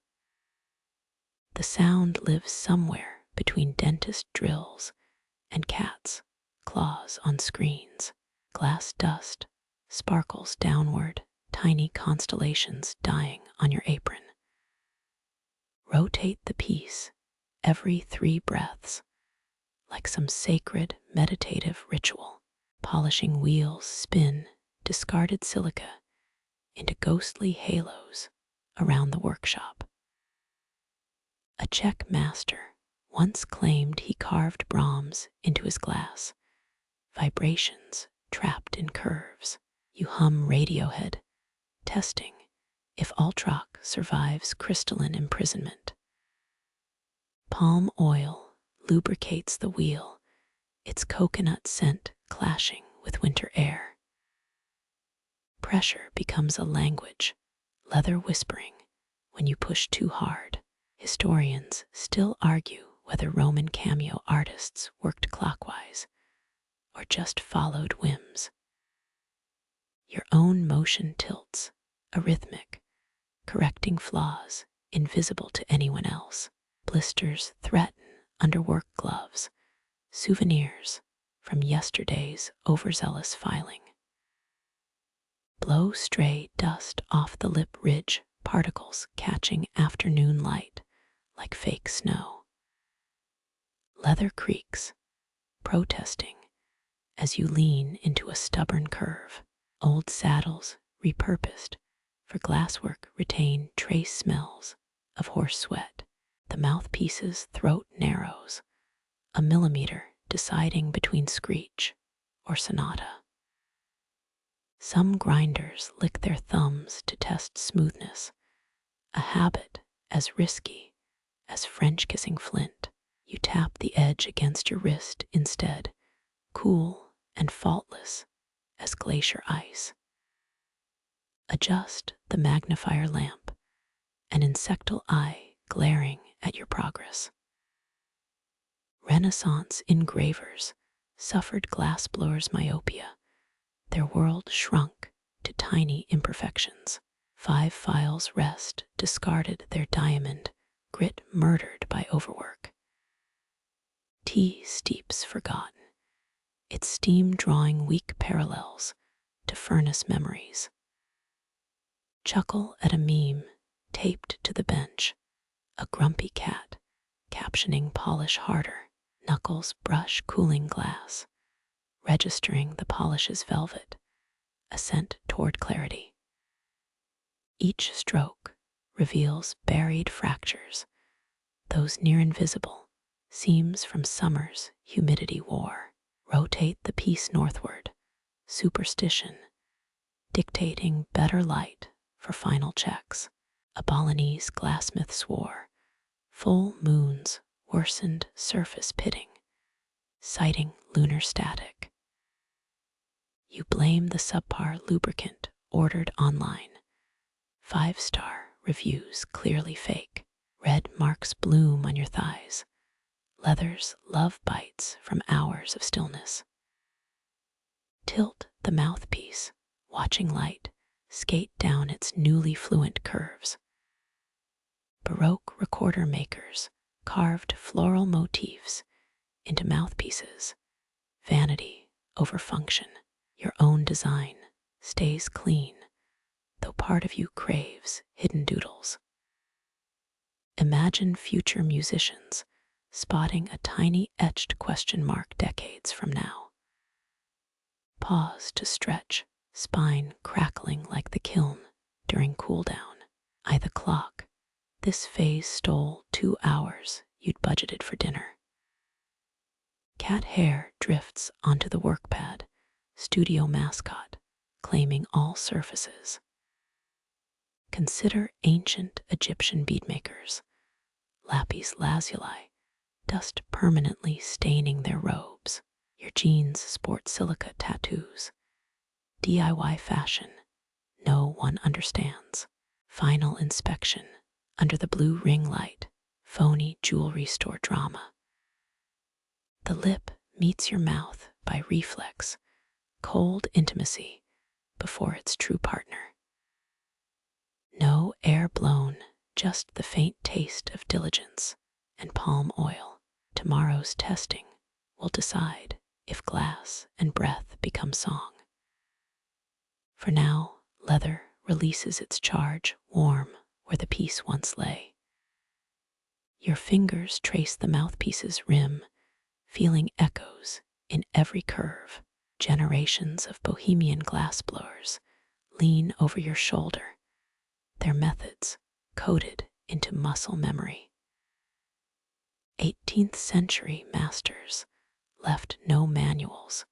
The sound lives somewhere between dentist drills and cats' claws on screens. Glass dust sparkles downward, tiny constellations dying on your apron. Rotate the piece every 3 breaths, like some sacred meditative ritual. Polishing wheels spin discarded silica into ghostly halos around the workshop. A Czech master once claimed he carved Brahms into his glass, vibrations trapped in curves. You hum Radiohead, testing if Altrock survives crystalline imprisonment. Palm oil lubricates the wheel, its coconut scent clashing with winter air. Pressure becomes a language, leather whispering when you push too hard. Historians still argue whether Roman cameo artists worked clockwise or just followed whims. Your own motion tilts, arrhythmic, correcting flaws invisible to anyone else. Blisters threaten under work gloves, souvenirs from yesterday's overzealous filing. Blow stray dust off the lip ridge, particles catching afternoon light like fake snow. Leather creaks, protesting as you lean into a stubborn curve. Old saddles, repurposed for glasswork, retain trace smells of horse sweat. The mouthpiece's throat narrows, a millimeter deciding between screech or sonata. Some grinders lick their thumbs to test smoothness, a habit as risky as French kissing flint. You tap the edge against your wrist instead, cool and faultless as glacier ice. Adjust the magnifier lamp, an insectal eye glaring at your progress. Renaissance engravers suffered glassblowers' myopia. Their world shrunk to tiny imperfections. 5 files rest discarded their diamond, grit murdered by overwork. Tea steeps forgotten, its steam drawing weak parallels to furnace memories. Chuckle at a meme taped to the bench, a grumpy cat captioning polish harder. Knuckles brush cooling glass, registering the polish's velvet, ascent toward clarity. Each stroke reveals buried fractures, those near invisible seams from summer's humidity war. Rotate the piece northward, superstition dictating better light for final checks. A Balinese glassmith swore full moons worsened surface pitting, citing lunar static. You blame the subpar lubricant ordered online. 5-star reviews clearly fake. Red marks bloom on your thighs. Leather's love bites from hours of stillness. Tilt the mouthpiece, watching light skate down its newly fluent curves. Baroque recorder makers carved floral motifs into mouthpieces, vanity over function. Your own design stays clean, though part of you craves hidden doodles. Imagine future musicians spotting a tiny etched question mark decades from now. Pause to stretch, spine crackling like the kiln during cool down. Eye the clock. This phase stole 2 hours you'd budgeted for dinner. Cat hair drifts onto the workpad, studio mascot, claiming all surfaces. Consider ancient Egyptian beadmakers, lapis lazuli, dust permanently staining their robes. Your jeans sport silica tattoos. DIY fashion no one understands. Final inspection under the blue ring light, phony jewelry store drama. The lip meets your mouth by reflex, cold intimacy before its true partner. No air blown, just the faint taste of diligence and palm oil. Tomorrow's testing will decide if glass and breath become song. For now, leather releases its charge, warm where the piece once lay. Your fingers trace the mouthpiece's rim, feeling echoes in every curve. Generations of Bohemian glassblowers lean over your shoulder, their methods coded into muscle memory. 18th century masters left no manuals,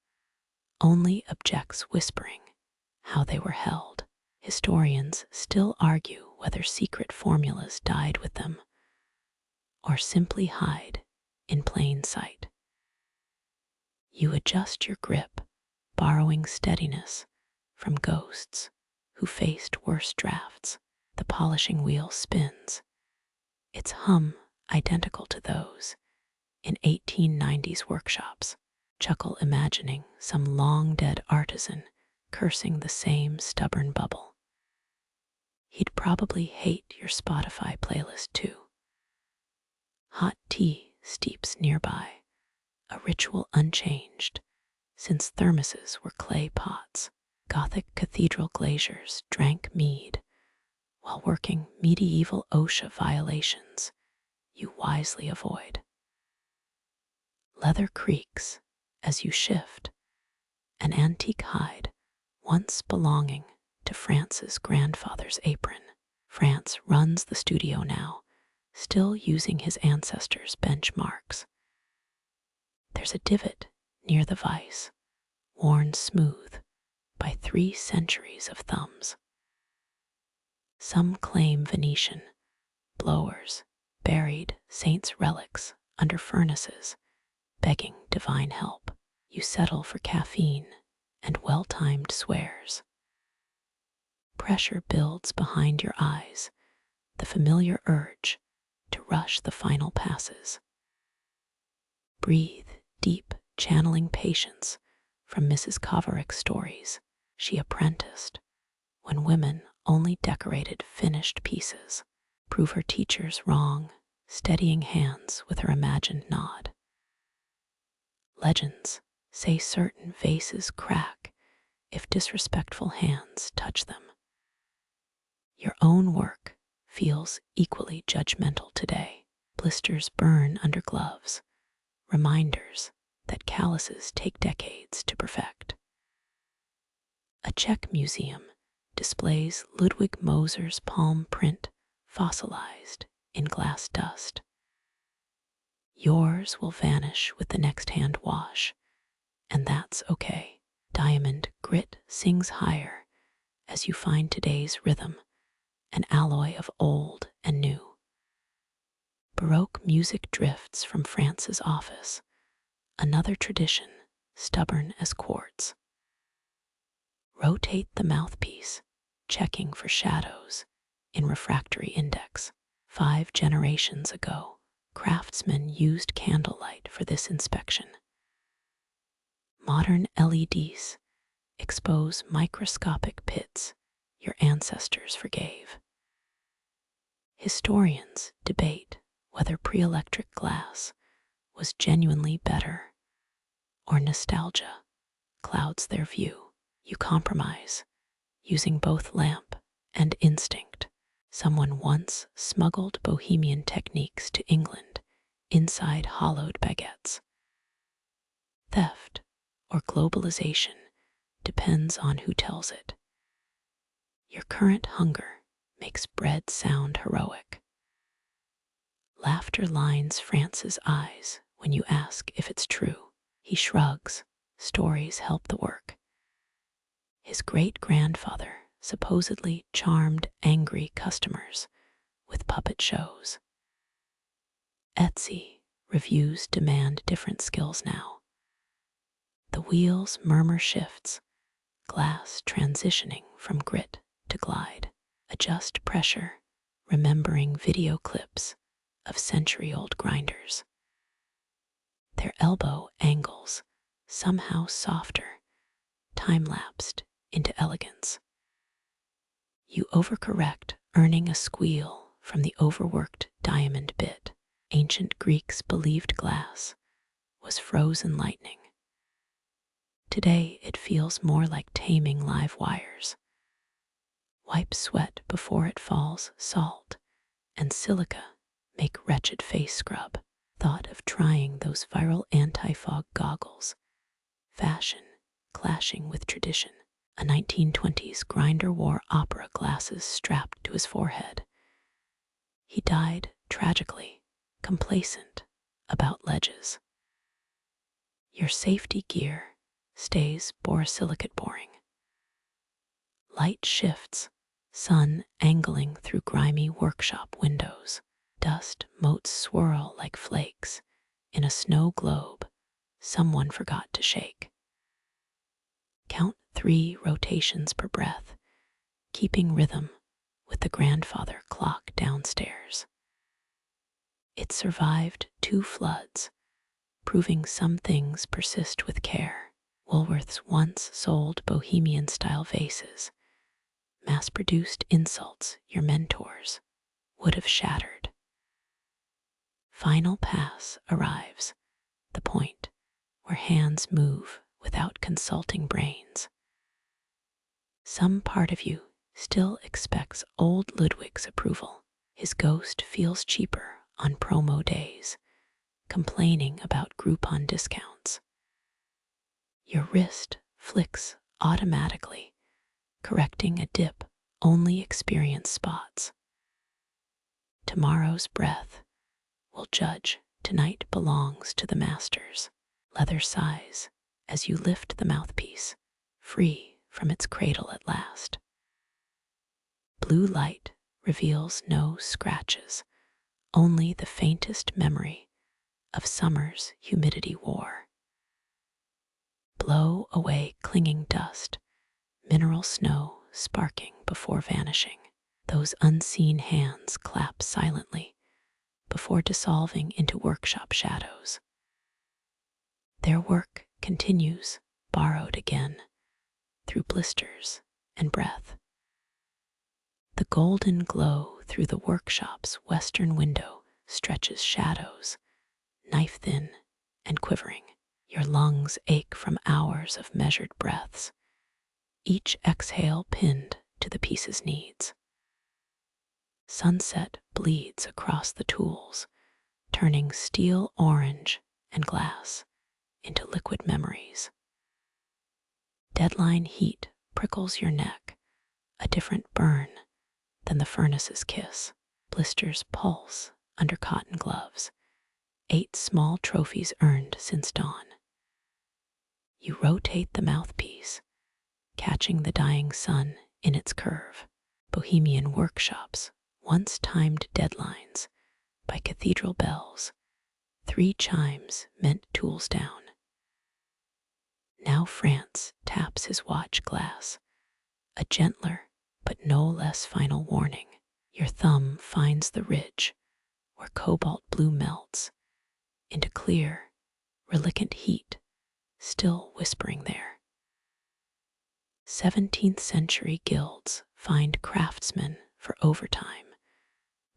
only objects whispering how they were held. Historians still argue whether secret formulas died with them or simply hide in plain sight. You adjust your grip, borrowing steadiness from ghosts who faced worse drafts. The polishing wheel spins, its hum identical to those in 1890s workshops. Chuckle imagining some long-dead artisan cursing the same stubborn bubble. He'd probably hate your Spotify playlist too. Hot tea steeps nearby, a ritual unchanged since thermoses were clay pots. Gothic cathedral glaziers drank mead while working medieval OSHA violations you wisely avoid. Leather creaks as you shift, an antique hide once belonging to France's grandfather's apron. France runs the studio now, still using his ancestors' benchmarks. There's a divot near the vise, worn smooth by 3 centuries of thumbs. Some claim Venetian blowers buried saints' relics under furnaces, begging divine help. You settle for caffeine and well-timed swears. Pressure builds behind your eyes, the familiar urge to rush the final passes. Breathe deep, channeling patience from Mrs. Kovarick's stories. She apprenticed when women only decorated finished pieces. Prove her teachers wrong, steadying hands with her imagined nod. Legends say certain vases crack if disrespectful hands touch them. Your own work feels equally judgmental today. Blisters burn under gloves, reminders that calluses take decades to perfect. A Czech museum displays Ludwig Moser's palm print fossilized in glass dust. Yours will vanish with the next hand wash, and that's okay. Diamond grit sings higher as you find today's rhythm, an alloy of old and new. Baroque music drifts from France's office, another tradition stubborn as quartz. Rotate the mouthpiece, checking for shadows in refractory index. 5 generations ago, craftsmen used candlelight for this inspection. Modern LEDs expose microscopic pits your ancestors forgave. Historians debate whether pre-electric glass was genuinely better or nostalgia clouds their view. You compromise, using both lamp and instinct. Someone once smuggled Bohemian techniques to England inside hollowed baguettes. Theft or globalization depends on who tells it. Your current hunger makes bread sound heroic. Laughter lines France's eyes when you ask if it's true. He shrugs. Stories help the work. His great-grandfather supposedly charmed angry customers with puppet shows. Etsy reviews demand different skills now. The wheel's murmur shifts, glass transitioning from grit to glide. Adjust pressure, remembering video clips of century-old grinders. Their elbow angles, somehow softer, time-lapsed into elegance. You overcorrect, earning a squeal from the overworked diamond bit. Ancient Greeks believed glass was frozen lightning. Today it feels more like taming live wires. Wipe sweat before it falls, salt and silica make wretched face scrub. Thought of trying those viral anti-fog goggles, fashion clashing with tradition. A 1920s grinder wore opera glasses strapped to his forehead. He died tragically, complacent about ledges. Your safety gear stays borosilicate boring. Light shifts, sun angling through grimy workshop windows. Dust motes swirl like flakes in a snow globe someone forgot to shake. Count 3 rotations per breath, keeping rhythm with the grandfather clock downstairs. It survived 2 floods, proving some things persist with care. Woolworth's once sold Bohemian-style vases, mass-produced insults your mentors would have shattered. Final pass arrives, the point where hands move without consulting brains. Some part of you still expects old Ludwig's approval. His ghost feels cheaper on promo days, complaining about Groupon discounts. Your wrist flicks automatically, correcting a dip only experienced spots. Tomorrow's breath will judge tonight belongs to the masters. Leather sighs as you lift the mouthpiece, free from its cradle at last. Blue light reveals no scratches, only the faintest memory of summer's humidity war. Blow away clinging dust, mineral snow sparking before vanishing. Those unseen hands clap silently before dissolving into workshop shadows. Their work continues, borrowed again, through blisters and breath. The golden glow through the workshop's western window stretches shadows, knife-thin and quivering. Your lungs ache from hours of measured breaths, each exhale pinned to the piece's needs. Sunset bleeds across the tools, turning steel orange and glass into liquid memories. Deadline heat prickles your neck, a different burn than the furnace's kiss. Blisters pulse under cotton gloves, 8 small trophies earned since dawn. You rotate the mouthpiece, catching the dying sun in its curve. Bohemian workshops once timed deadlines by cathedral bells. 3 chimes meant tools down. Now France taps his watch glass, a gentler but no less final warning. Your thumb finds the ridge where cobalt blue melts into clear, relicent heat, still whispering there. 17th century guilds find craftsmen for overtime,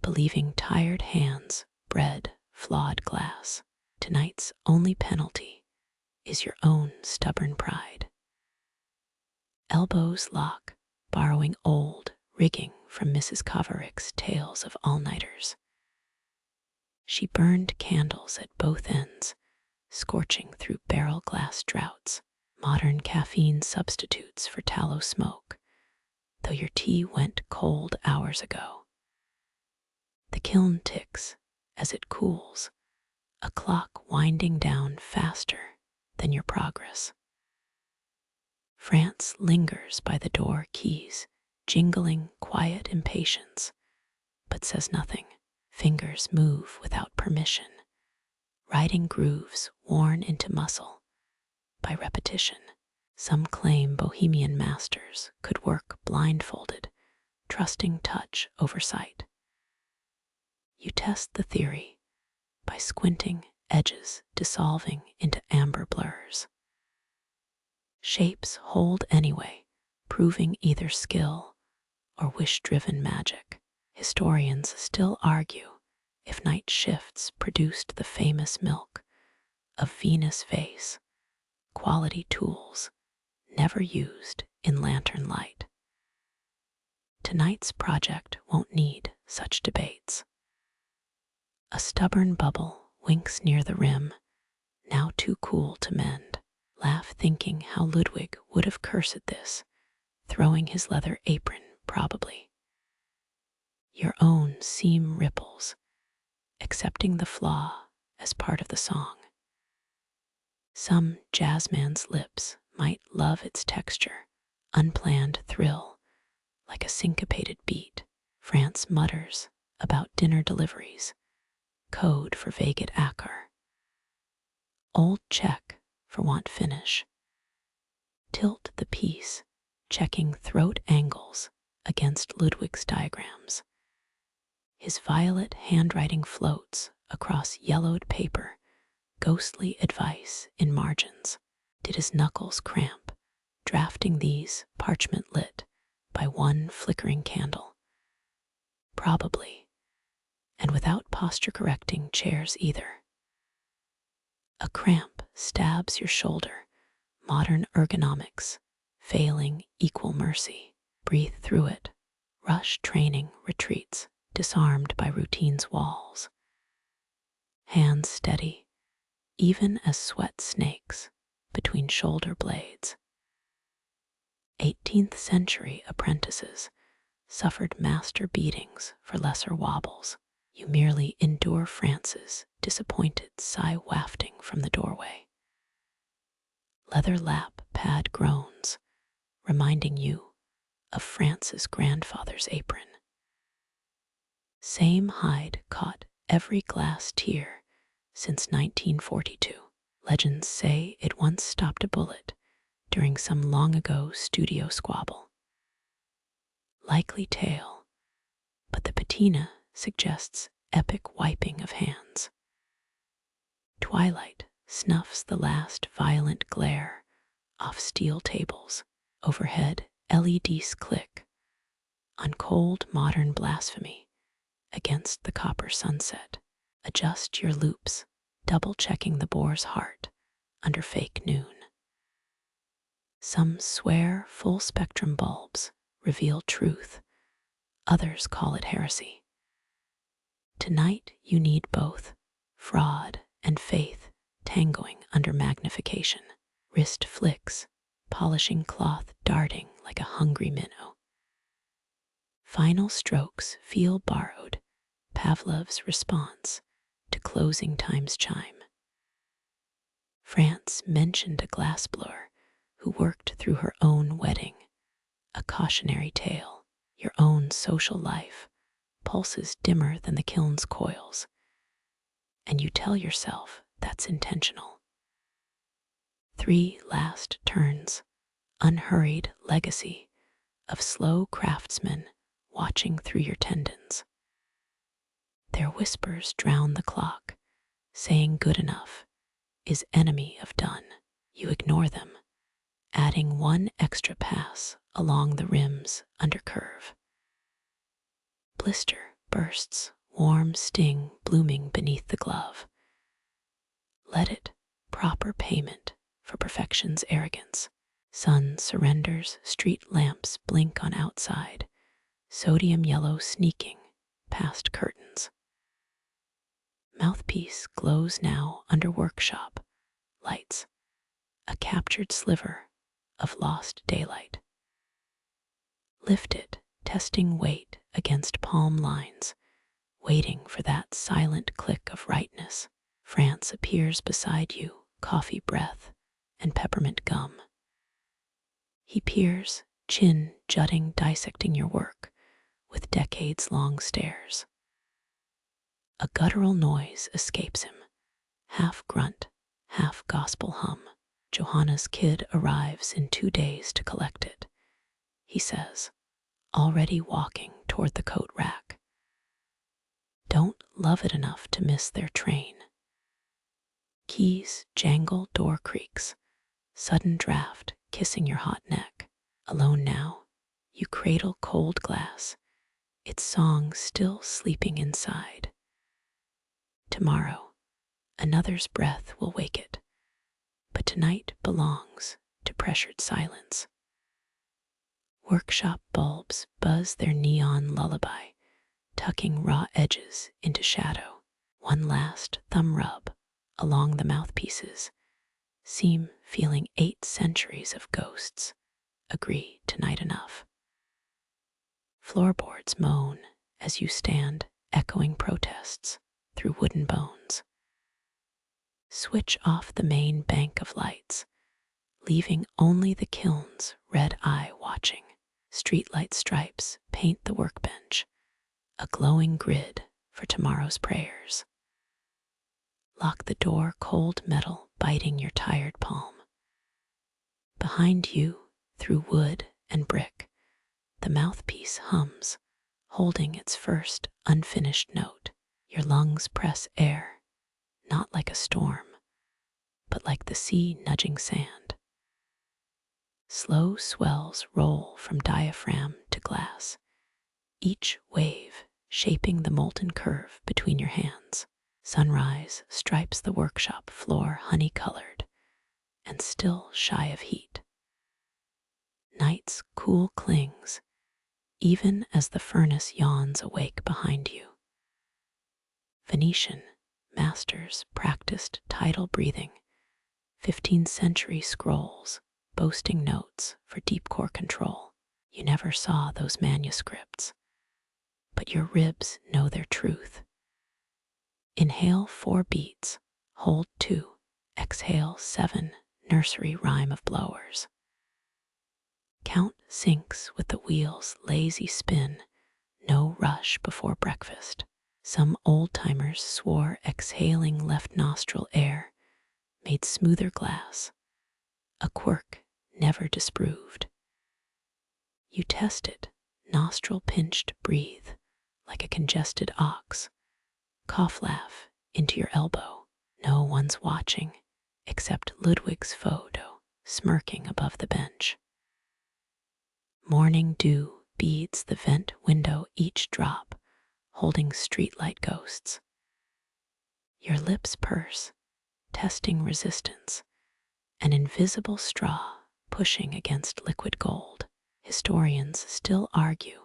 believing tired hands bred flawed glass. Tonight's only penalty is your own stubborn pride. Elbows lock, borrowing old rigging from Mrs. Coverick's tales of all-nighters. She burned candles at both ends, scorching through barrel glass draughts, modern caffeine substitutes for tallow smoke, though your tea went cold hours ago. The kiln ticks as it cools, a clock winding down faster than your progress. France lingers by the door keys, jingling quiet impatience, but says nothing. Fingers move without permission, writing grooves worn into muscle by repetition. Some claim Bohemian masters could work blindfolded, trusting touch over sight. You test the theory by squinting edges dissolving into amber blurs. Shapes hold anyway, proving either skill or wish-driven magic. Historians still argue if night shifts produced the famous milk of Venus vase, quality tools never used in lantern light. Tonight's project won't need such debates. A stubborn bubble winks near the rim, now too cool to mend. Laugh thinking how Ludwig would have cursed this, throwing his leather apron probably. Your own seam ripples, accepting the flaw as part of the song. Some jazzman's lips might love its texture, unplanned thrill, like a syncopated beat. France mutters about dinner deliveries, code for vague acre. Old Czech for want finish. Tilt the piece, checking throat angles against Ludwig's diagrams. His violet handwriting floats across yellowed paper, ghostly advice in margins. Did his knuckles cramp, drafting these parchment lit by one flickering candle? Probably, and without posture-correcting chairs either. A cramp stabs your shoulder, modern ergonomics, failing equal mercy. Breathe through it, rush training retreats, disarmed by routine's walls. Hands steady, even as sweat snakes between shoulder blades. 18th century apprentices suffered master beatings for lesser wobbles. You merely endure France's disappointed sigh wafting from the doorway. Leather lap pad groans, reminding you of France's grandfather's apron. Same hide caught every glass tear since 1942. Legends say it once stopped a bullet during some long-ago studio squabble. Likely tale, but the patina suggests epic wiping of hands. Twilight snuffs the last violent glare off steel tables. Overhead, LEDs click on cold modern blasphemy against the copper sunset. Adjust your loops, double-checking the boar's heart under fake noon. Some swear full-spectrum bulbs reveal truth, others call it heresy. Tonight you need both fraud and faith tangoing under magnification. Wrist flicks, polishing cloth darting like a hungry minnow. Final strokes feel borrowed, Pavlov's response to closing time's chime. France mentioned a glassblower who worked through her own wedding, a cautionary tale. Your own social life pulses dimmer than the kiln's coils, and you tell yourself that's intentional. 3 last turns, unhurried legacy of slow craftsmen watching through your tendons. Their whispers drown the clock, saying good enough is enemy of done. You ignore them, adding one extra pass along the rim's undercurve. Blister bursts, warm sting blooming beneath the glove. Let it, proper payment for perfection's arrogance. Sun surrenders, street lamps blink on outside, sodium yellow sneaking past curtains. Mouthpiece glows now under workshop lights, a captured sliver of lost daylight. Lift it, testing weight against palm lines, waiting for that silent click of rightness. France appears beside you, coffee breath and peppermint gum. He peers, chin jutting, dissecting your work with decades-long stares. A guttural noise escapes him, half grunt, half gospel hum. Johanna's kid arrives in 2 days to collect it, he says, already walking toward the coat rack. Don't love it enough to miss their train. Keys jangle, door creaks, sudden draft kissing your hot neck. Alone now, you cradle cold glass, its song still sleeping inside. Tomorrow, another's breath will wake it, but tonight belongs to pressured silence. Workshop bulbs buzz their neon lullaby, tucking raw edges into shadow. One last thumb rub along the mouthpieces, seem feeling 8 centuries of ghosts. Agree tonight enough. Floorboards moan as you stand, echoing protests through wooden bones. Switch off the main bank of lights, leaving only the kiln's red eye watching. Streetlight stripes paint the workbench, a glowing grid for tomorrow's prayers. Lock the door, cold metal biting your tired palm. Behind you, through wood and brick, the mouthpiece hums, holding its first unfinished note. Your lungs press air, not like a storm, but like the sea nudging sand. Slow swells roll from diaphragm to glass, each wave shaping the molten curve between your hands. Sunrise stripes the workshop floor honey-colored and still shy of heat. Night's cool clings, even as the furnace yawns awake behind you. Venetian masters practiced tidal breathing, 15th century scrolls boasting notes for deep core control. You never saw those manuscripts, but your ribs know their truth. Inhale 4 beats, hold 2, exhale 7, nursery rhyme of blowers. Count syncs with the wheel's lazy spin, no rush before breakfast. Some old-timers swore exhaling left nostril air made smoother glass, a quirk never disproved. You tested, nostril pinched, breathe like a congested ox, cough laugh into your elbow. No one's watching except Ludwig's photo smirking above the bench. Morning dew beads the vent window, each drop holding streetlight ghosts. Your lips purse, testing resistance, an invisible straw pushing against liquid gold. Historians still argue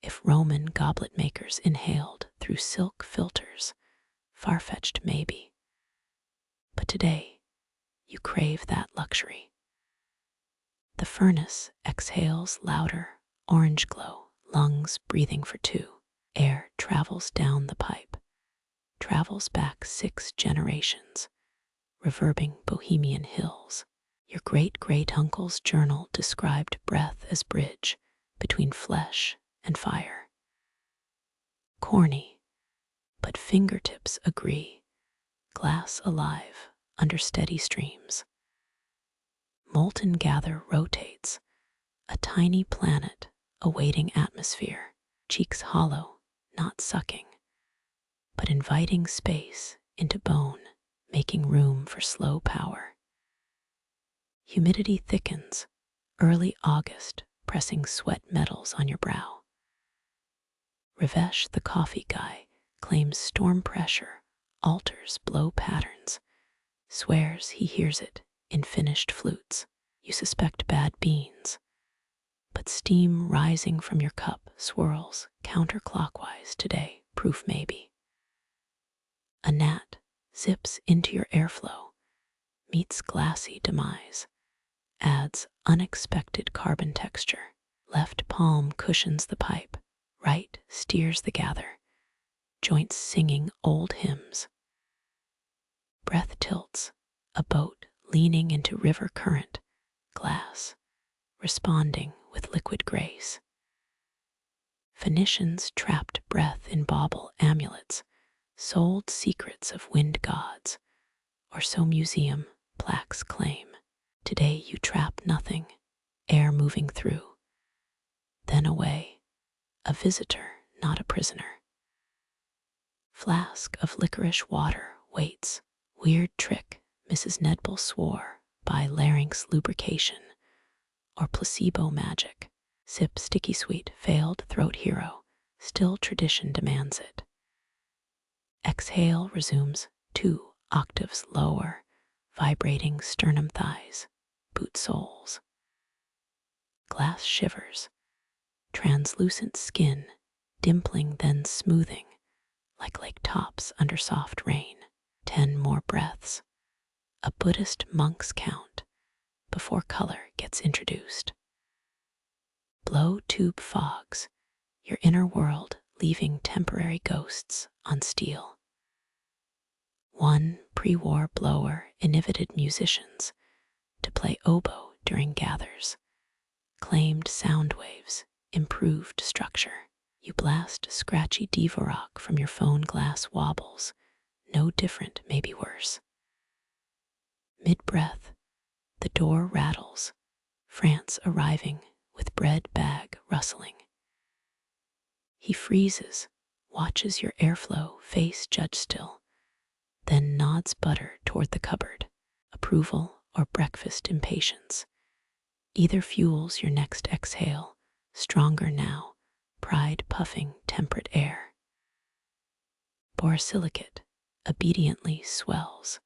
if Roman goblet makers inhaled through silk filters, far-fetched maybe. But today, you crave that luxury. The furnace exhales louder, orange glow, lungs breathing for 2. Air travels down the pipe, travels back 6 generations, reverbing Bohemian hills. Your great-great-uncle's journal described breath as bridge between flesh and fire. Corny, but fingertips agree, glass alive under steady streams. Molten gather rotates, a tiny planet awaiting atmosphere, cheeks hollow, not sucking, but inviting space into bone, making room for slow power. Humidity thickens, early August pressing sweat metals on your brow. Ravesh, the coffee guy, claims storm pressure alters blow patterns, swears he hears it in finished flutes. You suspect bad beans, but steam rising from your cup swirls counterclockwise today, proof maybe. A gnat zips into your airflow, meets glassy demise, adds unexpected carbon texture. Left palm cushions the pipe, right steers the gather, joints singing old hymns. Breath tilts, a boat leaning into river current, glass responding with liquid grace. Phoenicians trapped breath in bauble amulets, sold secrets of wind gods, or so museum plaques claim. Today you trap nothing, air moving through, then away, a visitor, not a prisoner. Flask of licorice water waits, weird trick Mrs. Nedble swore by larynx lubrication or placebo magic. Sip sticky sweet, failed throat hero, still tradition demands it. Exhale resumes 2 octaves lower, vibrating sternum thighs, boot soles. Glass shivers, translucent skin dimpling then smoothing like lake tops under soft rain. 10 more breaths, a Buddhist monk's count before color gets introduced. Blow tube fogs, your inner world leaving temporary ghosts on steel. 1 pre-war blower inhibited musicians to play oboe during gathers, claimed sound waves, improved structure. You blast scratchy Dvorak from your phone glass wobbles, no different, maybe worse. Mid-breath, the door rattles, France arriving with bread bag rustling. He freezes, watches your airflow face judge still, then nods butter toward the cupboard, approval or breakfast impatience. Either fuels your next exhale, stronger now, pride puffing temperate air. Borosilicate obediently swells,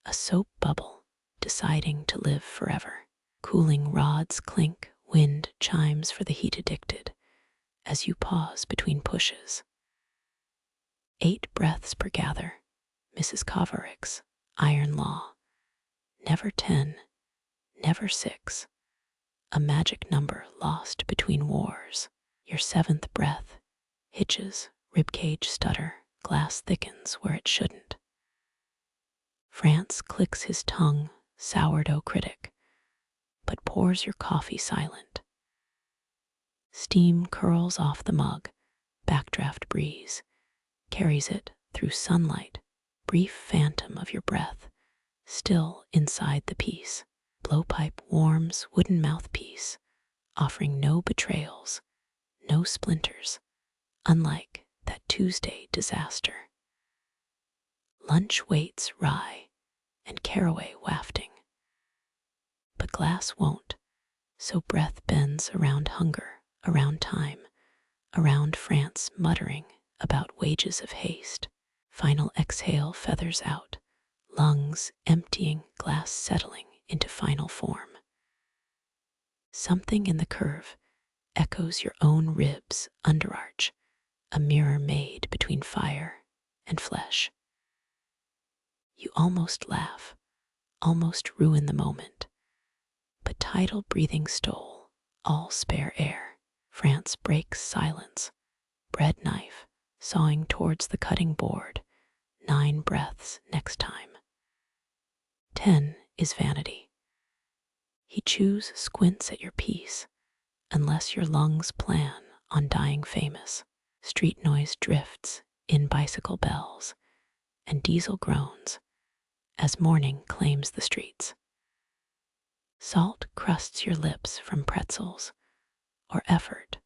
a soap bubble deciding to live forever. Cooling rods clink, wind chimes for the heat addicted as you pause between pushes. 8 breaths per gather, Mrs. Kovarick's iron law. Never 10, never 6, a magic number lost between wars. Your 7th breath hitches, ribcage stutter, glass thickens where it shouldn't. France clicks his tongue, sourdough critic, but pours your coffee silent. Steam curls off the mug, backdraft breeze, carries it through sunlight, brief phantom of your breath, still inside the piece. Blowpipe warms wooden mouthpiece, offering no betrayals, no splinters, unlike that Tuesday disaster. Lunch waits rye and caraway wafting, but glass won't, so breath bends around hunger, around time, around France muttering about wages of haste. Final exhale feathers out, lungs emptying, glass settling into final form. Something in the curve echoes your own ribs underarch, a mirror made between fire and flesh. You almost laugh, almost ruin the moment, but tidal breathing stole all spare air. France breaks silence, bread knife sawing towards the cutting board, 9 breaths next time. 10 is vanity. He chews squints at your piece, unless your lungs plan on dying famous. Street noise drifts in bicycle bells, and diesel groans as morning claims the streets. Salt crusts your lips from pretzels, or effort,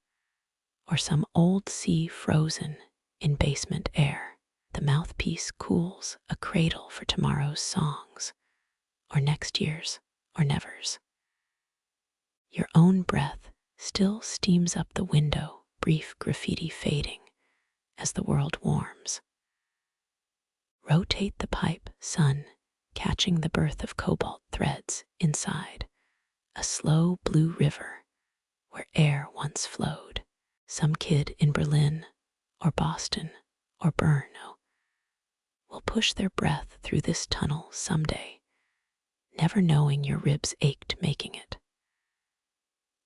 or some old sea frozen in basement air. The mouthpiece cools a cradle for tomorrow's songs, or next year's, or never's. Your own breath still steams up the window, brief graffiti fading as the world warms. Rotate the pipe, sun, catching the birth of cobalt threads inside, a slow blue river where air once flowed. Some kid in Berlin, or Boston, or Brno will push their breath through this tunnel someday, never knowing your ribs ached making it.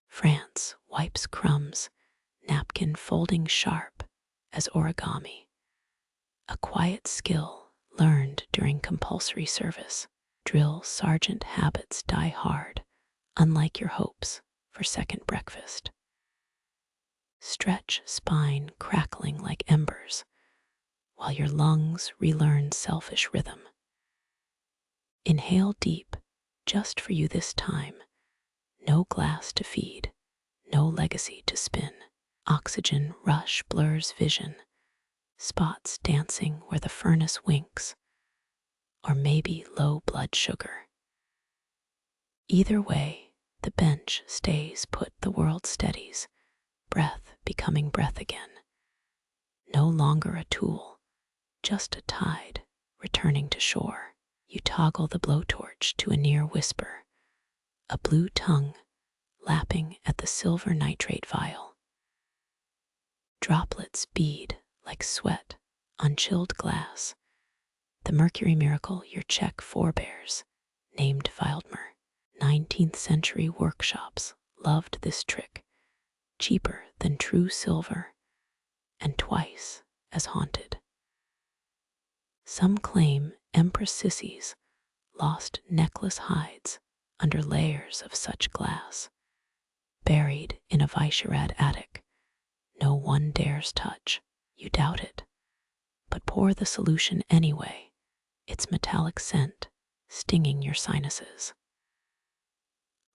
France wipes crumbs, napkin folding sharp as origami, a quiet skill learned during compulsory service. Drill sergeant habits die hard, unlike your hopes for second breakfast. Stretch spine crackling like embers, while your lungs relearn selfish rhythm. Inhale deep, just for you this time. No glass to feed, no legacy to spin. Oxygen rush blurs vision, spots dancing where the furnace winks, or maybe low blood sugar. Either way, the bench stays put, the world steadies, breath becoming breath again. No longer a tool, just a tide returning to shore. You toggle the blowtorch to a near whisper, a blue tongue lapping at the silver nitrate vial. Droplets bead like sweat on chilled glass, the mercury miracle your Czech forebears named Wildmer. 19th century workshops loved this trick, cheaper than true silver and twice as haunted. Some claim Empress sissies lost necklace hides under layers of such glass, buried in a Vyshegrád attic no one dares touch. You doubt it, but pour the solution anyway, its metallic scent stinging your sinuses.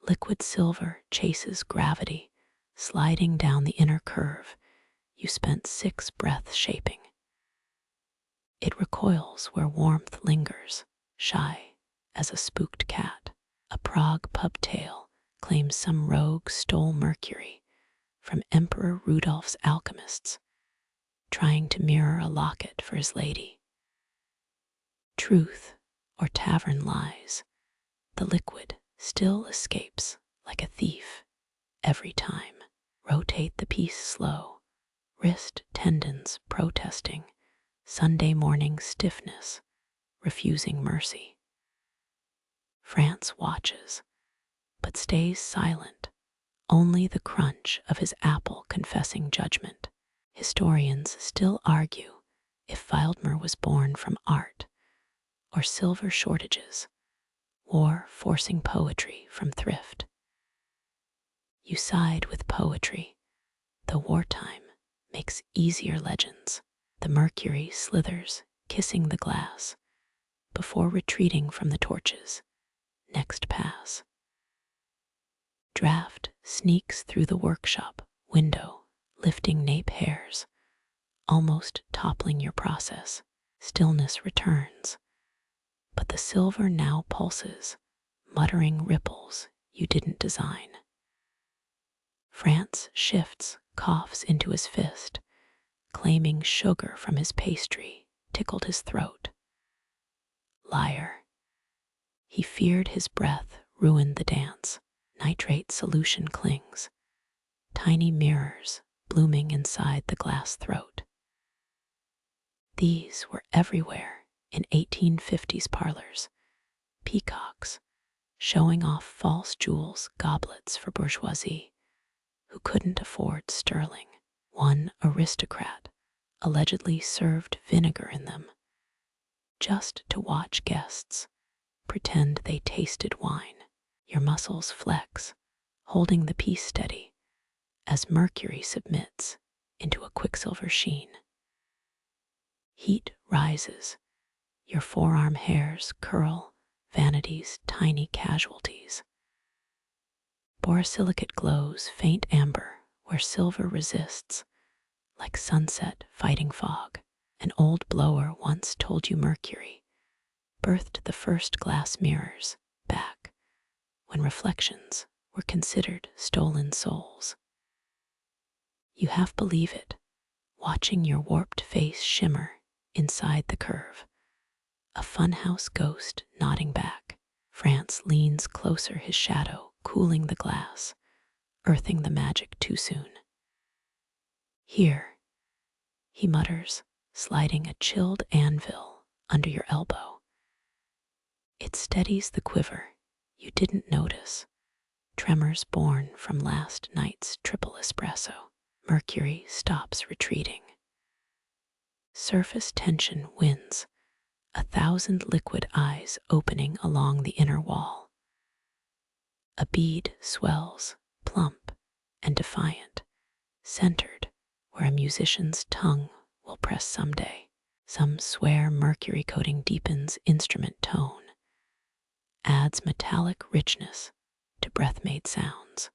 Liquid silver chases gravity, sliding down the inner curve you spent 6 breaths shaping. It recoils where warmth lingers, shy as a spooked cat. A Prague pub tale claims some rogue stole mercury from Emperor Rudolph's alchemists, trying to mirror a locket for his lady. Truth or tavern lies, the liquid still escapes like a thief every time. Rotate the piece slow, wrist tendons protesting, Sunday morning stiffness refusing mercy. France watches, but stays silent, only the crunch of his apple confessing judgment. Historians still argue if Wildmer was born from art or silver shortages, war forcing poetry from thrift. You side with poetry, though wartime makes easier legends. The mercury slithers, kissing the glass, before retreating from the torches. Next pass. Draft sneaks through the workshop window, lifting nape hairs, almost toppling your process. Stillness returns, but the silver now pulses, muttering ripples you didn't design. France shifts, coughs into his fist, claiming sugar from his pastry tickled his throat. Liar. He feared his breath ruined the dance. Nitrate solution clings, tiny mirrors blooming inside the glass throat. These were everywhere in 1850s parlors, peacocks showing off false jewels, goblets for bourgeoisie who couldn't afford sterling. One aristocrat allegedly served vinegar in them, just to watch guests pretend they tasted wine. Your muscles flex, holding the piece steady as mercury submits into a quicksilver sheen. Heat rises, your forearm hairs curl, vanity's tiny casualties. Borosilicate glows faint amber where silver resists, like sunset fighting fog. An old blower once told you mercury birthed the first glass mirrors back when reflections were considered stolen souls. You half believe it, watching your warped face shimmer inside the curve, a funhouse ghost nodding back. France leans closer, his shadow cooling the glass, earthing the magic too soon. Here, he mutters, sliding a chilled anvil under your elbow. It steadies the quiver you didn't notice, tremors born from last night's triple espresso. Mercury stops retreating. Surface tension wins, 1,000 liquid eyes opening along the inner wall. A bead swells, plump and defiant, centered where a musician's tongue will press someday. Some swear mercury coating deepens instrument tone, adds metallic richness to breath-made sounds.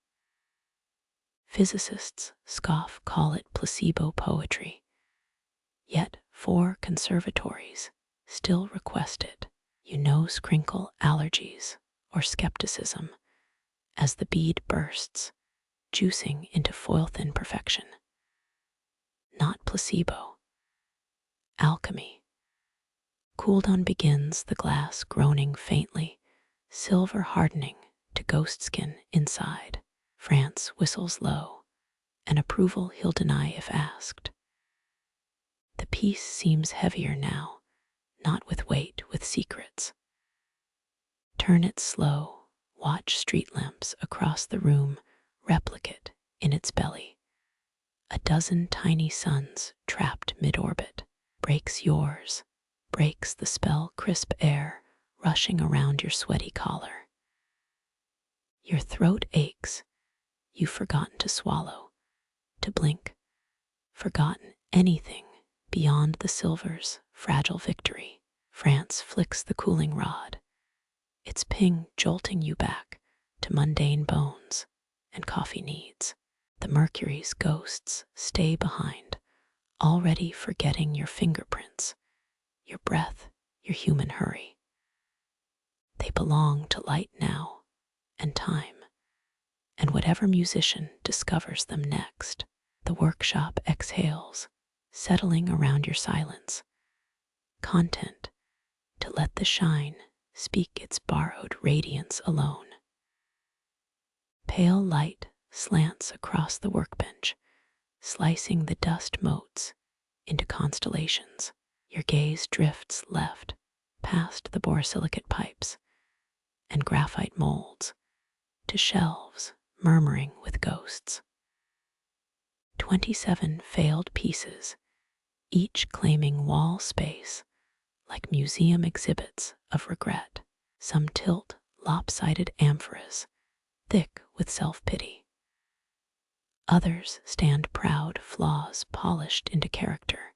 Physicists scoff, call it placebo poetry, yet 4 conservatories still request it. You nose crinkle allergies or skepticism as the bead bursts, juicing into foil-thin perfection. Not placebo. Alchemy. Cool down begins, the glass groaning faintly, silver hardening to ghost skin inside. France whistles low, an approval he'll deny if asked. The piece seems heavier now, not with weight, with secrets. Turn it slow, watch street lamps across the room replicate in its belly. A dozen tiny suns trapped mid-orbit. Breaks yours, breaks the spell, crisp air rushing around your sweaty collar. Your throat aches, you've forgotten to swallow, to blink, forgotten anything beyond the silver's fragile victory. France flicks the cooling rod, its ping jolting you back to mundane bones and coffee needs. The Mercury's ghosts stay behind, already forgetting your fingerprints, your breath, your human hurry. They belong to light now and time, and whatever musician discovers them next. The workshop exhales, settling around your silence, content to let the shine speak its borrowed radiance alone. Pale light slants across the workbench, slicing the dust motes into constellations. Your gaze drifts left, past the borosilicate pipes and graphite molds, to shelves murmuring with ghosts. 27 failed pieces, each claiming wall space like museum exhibits of regret. Some tilt lopsided amphoras, thick with self-pity. Others stand proud flaws polished into character,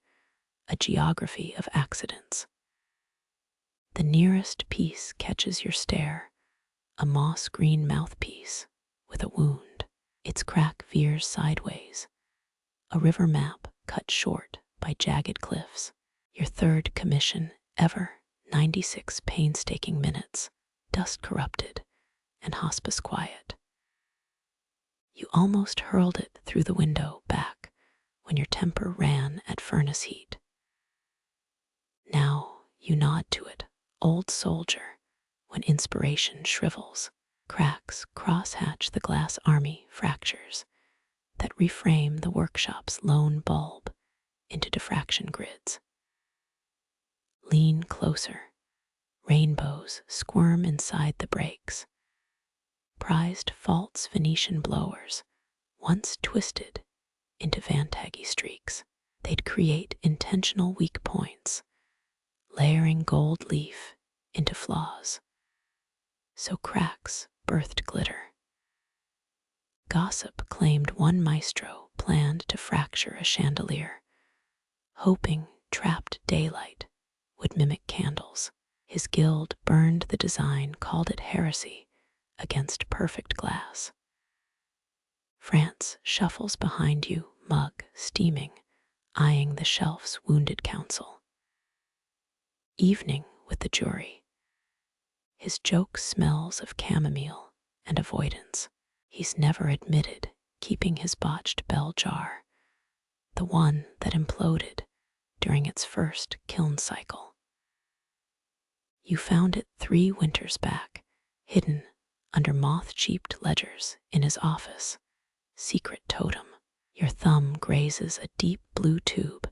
a geography of accidents. The nearest piece catches your stare, a moss-green mouthpiece with a wound. Its crack veers sideways, a river map cut short by jagged cliffs. Your third commission ever, 96 painstaking minutes, dust corrupted and hospice quiet. You almost hurled it through the window back when your temper ran at furnace heat. Now you nod to it, old soldier, when inspiration shrivels. Cracks crosshatch the glass army fractures that reframe the workshop's lone bulb into diffraction grids. Lean closer. Rainbows squirm inside the breaks. Prized false Venetian blowers, once twisted into Vantaggy streaks. They'd create intentional weak points, layering gold leaf into flaws. So cracks birthed glitter. Gossip claimed one maestro planned to fracture a chandelier, hoping trapped daylight would mimic candles. His guild burned the design, called it heresy against perfect glass. France shuffles behind you, mug steaming, eyeing the shelf's wounded counsel. Evening with the jury. His joke smells of chamomile and avoidance. He's never admitted keeping his botched bell jar, the one that imploded during its first kiln cycle. You found it 3 winters back, hidden under moth-cheaped ledgers in his office, secret totem. Your thumb grazes a deep blue tube,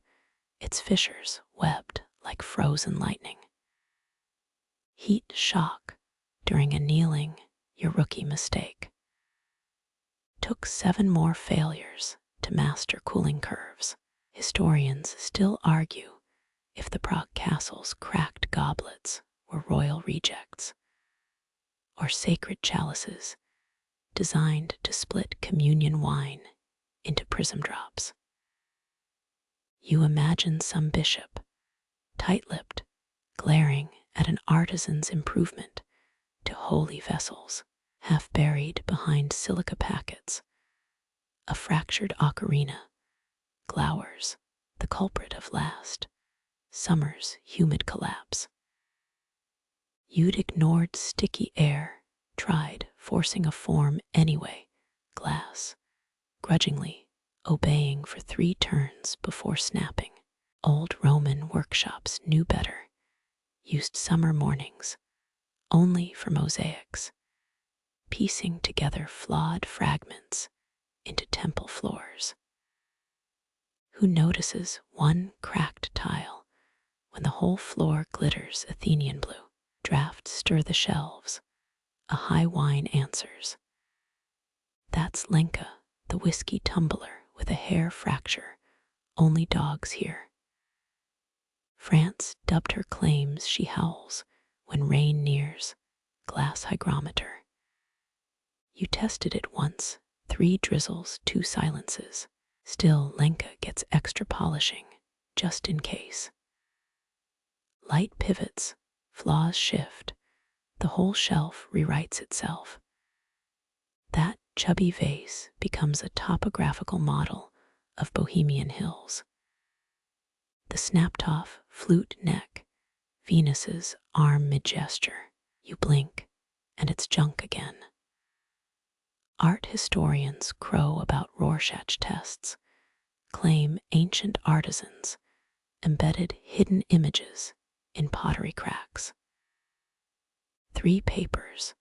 its fissures webbed like frozen lightning. Heat shock during annealing, your rookie mistake. Took 7 more failures to master cooling curves. Historians still argue if the Prague castle's cracked goblets were royal rejects, or sacred chalices designed to split communion wine into prism drops. You imagine some bishop, tight-lipped, glaring at an artisan's improvement to holy vessels, half buried behind silica packets. A fractured ocarina glowers, the culprit of last summer's humid collapse. You'd ignored sticky air, tried forcing a form anyway, glass, grudgingly obeying for 3 turns before snapping. Old Roman workshops knew better, used summer mornings only for mosaics, piecing together flawed fragments into temple floors. Who notices one cracked tile when the whole floor glitters Athenian blue? Drafts stir the shelves, a high wine answers. That's Lenka, the whiskey tumbler with a hair fracture only dogs hear. France dubbed her claims she howls when rain nears, glass hygrometer. You tested it once, 3 drizzles, 2 silences. Still, Lenka gets extra polishing, just in case. Light pivots, flaws shift, the whole shelf rewrites itself. That chubby vase becomes a topographical model of Bohemian hills. The snapped-off flute neck, Venus's arm mid-gesture. You blink, and it's junk again. Art historians crow about Rorschach tests, claim ancient artisans embedded hidden images in pottery cracks. 3 papers,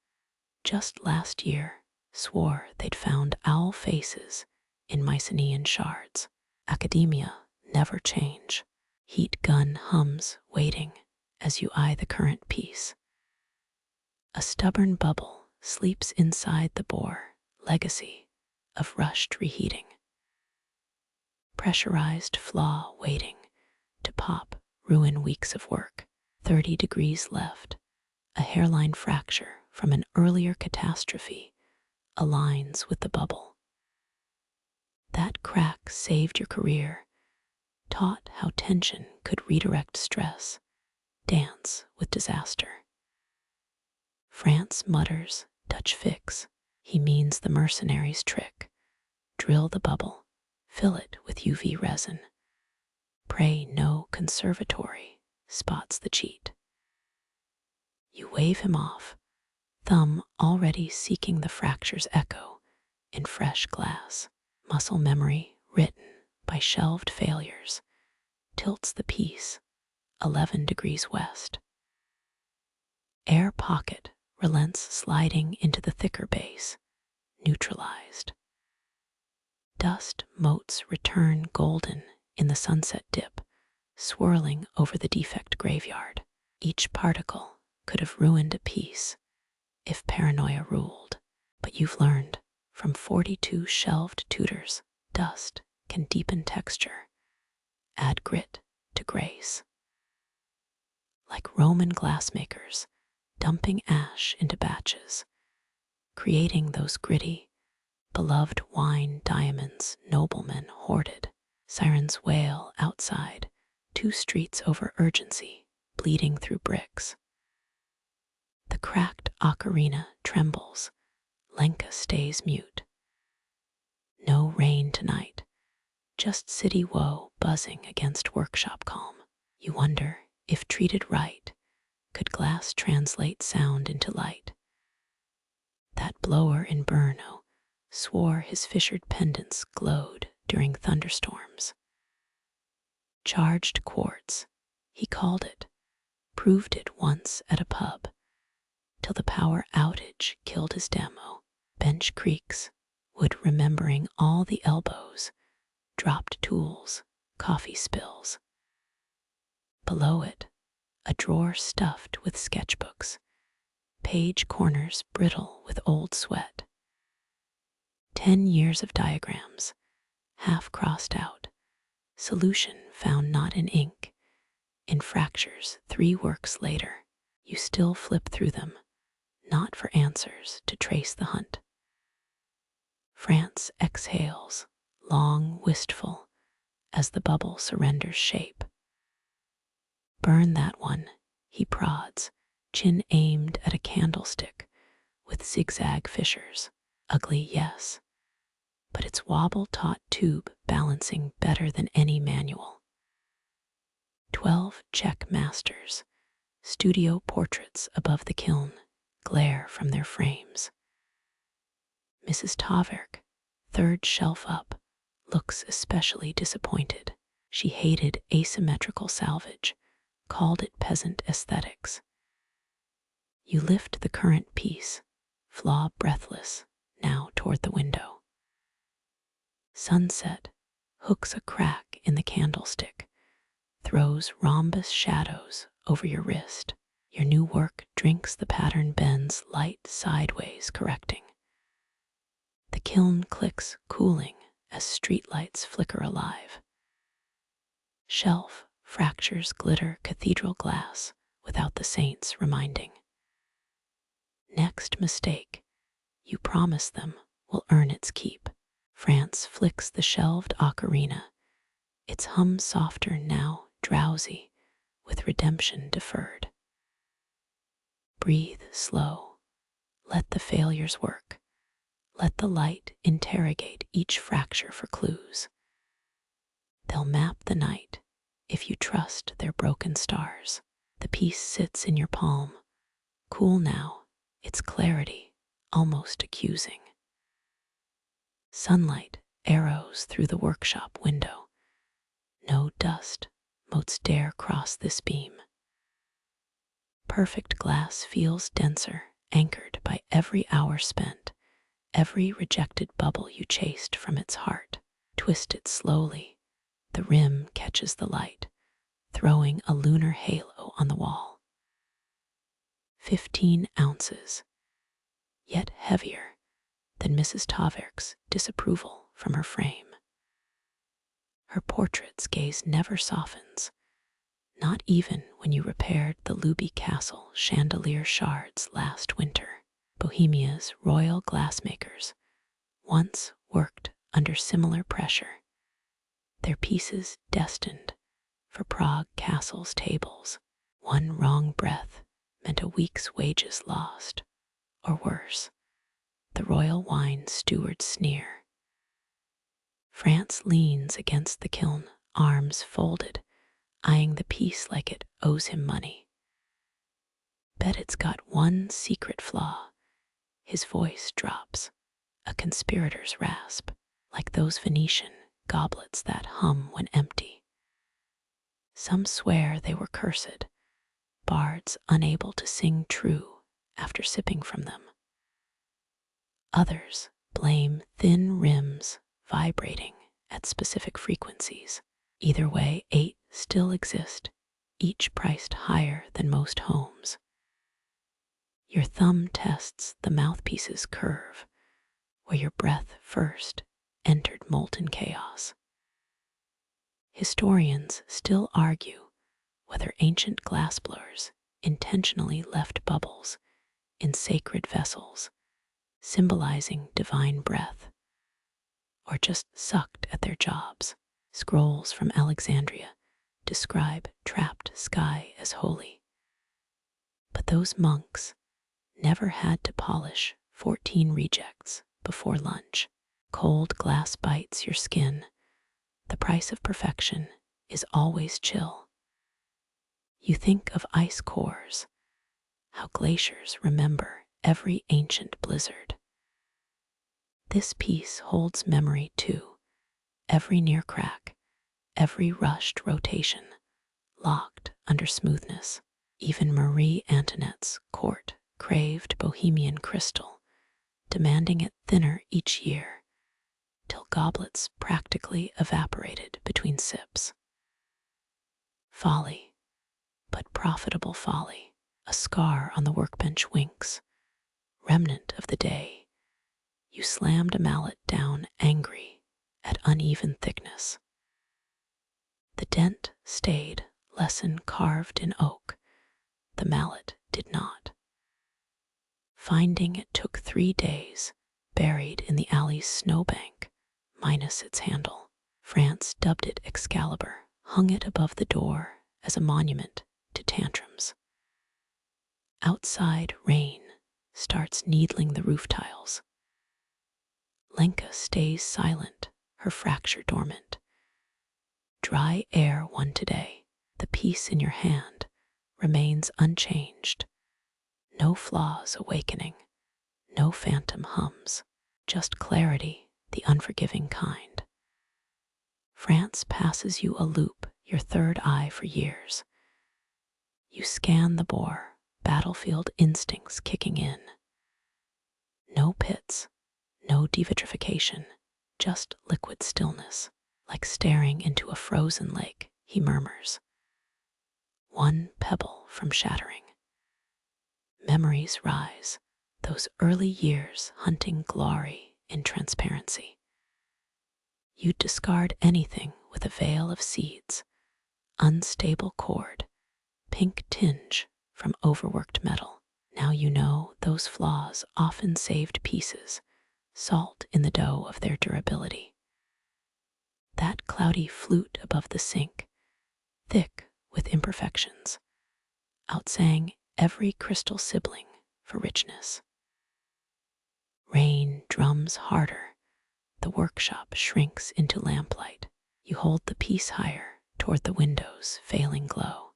just last year, swore they'd found owl faces in Mycenaean shards. Academia never change. Heat gun hums, waiting as you eye the current piece. A stubborn bubble sleeps inside the bore, legacy of rushed reheating. Pressurized flaw waiting to pop, ruin weeks of work. 30 degrees left. A hairline fracture from an earlier catastrophe aligns with the bubble. That crack saved your career, taught how tension could redirect stress, dance with disaster. France mutters, Dutch fix. He means the mercenary's trick. Drill the bubble, fill it with UV resin. Pray no conservatory spots the cheat. You wave him off, thumb already seeking the fracture's echo in fresh glass. Muscle memory written by shelved failures tilts the piece 11 degrees west. Air pocket relents sliding into the thicker base, neutralized. Dust motes return golden in the sunset dip, swirling over the defect graveyard. Each particle could have ruined a piece if paranoia ruled, but you've learned from 42 shelved tutors, dust can deepen texture, add grit to grace. Like Roman glassmakers, dumping ash into batches, creating those gritty, beloved wine diamonds noblemen hoarded. Sirens wail outside, 2 streets over urgency, bleeding through bricks. The cracked ocarina trembles, Lenka stays mute. No rain tonight, just city woe buzzing against workshop calm. You wonder if treated right, could glass translate sound into light? That blower in Brno swore his fissured pendants glowed during thunderstorms. Charged quartz, he called it, proved it once at a pub, till the power outage killed his demo. Bench creaks, wood remembering all the elbows, dropped tools, coffee spills. Below it, a drawer stuffed with sketchbooks, page corners brittle with old sweat. 10 years of diagrams, half crossed out, solution found not in ink. In fractures 3 works later, you still flip through them, not for answers to trace the hunt. France exhales, long, wistful, as the bubble surrenders shape. Burn that one, he prods, chin aimed at a candlestick with zigzag fissures. Ugly, yes, but its wobble taught tube balancing better than any manual. 12 Czech masters, studio portraits above the kiln, glare from their frames. Mrs. Taverk, 3rd shelf up, looks especially disappointed. She hated asymmetrical salvage, called it peasant aesthetics. You lift the current piece, flaw breathless, now toward the window. Sunset hooks a crack in the candlestick, throws rhombus shadows over your wrist. Your new work drinks the pattern, bends light sideways, correcting. The kiln clicks, cooling as streetlights flicker alive. Shelf fractures glitter cathedral glass without the saints reminding. Next mistake, you promise them, will earn its keep. France flicks the shelved ocarina, its hum softer now, drowsy, with redemption deferred. Breathe slow, let the failures work, let the light interrogate each fracture for clues. They'll map the night if you trust their broken stars. The piece sits in your palm, cool now, its clarity almost accusing. Sunlight arrows through the workshop window. No dust motes dare cross this beam. Perfect glass feels denser, anchored by every hour spent, every rejected bubble you chased from its heart. Twisted slowly, the rim catches the light, throwing a lunar halo on the wall. 15 ounces, yet heavier than Mrs. Taverk's disapproval from her frame. Her portrait's gaze never softens, not even when you repaired the Luby Castle chandelier shards last winter. Bohemia's royal glassmakers once worked under similar pressure, their pieces destined for Prague castle's tables. One wrong breath meant a week's wages lost, or worse, the royal wine steward's sneer. France leans against the kiln, arms folded, eyeing the piece like it owes him money. Bet it's got one secret flaw. His voice drops, a conspirator's rasp, like those Venetian goblets that hum when empty. Some swear they were cursed, bards unable to sing true after sipping from them. Others blame thin rims vibrating at specific frequencies. Either way, 8 still exist, each priced higher than most homes. Your thumb tests the mouthpiece's curve, where your breath first entered molten chaos. Historians still argue whether ancient glassblowers intentionally left bubbles in sacred vessels, symbolizing divine breath, or just sucked at their jobs. Scrolls from Alexandria describe trapped sky as holy. But those monks never had to polish 14 rejects before lunch. Cold glass bites your skin. The price of perfection is always chill. You think of ice cores, how glaciers remember every ancient blizzard. This piece holds memory too. Every near crack, every rushed rotation, locked under smoothness. Even Marie Antoinette's court craved Bohemian crystal, demanding it thinner each year, till goblets practically evaporated between sips. Folly, but profitable folly. A scar on the workbench winks, remnant of the day. You slammed a mallet down, angry at uneven thickness. The dent stayed, lesson carved in oak. The mallet did not. Finding it took 3 days, buried in the alley's snowbank, minus its handle. France dubbed it Excalibur, hung it above the door as a monument to tantrums. Outside, rain starts needling the roof tiles. Lenka stays silent, her fracture dormant. Dry air won today. The piece in your hand remains unchanged. No flaws awakening, no phantom hums, just clarity, the unforgiving kind. France passes you a loop, your third eye for years. You scan the bore, battlefield instincts kicking in. No pits, no devitrification, just liquid stillness, like staring into a frozen lake, he murmurs. One pebble from shattering. Memories rise, those early years hunting glory in transparency. You'd discard anything with a veil of seeds, unstable cord, pink tinge from overworked metal. Now you know those flaws often saved pieces, salt in the dough of their durability. That cloudy flute above the sink, thick with imperfections, outsang every crystal sibling for richness. Rain drums harder, the workshop shrinks into lamplight. You hold the piece higher toward the window's failing glow.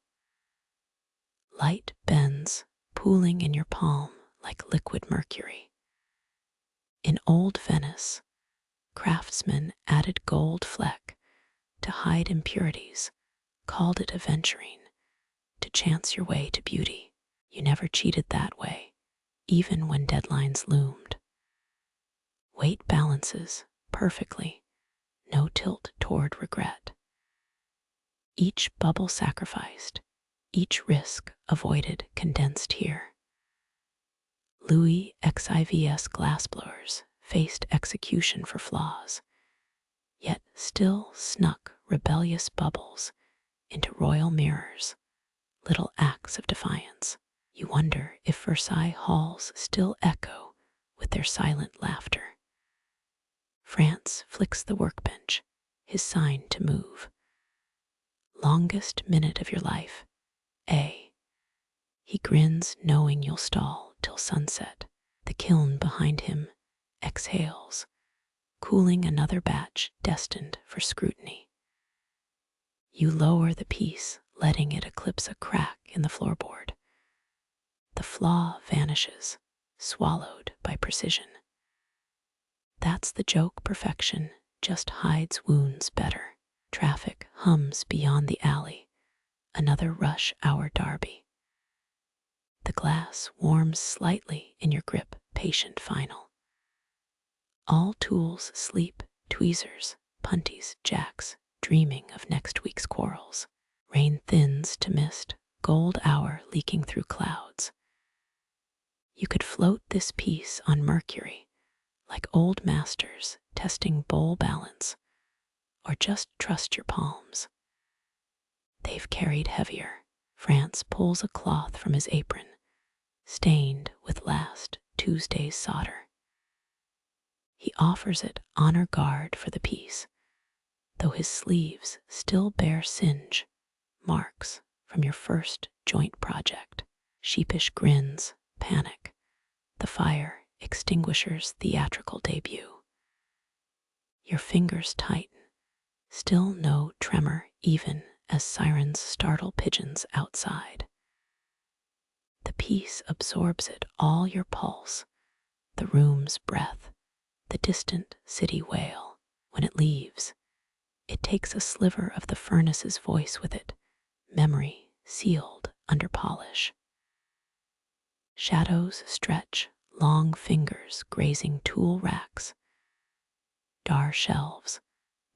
Light bends, pooling in your palm like liquid mercury. In old Venice, craftsmen added gold fleck to hide impurities, called it aventurine, to chance your way to beauty. You never cheated that way, even when deadlines loomed. Weight balances perfectly, no tilt toward regret. Each bubble sacrificed, each risk avoided condensed here. Louis XIV's glassblowers faced execution for flaws, yet still snuck rebellious bubbles into royal mirrors, little acts of defiance. You wonder if Versailles halls still echo with their silent laughter. France flicks the workbench, his sign to move. Longest minute of your life, A. He grins knowing you'll stall till sunset. The kiln behind him exhales, cooling another batch destined for scrutiny. You lower the piece, letting it eclipse a crack in the floorboard. The flaw vanishes, swallowed by precision. That's the joke, perfection just hides wounds better. Traffic hums beyond the alley, another rush hour derby. The glass warms slightly in your grip, patient final. All tools sleep, tweezers, punties, jacks, dreaming of next week's quarrels. Rain thins to mist, gold hour leaking through clouds. You could float this piece on Mercury, like old masters testing bowl balance, or just trust your palms. They've carried heavier. France pulls a cloth from his apron, stained with last Tuesday's solder. He offers it honor guard for the piece, though his sleeves still bear singe marks from your first joint project. Sheepish grins, panic, the fire extinguisher's theatrical debut. Your fingers tighten, still no tremor even as sirens startle pigeons outside. The piece absorbs it all, your pulse, the room's breath, the distant city wail. When it leaves, it takes a sliver of the furnace's voice with it, memory sealed under polish. Shadows stretch, long fingers grazing tool racks. Dar shelves,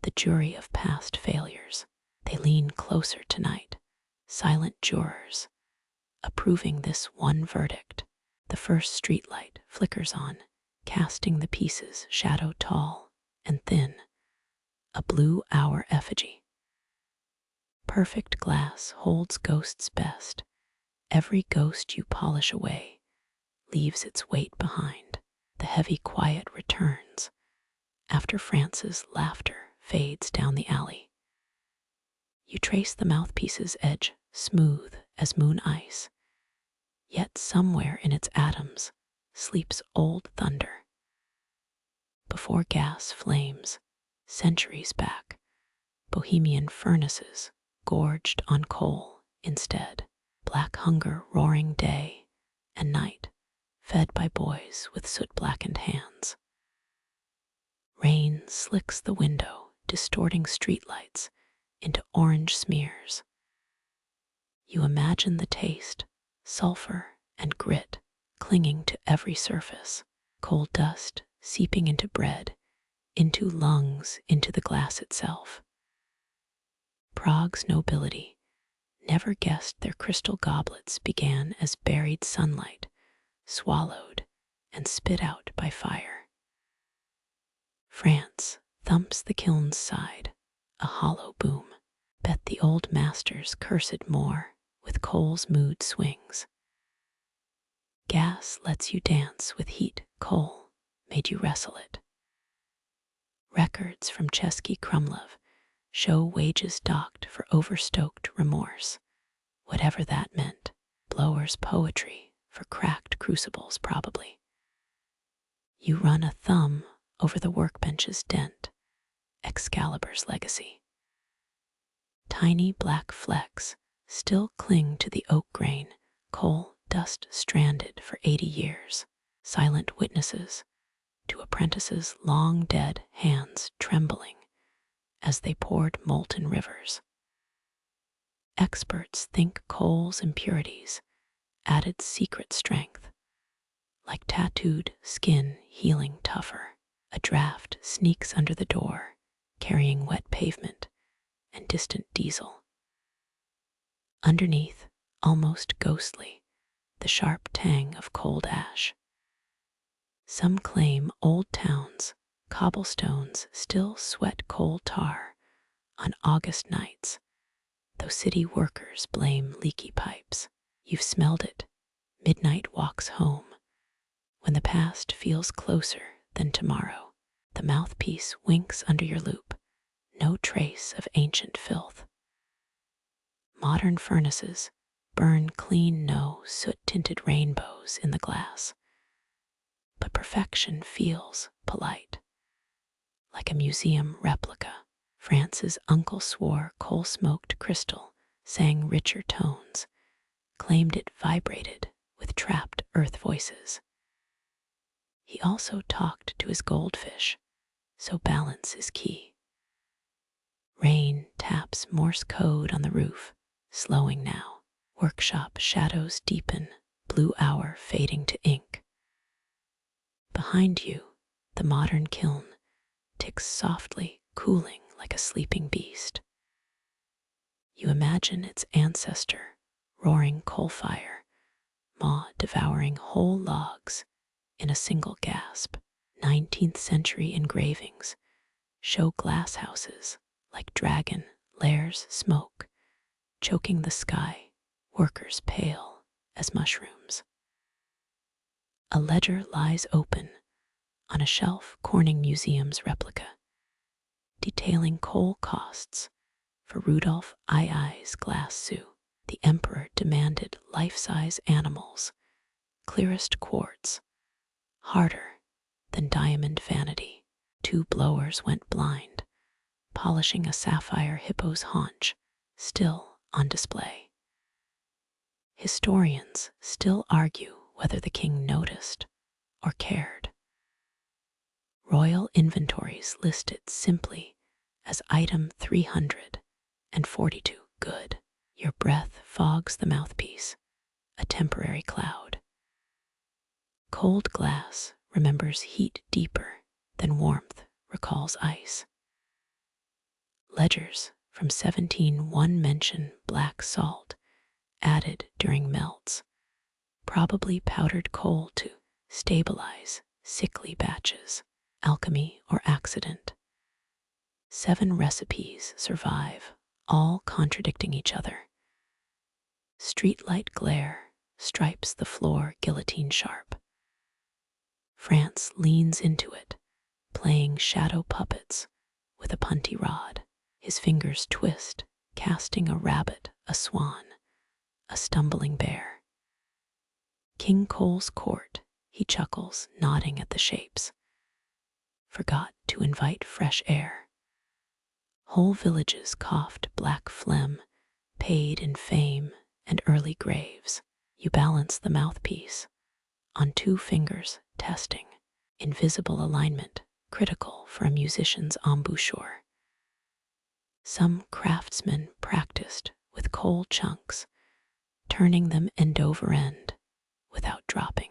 the jury of past failures. They lean closer tonight, silent jurors, approving this one verdict. The first streetlight flickers on, casting the piece's shadow tall and thin, a blue hour effigy. Perfect glass holds ghosts best. Every ghost you polish away leaves its weight behind. The heavy quiet returns after France's laughter fades down the alley. You trace the mouthpiece's edge, smooth as moon ice, yet somewhere in its atoms sleeps old thunder. Before gas flames, centuries back, Bohemian furnaces gorged on coal instead. Black hunger roaring day and night, fed by boys with soot-blackened hands. Rain slicks the window, distorting streetlights into orange smears. You imagine the taste, sulfur and grit clinging to every surface. coal dust seeping into bread, into lungs, into the glass itself. Prague's nobility never guessed their crystal goblets began as buried sunlight, swallowed and spit out by fire. France thumps the kiln's side, a hollow boom. Bet the old masters cursed more with coal's mood swings. Gas lets you dance with heat, coal made you wrestle it. Records from Czech Krumlov show wages docked for overstoked remorse, whatever that meant. Blower's poetry for cracked crucibles, probably. You run a thumb over the workbench's dent, Excalibur's legacy. Tiny black flecks still cling to the oak grain, coal dust stranded for 80 years, silent witnesses to apprentices' long dead hands trembling as they poured molten rivers. Experts think coal's impurities added secret strength, like tattooed skin healing tougher. A draft sneaks under the door, carrying wet pavement and distant diesel. Underneath, almost ghostly, the sharp tang of cold ash. Some claim old towns, cobblestones still sweat coal tar on August nights, though city workers blame leaky pipes. You've smelled it, midnight walks home, when the past feels closer than tomorrow. The mouthpiece winks under your loop, no trace of ancient filth. Modern furnaces burn clean, no soot-tinted rainbows in the glass. But perfection feels polite, like a museum replica. France's uncle swore coal-smoked crystal sang richer tones, claimed it vibrated with trapped earth voices. He also talked to his goldfish, so balance is key. Rain taps Morse code on the roof, slowing now. Workshop shadows deepen, blue hour fading to ink. Behind you, the modern kiln ticks softly, cooling like a sleeping beast. You imagine its ancestor, roaring coal fire, maw devouring whole logs in a single gasp. 19th century engravings show glass houses like dragon lairs smoke, choking the sky, workers pale as mushrooms. A ledger lies open on a shelf Corning Museum's replica, detailing coal costs for Rudolf II's glass zoo. The emperor demanded life-size animals, clearest quartz, harder than diamond vanity. 2 blowers went blind, polishing a sapphire hippo's haunch, still on display. Historians still argue whether the king noticed or cared. Royal inventories list it simply as item 342. Good. Your breath fogs the mouthpiece, a temporary cloud. Cold glass remembers heat deeper than warmth recalls ice. Ledgers from 1701 mention black salt added during melts, probably powdered coal to stabilize sickly batches. Alchemy or accident. 7 recipes survive, all contradicting each other. Streetlight glare stripes the floor guillotine sharp. France leans into it, playing shadow puppets with a punty rod. His fingers twist, casting a rabbit, a swan, a stumbling bear. King Cole's court, he chuckles, nodding at the shapes. Forgot to invite fresh air. Whole villages coughed black phlegm, paid in fame and early graves. You balance the mouthpiece on 2 fingers, testing. Invisible alignment, critical for a musician's embouchure. Some craftsmen practiced with coal chunks, turning them end over end without dropping.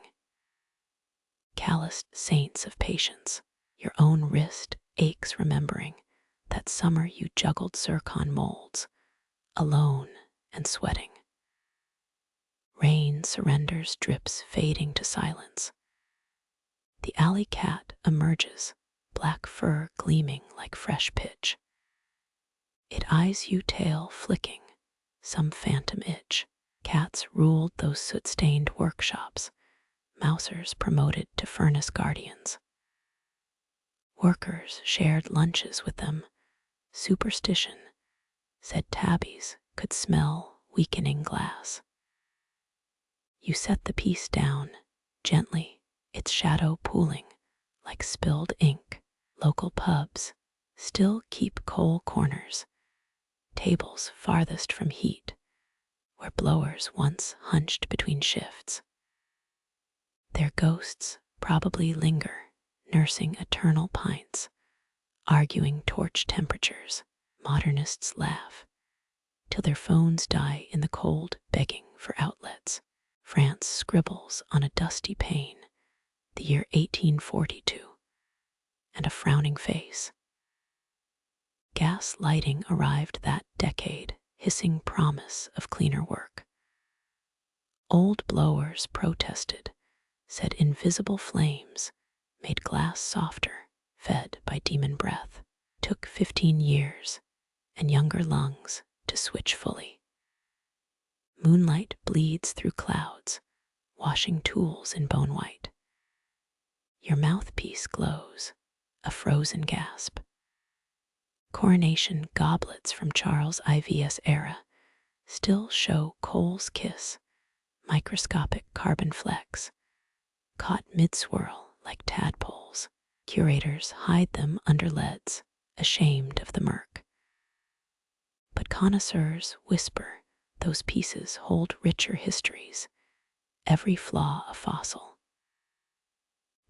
calloused saints of patience. Your own wrist aches remembering that summer you juggled zircon molds, alone and sweating. Rain surrenders, drips fading to silence. The alley cat emerges, black fur gleaming like fresh pitch. It eyes you, tail flicking, some phantom itch. Cats ruled those soot-stained workshops, mousers promoted to furnace guardians. Workers shared lunches with them. Superstition said tabbies could smell weakening glass. You set the piece down, gently, its shadow pooling like spilled ink. Local pubs still keep coal corners, tables farthest from heat, where blowers once hunched between shifts. Their ghosts probably linger, nursing eternal pints, arguing torch temperatures. Modernists laugh till their phones die in the cold, begging for outlets. France scribbles on a dusty pane the year 1842, and a frowning face. Gas lighting arrived that decade, hissing promise of cleaner work. Old blowers protested, said invisible flames made glass softer, fed by demon breath. Took 15 years and younger lungs to switch fully. Moonlight bleeds through clouds, washing tools in bone white. Your mouthpiece glows, a frozen gasp. Coronation goblets from Charles IV's era still show coal's kiss, microscopic carbon flecks, caught mid-swirl like tadpoles. Curators hide them under leads, ashamed of the murk. But connoisseurs whisper those pieces hold richer histories, every flaw a fossil.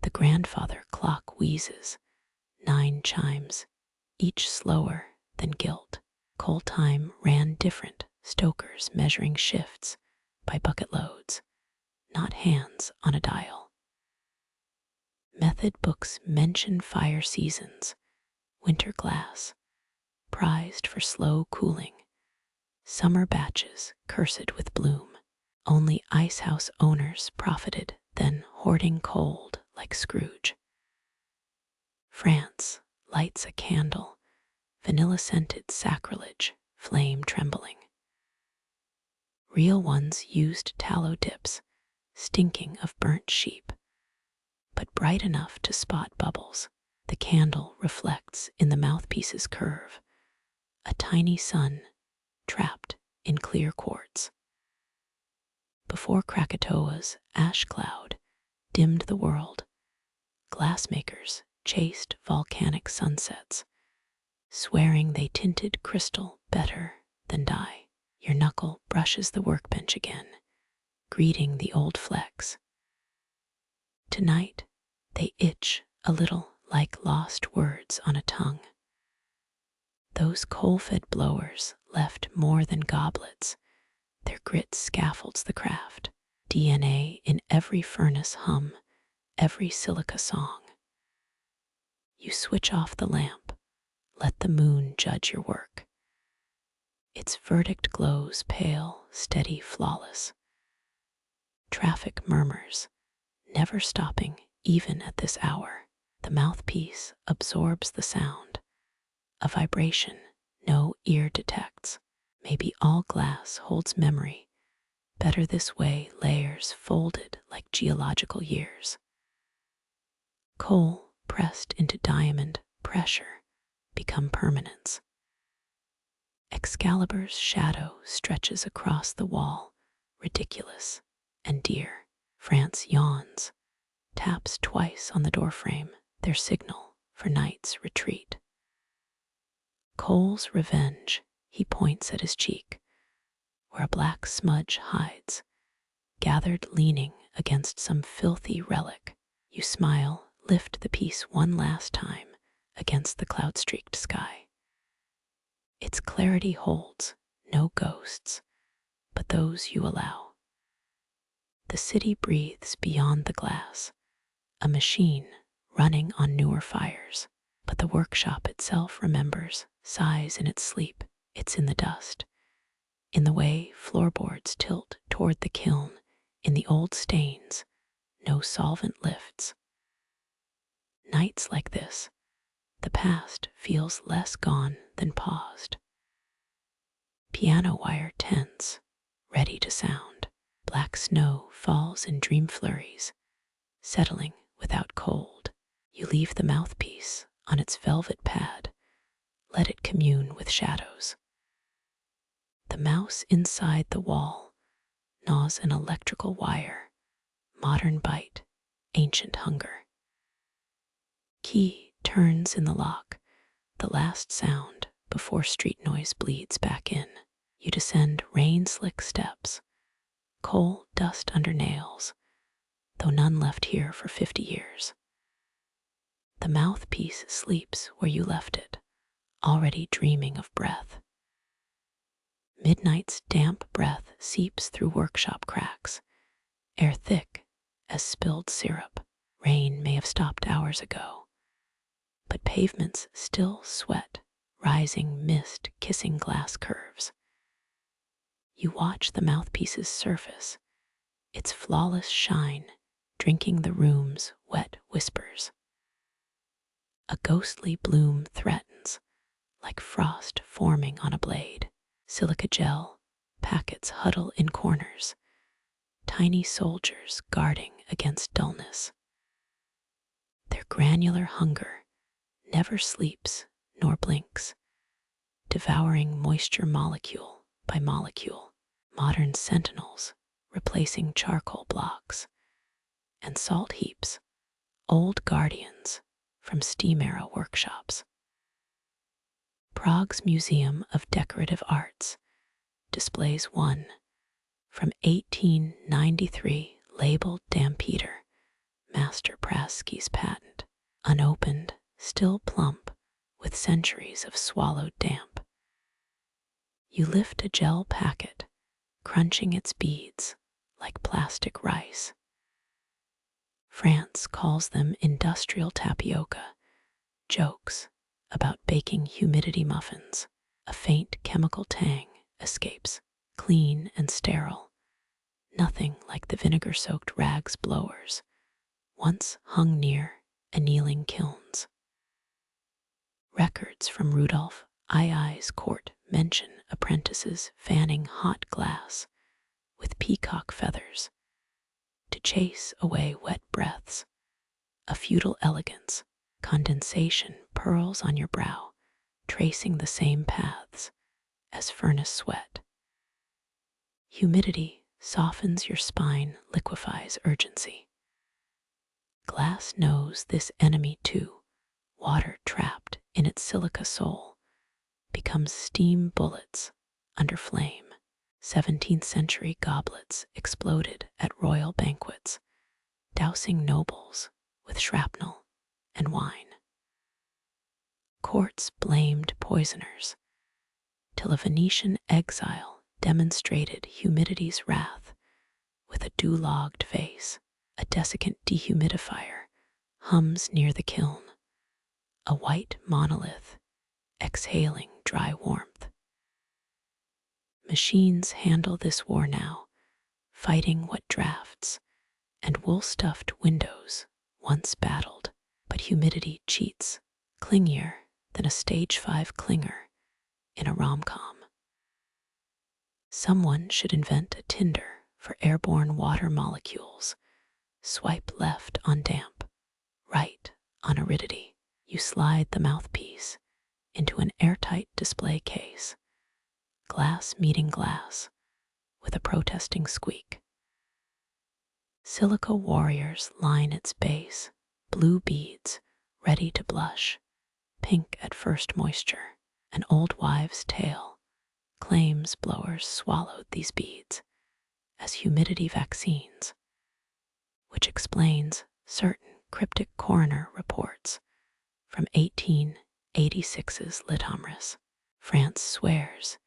The grandfather clock wheezes, 9 chimes, each slower than guilt. Coal time ran different, stokers measuring shifts by bucket loads, not hands on a dial. Method books mention fire seasons, winter glass, prized for slow cooling, summer batches cursed with bloom. Only icehouse owners profited, then hoarding cold like Scrooge. France lights a candle, vanilla-scented sacrilege, flame trembling. Real ones used tallow dips, stinking of burnt sheep, but bright enough to spot bubbles. The candle reflects in the mouthpiece's curve, a tiny sun trapped in clear quartz. Before Krakatoa's ash cloud dimmed the world, glassmakers chased volcanic sunsets, swearing they tinted crystal better than dye. Your knuckle brushes the workbench again, greeting the old flecks. Tonight, they itch a little like lost words on a tongue. Those coal-fed blowers left more than goblets. Their grit scaffolds the craft. DNA in every furnace hum, every silica song. You switch off the lamp, let the moon judge your work. Its verdict glows pale, steady, flawless. Traffic murmurs, never stopping even at this hour. The mouthpiece absorbs the sound, a vibration no ear detects. Maybe all glass holds memory. Better this way, layers folded like geological years. Coal pressed into diamond, pressure become permanence. Excalibur's shadow stretches across the wall, ridiculous and dear. France yawns, taps twice on the doorframe, their signal for night's retreat. Coal's revenge, he points at his cheek, where a black smudge hides, gathered leaning against some filthy relic. You smile, lift the piece one last time against the cloud-streaked sky. Its clarity holds no ghosts, but those you allow. The city breathes beyond the glass, a machine running on newer fires. But the workshop itself remembers, sighs in its sleep. It's in the dust, in the way floorboards tilt toward the kiln, in the old stains no solvent lifts. Nights like this, the past feels less gone than paused. Piano wire tense, ready to sound. Black snow falls in dream flurries, settling without cold. You leave the mouthpiece on its velvet pad, let it commune with shadows. The mouse inside the wall gnaws an electrical wire, modern bite, ancient hunger. Key turns in the lock, the last sound before street noise bleeds back in. You descend rain-slick steps, coal dust under nails, though none left here for 50 years. The mouthpiece sleeps where you left it, already dreaming of breath. Midnight's damp breath seeps through workshop cracks, air thick as spilled syrup. Rain may have stopped hours ago, but pavements still sweat, rising mist kissing glass curves. You watch the mouthpiece's surface, its flawless shine drinking the room's wet whispers. A ghostly bloom threatens, like frost forming on a blade. Silica gel packets huddle in corners, tiny soldiers guarding against dullness. Their granular hunger never sleeps nor blinks, devouring moisture molecule by molecule. Modern sentinels replacing charcoal blocks, and salt heaps, old guardians from steam era workshops. Prague's Museum of Decorative Arts displays one from 1893 labeled Dampeter, Master Praski's patent, unopened, still plump, with centuries of swallowed damp. You lift a gel packet, crunching its beads like plastic rice. France calls them industrial tapioca, jokes about baking humidity muffins. A faint chemical tang escapes, clean and sterile, nothing like the vinegar-soaked rags blowers once hung near annealing kilns. Records from Rudolph II's court mention apprentices fanning hot glass with peacock feathers to chase away wet breaths, a feudal elegance. Condensation pearls on your brow, tracing the same paths as furnace sweat. Humidity softens your spine, liquefies urgency. Glass knows this enemy too. Water trapped in its silica soul becomes steam bullets under flame. 17th century goblets exploded at royal banquets, dousing nobles with shrapnel and wine. Courts blamed poisoners, till a Venetian exile demonstrated humidity's wrath with a dew-logged vase. A desiccant dehumidifier hums near the kiln, a white monolith exhaling dry warmth. Machines handle this war now, fighting what drafts and wool-stuffed windows once battled. But humidity cheats, clingier than a stage 5 clinger in a rom-com. Someone should invent a Tinder for airborne water molecules. Swipe left on damp, right on aridity. You slide the mouthpiece into an airtight display case, glass meeting glass with a protesting squeak. Silica warriors line its base, blue beads ready to blush, pink at first moisture. An old wives' tale claims blowers swallowed these beads as humidity vaccines, which explains certain cryptic coroner reports from 1886's Litomris. France swears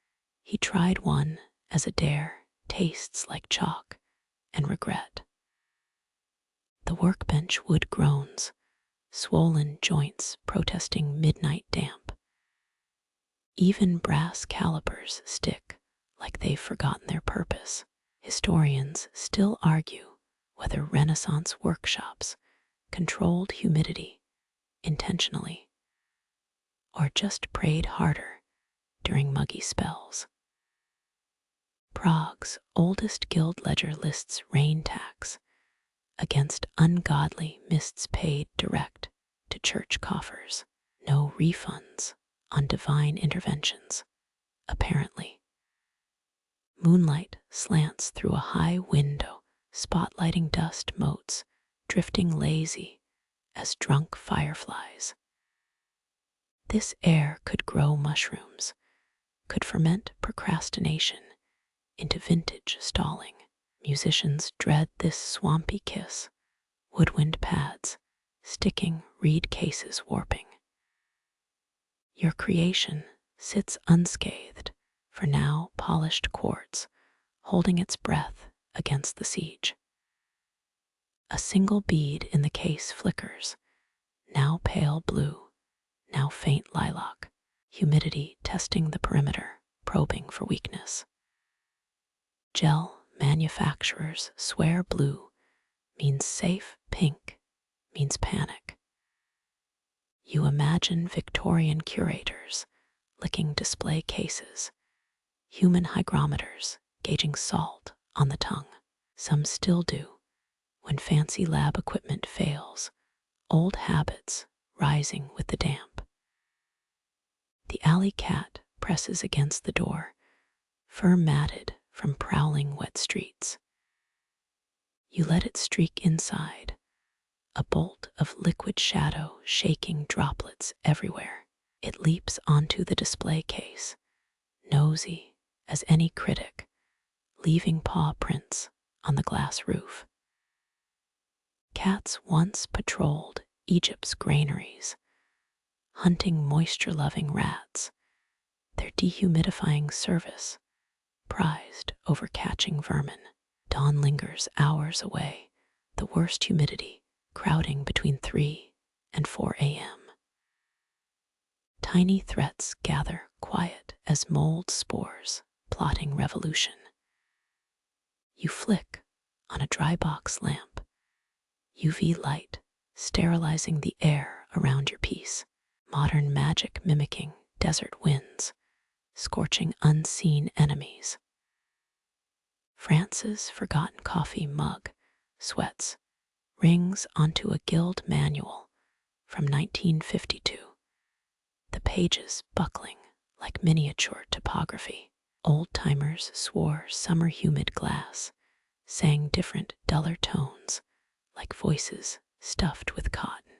he tried one as a dare, tastes like chalk and regret. The workbench wood groans, swollen joints protesting midnight damp. Even brass calipers stick like they've forgotten their purpose. Historians still argue whether Renaissance workshops controlled humidity intentionally or just prayed harder during muggy spells. Prague's oldest guild ledger lists rain tax against ungodly mists paid direct to church coffers. No refunds on divine interventions, apparently. Moonlight slants through a high window, spotlighting dust motes, drifting lazy as drunk fireflies. This air could grow mushrooms, could ferment procrastination into vintage stalling. Musicians dread this swampy kiss, woodwind pads, sticking reed cases warping. Your creation sits unscathed, for now polished quartz, holding its breath against the siege. A single bead in the case flickers, now pale blue, now faint lilac, humidity testing the perimeter, probing for weakness. Gel manufacturers swear blue means safe, pink means panic. You imagine Victorian curators licking display cases, human hygrometers gauging salt on the tongue. Some still do when fancy lab equipment fails, old habits rising with the damp. The alley cat presses against the door, fur matted from prowling wet streets. You let it streak inside, a bolt of liquid shadow shaking droplets everywhere. It leaps onto the display case, nosy as any critic, leaving paw prints on the glass roof. Cats once patrolled Egypt's granaries, hunting moisture-loving rats, their dehumidifying service prized over catching vermin. Dawn lingers hours away, the worst humidity crowding between 3 and 4 a.m. Tiny threats gather quiet as mold spores plotting revolution. You flick on a dry box lamp, UV light sterilizing the air around your piece, modern magic mimicking desert winds, scorching unseen enemies. France's forgotten coffee mug sweats, rings onto a guild manual from 1952, the pages buckling like miniature topography. Old-timers swore summer humid glass sang different, duller tones like voices stuffed with cotton.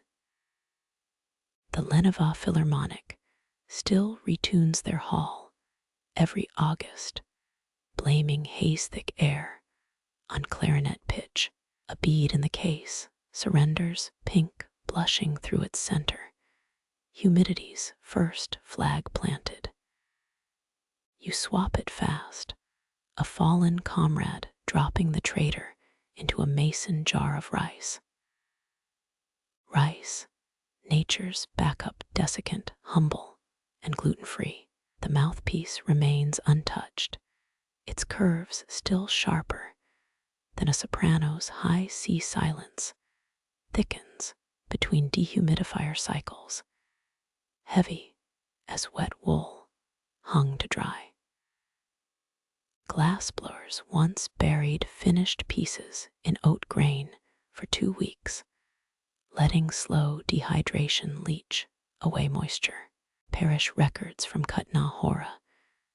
The Leneva Philharmonic still retunes their hall every August, blaming haze-thick air on clarinet pitch. A bead in the case surrenders, pink blushing through its center, humidity's first flag planted. You swap it fast, a fallen comrade dropping the traitor into a mason jar of rice. Rice, nature's backup desiccant, humble and gluten-free. The mouthpiece remains untouched, its curves still sharper than a soprano's high C silence, thickens between dehumidifier cycles, heavy as wet wool hung to dry. Glassblowers once buried finished pieces in oat grain for 2 weeks, letting slow dehydration leach away moisture. Parish records from Kutna Hora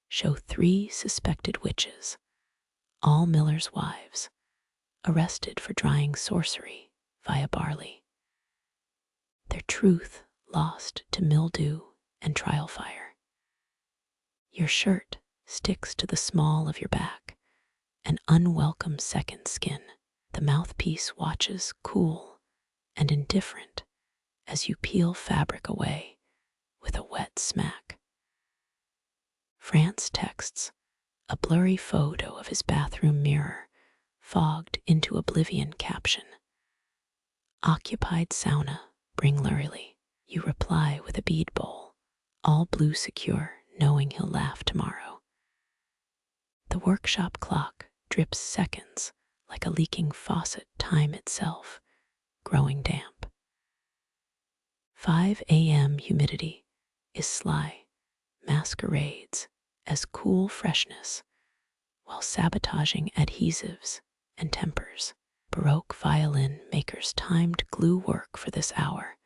show 3 suspected witches, all millers' wives, arrested for drying sorcery via barley. Their truth lost to mildew and trial fire. Your shirt sticks to the small of your back, an unwelcome second skin. The mouthpiece watches cool and indifferent as you peel fabric away with a wet smack. France texts a blurry photo of his bathroom mirror, fogged into oblivion caption. Occupied sauna, bring lurily. You reply with a bead bowl, all blue secure, knowing he'll laugh tomorrow. The workshop clock drips seconds like a leaking faucet, time itself, growing damp. 5 a.m. humidity is sly, masquerades as cool freshness while sabotaging adhesives and tempers. Baroque violin makers timed glue work for this hour,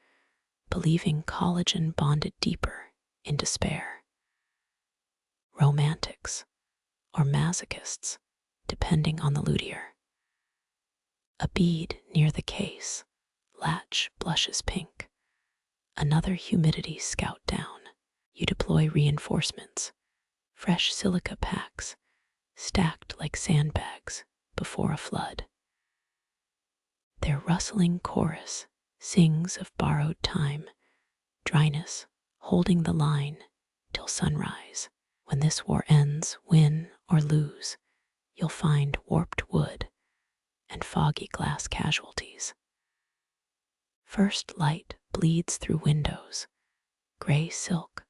believing collagen bonded deeper in despair. Romantics, or masochists, depending on the luthier. A bead near the case, latch blushes pink. Another humidity scout down. You deploy reinforcements, fresh silica packs, stacked like sandbags before a flood. Their rustling chorus sings of borrowed time, dryness holding the line till sunrise. When this war ends, win or lose, you'll find warped wood and foggy glass casualties. First light bleeds through windows, gray silk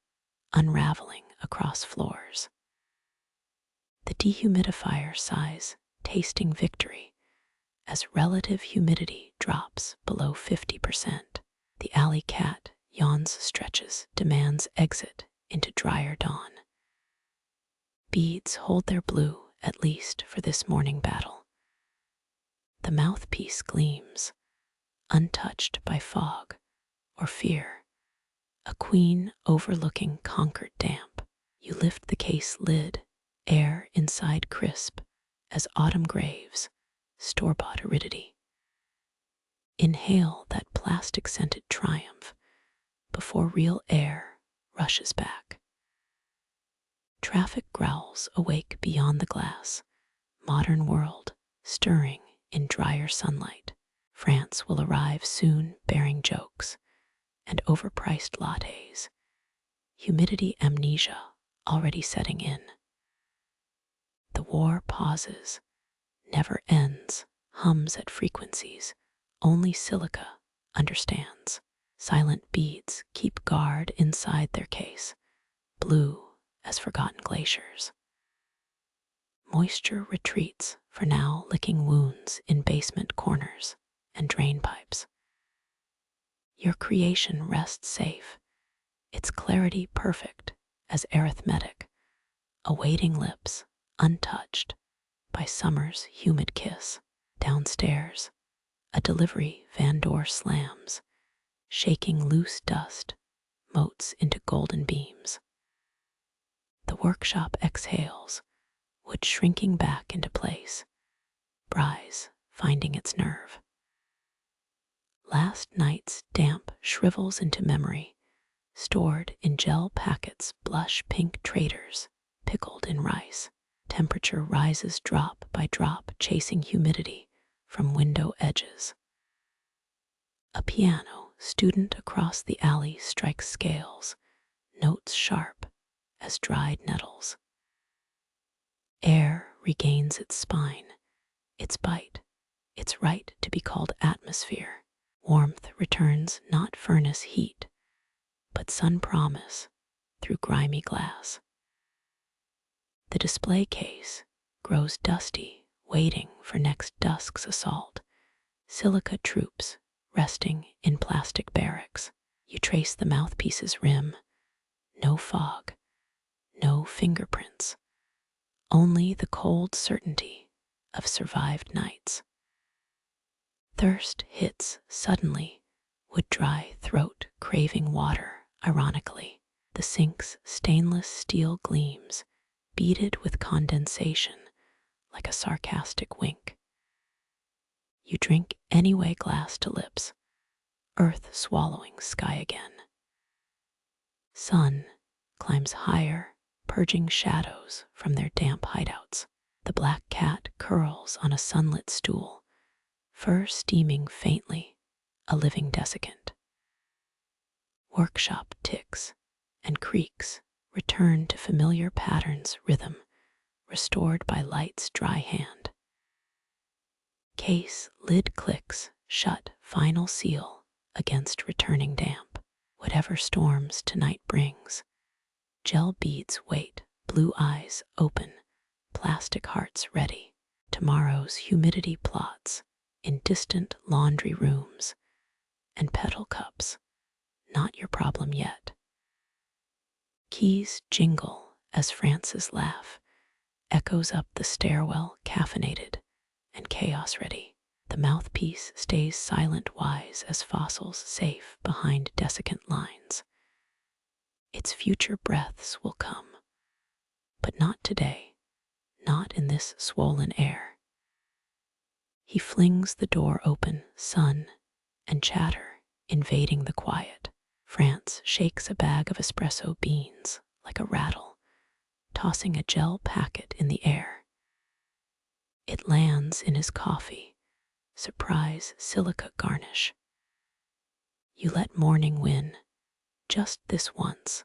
unraveling across floors. The dehumidifier sighs, tasting victory, as relative humidity drops below 50%. The alley cat yawns, stretches, demands exit into drier dawn. Beads hold their blue, at least for this morning battle. The mouthpiece gleams, untouched by fog or fear, a queen overlooking conquered damp. You lift the case lid, air inside crisp as autumn graves, store-bought aridity. Inhale that plastic-scented triumph before real air rushes back. Traffic growls awake beyond the glass, modern world stirring in drier sunlight. France will arrive soon bearing jokes and overpriced lattes. Humidity amnesia already setting in. The war pauses, never ends, hums at frequencies only silica understands. Silent beads keep guard inside their case, blue as forgotten glaciers. Moisture retreats for now, licking wounds in basement corners and drain pipes. Your creation rests safe, its clarity perfect as arithmetic, awaiting lips untouched by summer's humid kiss. Downstairs, a delivery van door slams, shaking loose dust, motes into golden beams. The workshop exhales, wood shrinking back into place, Bry's finding its nerve. Last night's damp shrivels into memory, stored in gel packets, blush pink traders, pickled in rice. Temperature rises drop by drop, chasing humidity from window edges. A piano student across the alley strikes scales, notes sharp as dried nettles. Air regains its spine, its bite, its right to be called atmosphere. Warmth returns, not furnace heat, but sun promise through grimy glass. The display case grows dusty, waiting for next dusk's assault. Silica troops resting in plastic barracks. You trace the mouthpiece's rim. No fog, no fingerprints, only the cold certainty of survived nights. Thirst hits suddenly, wood dry throat craving water, ironically. The sink's stainless steel gleams, beaded with condensation like a sarcastic wink. You drink anyway, glass to lips, earth swallowing sky again. Sun climbs higher, purging shadows from their damp hideouts. The black cat curls on a sunlit stool, fur steaming faintly, a living desiccant. Workshop ticks and creaks return to familiar patterns, rhythm restored by light's dry hand. Case lid clicks, shut final seal against returning damp. Whatever storms tonight brings, gel beads wait, blue eyes open, plastic hearts ready. Tomorrow's humidity plots in distant laundry rooms and petal cups, not your problem yet. Keys jingle as France's laugh echoes up the stairwell, caffeinated and chaos ready. The mouthpiece stays silent, wise as fossils safe behind desiccant lines. Its future breaths will come, but not today, not in this swollen air. He flings the door open, sun and chatter invading the quiet. France shakes a bag of espresso beans like a rattle, tossing a gel packet in the air. It lands in his coffee, surprise silica garnish. You let morning win, just this once,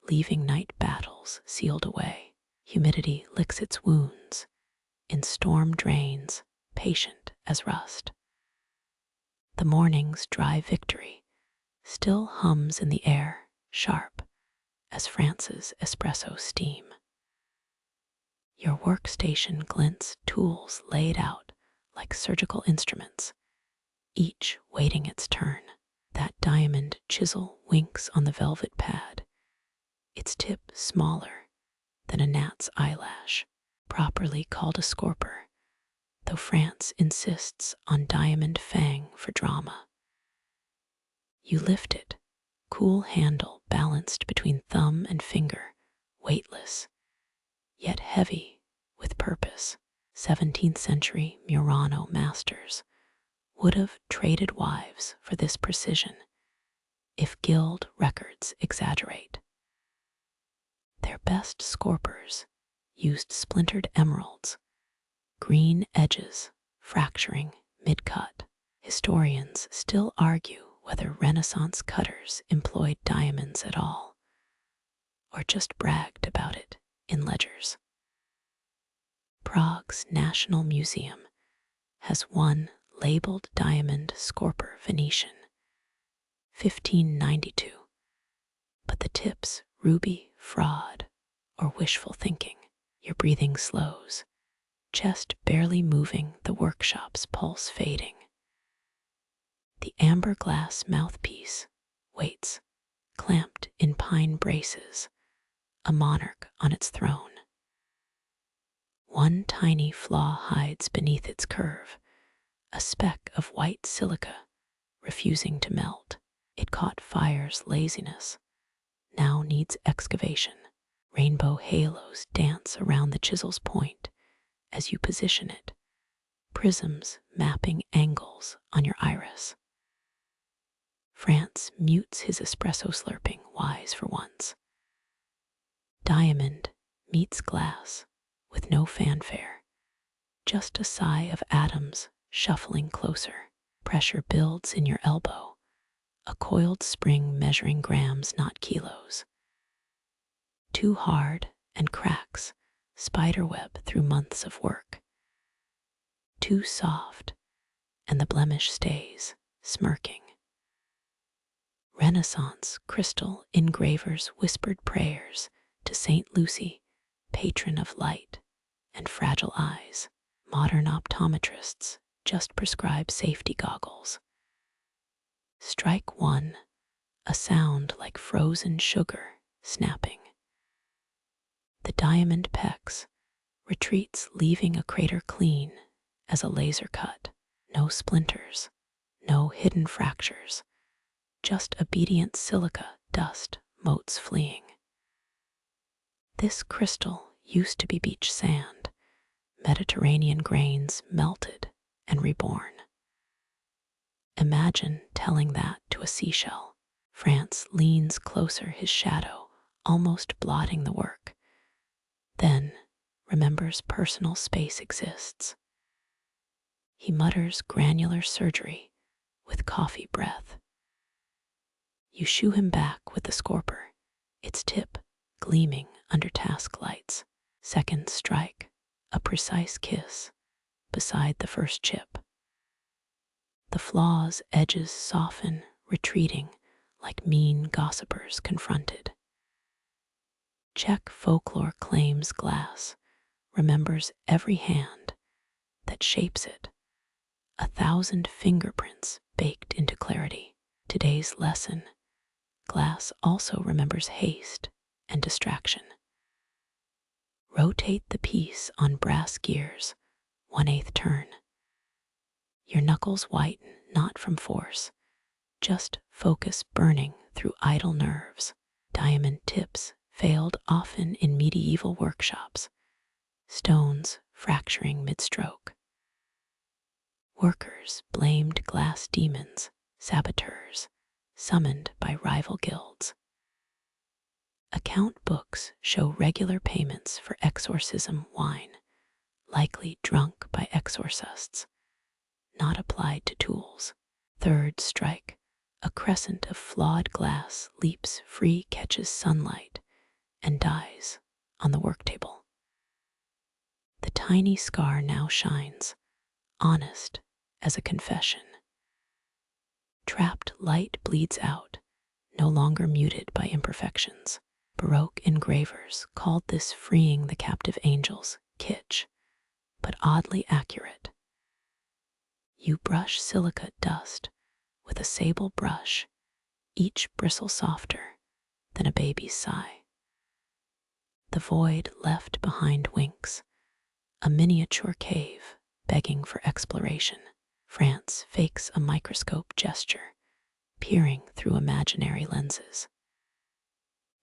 leaving night battles sealed away. Humidity licks its wounds, in storm drains, patient as rust. The morning's dry victory still hums in the air, sharp as France's espresso steam. Your workstation glints, tools laid out like surgical instruments, each waiting its turn. That diamond chisel winks on the velvet pad, its tip smaller than a gnat's eyelash, properly called a scorper, though France insists on diamond fang for drama. You lift it, cool handle balanced between thumb and finger, weightless, yet heavy with purpose. 17th century Murano masters would have traded wives for this precision, if guild records exaggerate. Their best scorpers used splintered emeralds, green edges fracturing mid-cut. Historians still argue whether Renaissance cutters employed diamonds at all, or just bragged about it in ledgers. Prague's National Museum has one labeled diamond scorper Venetian, 1592, but the tip's ruby fraud or wishful thinking. Your breathing slows, chest barely moving, the workshop's pulse fading. The amber glass mouthpiece waits, clamped in pine braces, a monarch on its throne. One tiny flaw hides beneath its curve, a speck of white silica refusing to melt. It caught fire's laziness, now needs excavation. Rainbow halos dance around the chisel's point as you position it, prisms mapping angles on your iris. France mutes his espresso slurping, wise for once. Diamond meets glass with no fanfare, just a sigh of atoms shuffling closer. Pressure builds in your elbow, a coiled spring measuring grams, not kilos. Too hard and cracks spiderweb through months of work. Too soft, and the blemish stays, smirking. Renaissance crystal engravers whispered prayers to Saint Lucy, patron of light and fragile eyes. Modern optometrists just prescribe safety goggles. Strike one, a sound like frozen sugar snapping. The diamond pecs retreats, leaving a crater clean as a laser cut. No splinters, no hidden fractures, just obedient silica dust motes fleeing. This crystal used to be beach sand, Mediterranean grains melted and reborn. Imagine telling that to a seashell. France leans closer, his shadow almost blotting the work. Then remembers personal space exists. He mutters granular surgery with coffee breath. You shoo him back with the scorper, its tip gleaming under task lights. Second strike, a precise kiss beside the first chip. The flaw's edges soften, retreating like mean gossipers confronted. Czech folklore claims glass remembers every hand that shapes it, 1,000 fingerprints baked into clarity. Today's lesson: glass also remembers haste and distraction. Rotate the piece on brass gears, 1/8 turn. Your knuckles whiten not from force, just focus burning through idle nerves. Diamond tips failed often in medieval workshops, stones fracturing mid-stroke. Workers blamed glass demons, saboteurs, summoned by rival guilds. Account books show regular payments for exorcism wine, likely drunk by exorcists, not applied to tools. Third strike: a crescent of flawed glass leaps free, catches sunlight, and dies on the worktable. The tiny scar now shines, honest as a confession. Trapped light bleeds out, no longer muted by imperfections. Baroque engravers called this freeing the captive angels, kitsch, but oddly accurate. You brush silica dust with a sable brush, each bristle softer than a baby's sigh. The void left behind winks, a miniature cave begging for exploration. France fakes a microscope gesture, peering through imaginary lenses.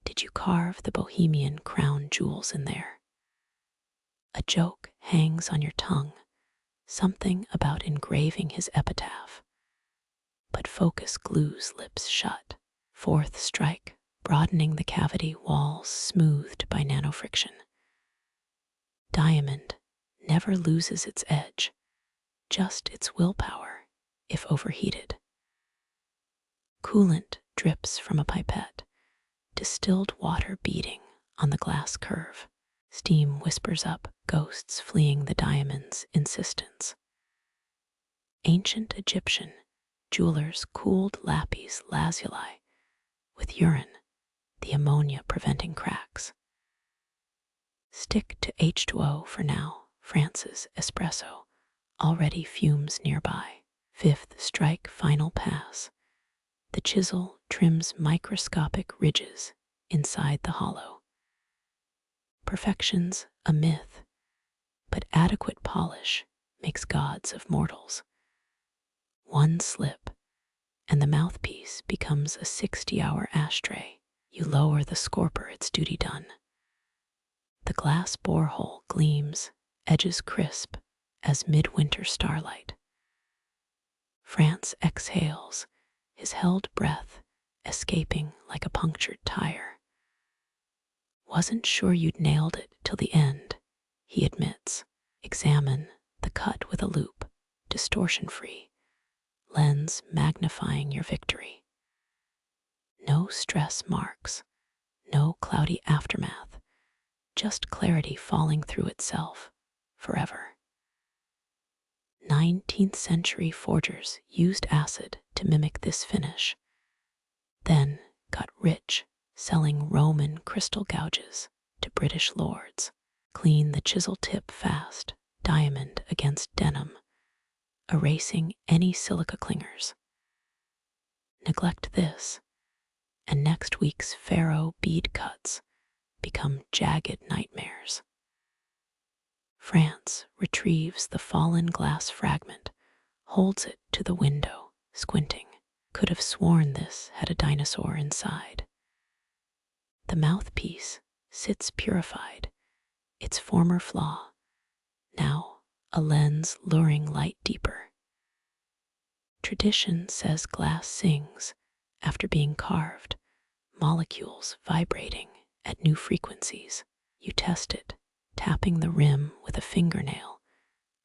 Did you carve the Bohemian crown jewels in there? A joke hangs on your tongue, something about engraving his epitaph. But focus glues lips shut. Fourth strike, broadening the cavity, walls smoothed by nanofriction. Diamond never loses its edge, just its willpower if overheated. Coolant drips from a pipette, distilled water beating on the glass curve. Steam whispers up, ghosts fleeing the diamond's insistence. Ancient Egyptian jewelers cooled lapis lazuli with urine, the ammonia preventing cracks. Stick to H2O for now. France's espresso already fumes nearby. Fifth strike, final pass. The chisel trims microscopic ridges inside the hollow. Perfection's a myth, but adequate polish makes gods of mortals. One slip, and the mouthpiece becomes a 60-hour ashtray. You lower the scorper, its duty done. The glass borehole gleams, edges crisp as midwinter starlight. France exhales, his held breath escaping like a punctured tire. Wasn't sure you'd nailed it till the end, he admits. Examine the cut with a loupe, distortion-free, lens magnifying your victory. No stress marks, no cloudy aftermath, just clarity falling through itself forever. 19th century forgers used acid to mimic this finish, then got rich selling Roman crystal gouges to British lords. Clean the chisel tip fast, diamond against denim, erasing any silica clingers. Neglect this, and next week's pharaoh bead cuts become jagged nightmares. France retrieves the fallen glass fragment, holds it to the window, squinting. Could have sworn this had a dinosaur inside. The mouthpiece sits purified, its former flaw, now a lens luring light deeper. Tradition says glass sings after being carved, molecules vibrating at new frequencies. You test it, tapping the rim with a fingernail.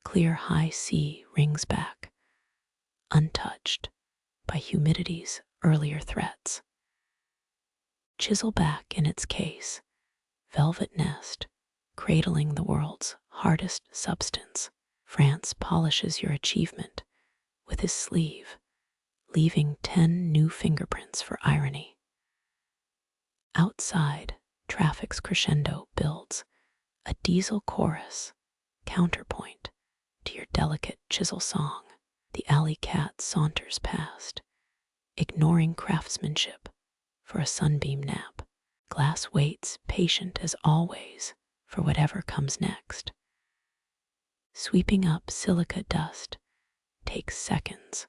Clear high C rings back, untouched by humidity's earlier threats. Chisel back in its case, velvet nest, cradling the world's hardest substance. France polishes your achievement, with his sleeve, leaving 10 new fingerprints for irony. Outside, traffic's crescendo builds, a diesel chorus, counterpoint to your delicate chisel song. The alley cat saunters past, ignoring craftsmanship for a sunbeam nap. Glass waits, patient as always, for whatever comes next. Sweeping up silica dust takes seconds,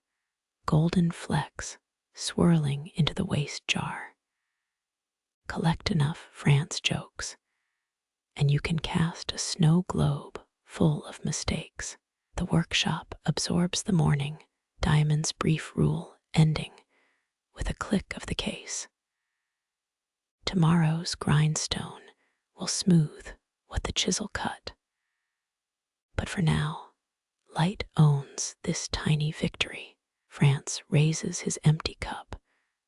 golden flecks swirling into the waste jar. Collect enough France jokes, and you can cast a snow globe full of mistakes. The workshop absorbs the morning, Diamond's brief rule ending with a click of the case. Tomorrow's grindstone will smooth what the chisel cut. But for now, light owns this tiny victory. France raises his empty cup,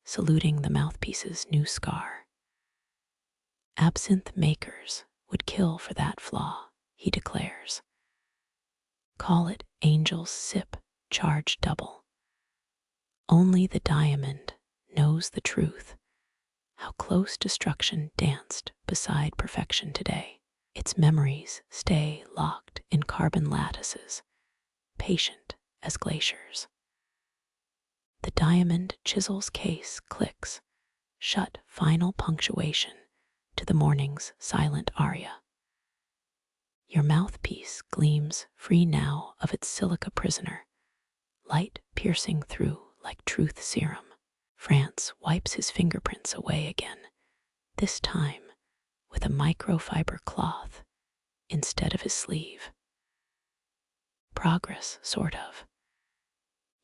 saluting the mouthpiece's new scar. Absinthe makers would kill for that flaw, he declares. Call it angel's sip, charge double. Only the diamond knows the truth, how close destruction danced beside perfection today. Its memories stay locked in carbon lattices, patient as glaciers. The diamond chisel's case clicks, shut final punctuation to the morning's silent aria. Your mouthpiece gleams free now of its silica prisoner, light piercing through like truth serum. France wipes his fingerprints away again, this time with a microfiber cloth instead of his sleeve. Progress, sort of.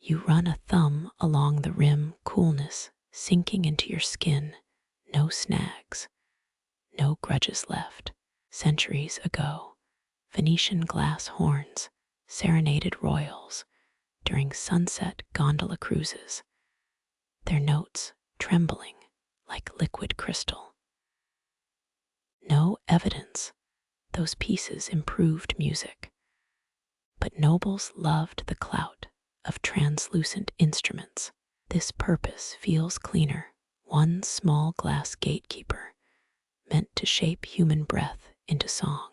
You run a thumb along the rim, coolness sinking into your skin, no snags, no grudges left. Centuries ago, Venetian glass horns serenaded royals during sunset gondola cruises, their notes trembling like liquid crystal. No evidence those pieces improved music, but nobles loved the clout of translucent instruments. This purpose feels cleaner, one small glass gatekeeper meant to shape human breath into song.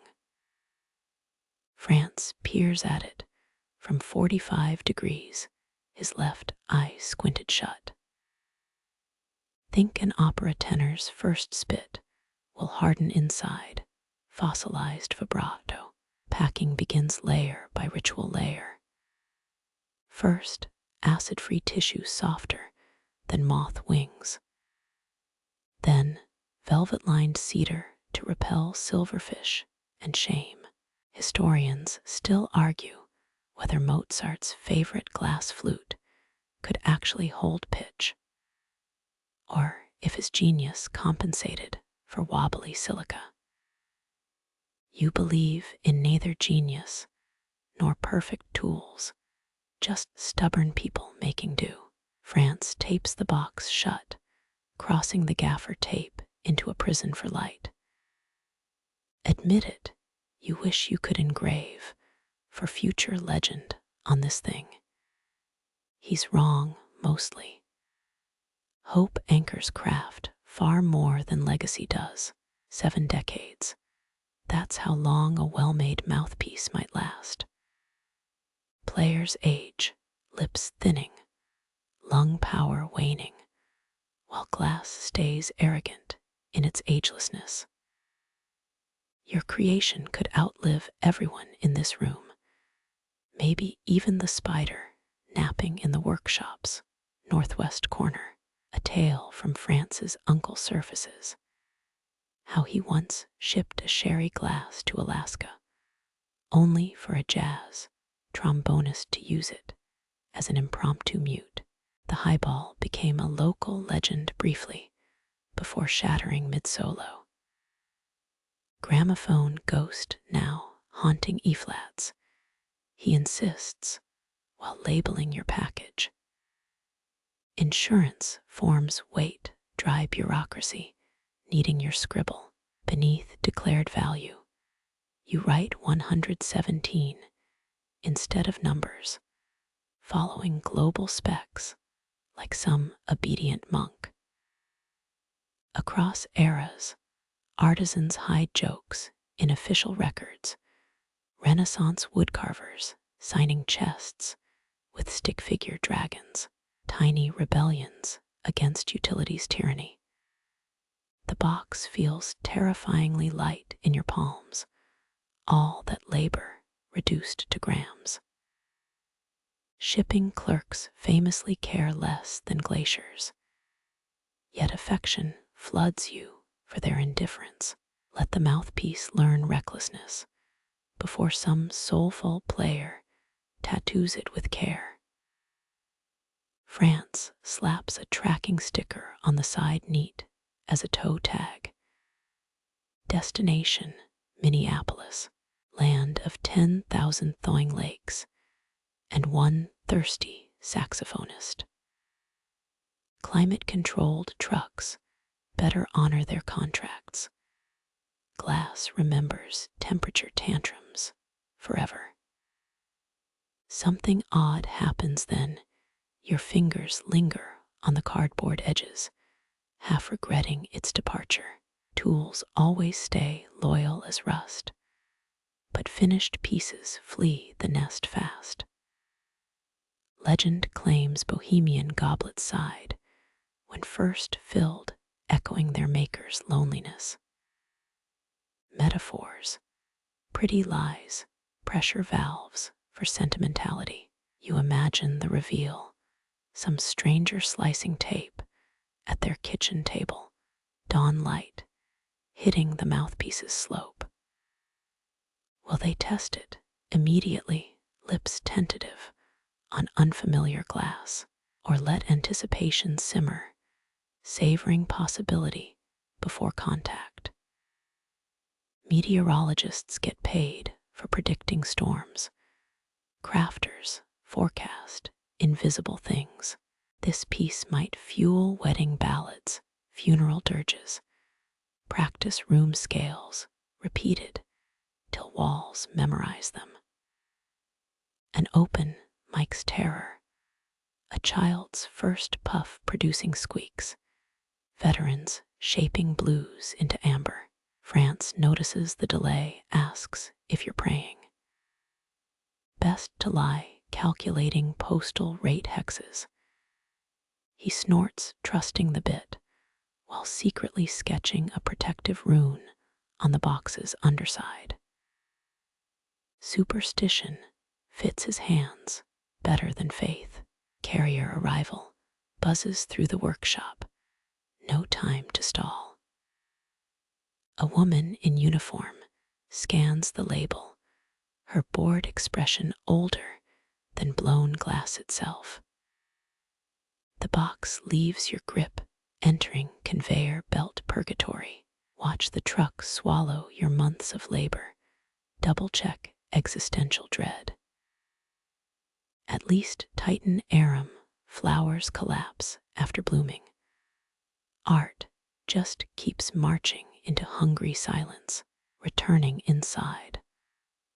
France peers at it from 45 degrees, his left eye squinted shut. Think an opera tenor's first spit will harden inside, fossilized vibrato. Packing begins layer by ritual layer. First, acid-free tissue softer than moth wings. Then, velvet-lined cedar to repel silverfish and shame. Historians still argue whether Mozart's favorite glass flute could actually hold pitch, or if his genius compensated for wobbly silica. You believe in neither genius nor perfect tools, just stubborn people making do. France tapes the box shut, crossing the gaffer tape into a prison for light. Admit it, you wish you could engrave for future legend on this thing. He's wrong, mostly. Hope anchors craft far more than legacy does. 7 decades. That's how long a well-made mouthpiece might last. Players age, lips thinning, lung power waning, while glass stays arrogant in its agelessness. Your creation could outlive everyone in this room, maybe even the spider napping in the workshop's northwest corner. A tale from France's uncle surfaces, how he once shipped a sherry glass to Alaska, only for a jazz trombonist to use it as an impromptu mute. The highball became a local legend briefly, before shattering mid-solo. Gramophone ghost now haunting E-flats, he insists while labeling your package. Insurance forms wait, dry bureaucracy, needing your scribble. Beneath declared value, you write 117 instead of numbers, following global specs like some obedient monk. Across eras, artisans hide jokes in official records, Renaissance woodcarvers signing chests with stick figure dragons, tiny rebellions against utility's tyranny. The box feels terrifyingly light in your palms, all that labor reduced to grams. Shipping clerks famously care less than glaciers, yet affection floods you for their indifference. Let the mouthpiece learn recklessness before some soulful player tattoos it with care. France slaps a tracking sticker on the side neat as a toe tag. Destination, Minneapolis, land of 10,000 thawing lakes and one thirsty saxophonist. Climate-controlled trucks better honor their contracts. Glass remembers temperature tantrums forever. Something odd happens then. Your fingers linger on the cardboard edges, half regretting its departure. Tools always stay loyal as rust, but finished pieces flee the nest fast. Legend claims Bohemian goblets sighed when first filled, echoing their maker's loneliness. Metaphors, pretty lies, pressure valves for sentimentality. You imagine the reveal, some stranger slicing tape at their kitchen table, dawn light hitting the mouthpiece's slope. Will they test it immediately, lips tentative on unfamiliar glass, or let anticipation simmer, savoring possibility before contact? Meteorologists get paid for predicting storms. Crafters forecast invisible things. This piece might fuel wedding ballads, funeral dirges, practice room scales, repeated till walls memorize them. An open mic's terror, a child's first puff producing squeaks, veterans shaping blues into amber. France notices the delay, asks if you're praying. Best to lie calculating postal rate hexes. He snorts, trusting the bit, while secretly sketching a protective rune on the box's underside. Superstition fits his hands better than faith. Carrier arrival buzzes through the workshop. No time to stall. A woman in uniform scans the label, her bored expression older than blown glass itself. The box leaves your grip, entering conveyor belt purgatory. Watch the truck swallow your months of labor. Double-check existential dread. At least tighten arum, flowers collapse after blooming. Art just keeps marching into hungry silence, returning inside.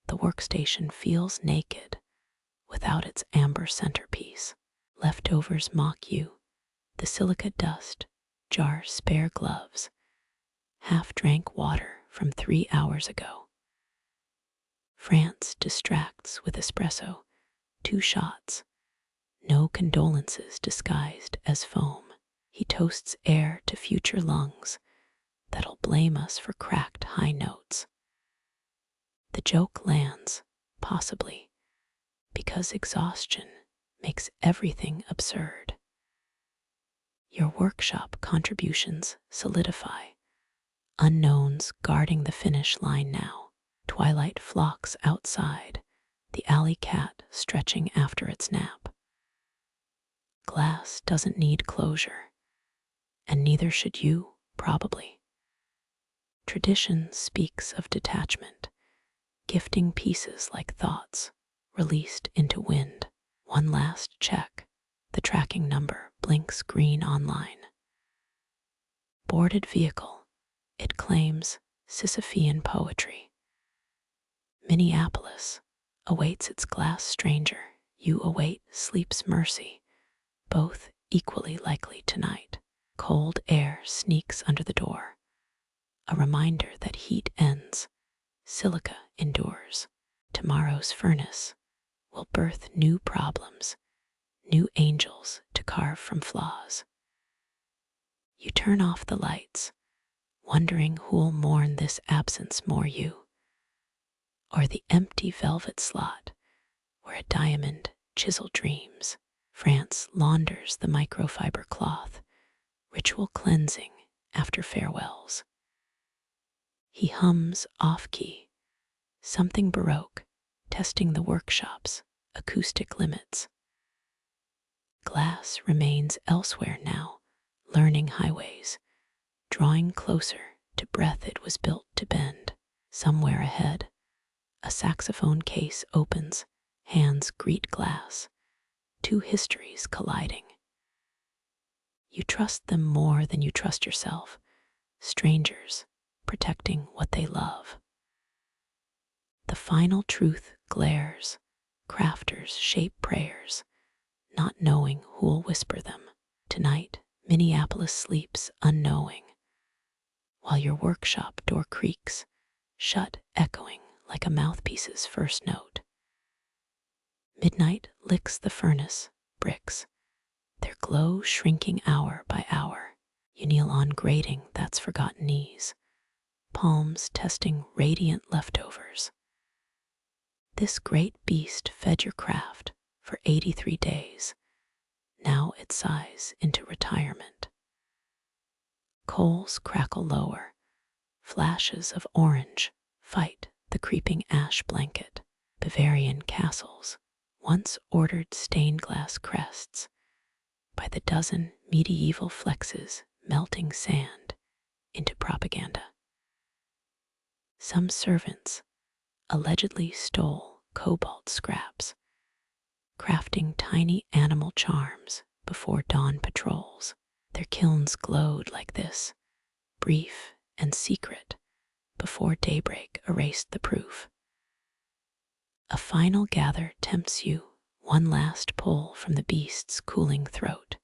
The workstation feels naked without its amber centerpiece. Leftovers mock you. The silica dust jars spare gloves, half-drank water from 3 hours ago. France distracts with espresso, 2 shots, no condolences disguised as foam. He toasts air to future lungs that'll blame us for cracked high notes. The joke lands, possibly, because exhaustion makes everything absurd. Your workshop contributions solidify, unknowns guarding the finish line now. Twilight flocks outside, the alley cat stretching after its nap. Glass doesn't need closure, and neither should you, probably. Tradition speaks of detachment, gifting pieces like thoughts released into wind. One last check. The tracking number blinks green online. Boarded vehicle. It claims Sisyphean poetry. Minneapolis awaits its glass stranger, You await sleep's mercy, both equally likely tonight. Cold air sneaks under the door, a reminder that heat ends, silica endures. Tomorrow's furnace will birth new problems, new angels to carve from flaws. You turn off the lights, wondering who'll mourn this absence more, you or the empty velvet slot where a diamond chisel dreams. France launders the microfiber cloth, ritual cleansing after farewells. He hums off-key, something baroque, testing the workshop's acoustic limits. Glass remains elsewhere now, learning highways, drawing closer to breath it was built to bend. Somewhere ahead, a saxophone case opens, hands greet glass, two histories colliding. You trust them more than you trust yourself, strangers protecting what they love. The final truth glares, crafters shape prayers, not knowing who'll whisper them. Tonight, Minneapolis sleeps unknowing, while your workshop door creaks, shut echoing like a mouthpiece's first note. Midnight licks the furnace bricks, their glow shrinking hour by hour. You kneel on grating that's forgotten knees, palms testing radiant leftovers. This great beast fed your craft for 83 days. Now it sighs into retirement. Coals crackle lower, flashes of orange fight the creeping ash blanket. Bavarian castles, once ordered stained glass crests, by the dozen medieval flexes melting sand into propaganda. Some servants allegedly stole cobalt scraps, crafting tiny animal charms before dawn patrols. Their kilns glowed like this, brief and secret, before daybreak erased the proof. A final gather tempts you, one last pull from the beast's cooling throat.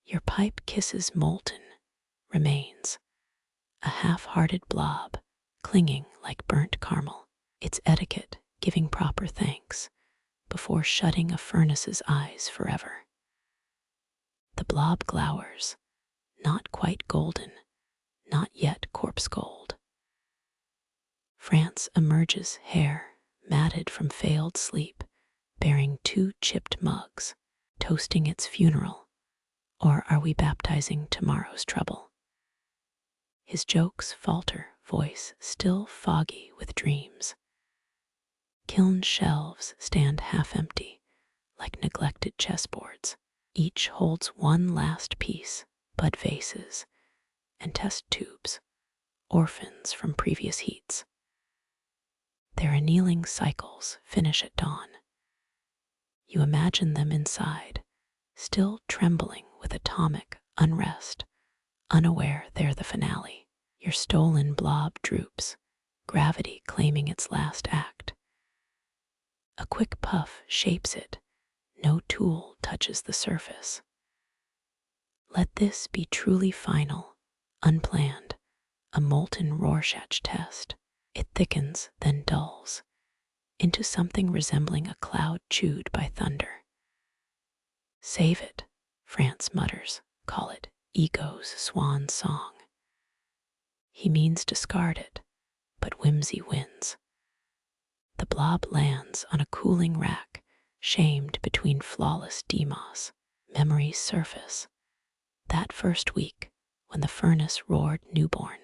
Your pipe kisses molten remains, a half-hearted blob clinging like burnt caramel, its etiquette giving proper thanks before shutting a furnace's eyes forever. The blob glowers, not quite golden, not yet corpse gold. France emerges, hair matted from failed sleep, bearing 2 chipped mugs, toasting its funeral, or are we baptizing tomorrow's trouble? His jokes falter, voice still foggy with dreams. Kiln shelves stand half empty, like neglected chessboards. Each holds one last piece, bud vases, and test tubes, orphans from previous heats. Their annealing cycles finish at dawn. You imagine them inside, still trembling with atomic unrest, unaware they're the finale. Your stolen blob droops, gravity claiming its last act. A quick puff shapes it, no tool touches the surface. Let this be truly final, unplanned, a molten Rorschach test. It thickens, then dulls, into something resembling a cloud chewed by thunder. Save it, France mutters, call it ego's swan song. He means discard it, but whimsy wins. The blob lands on a cooling rack, shamed between flawless demos. Memories surface. That first week, when the furnace roared newborn,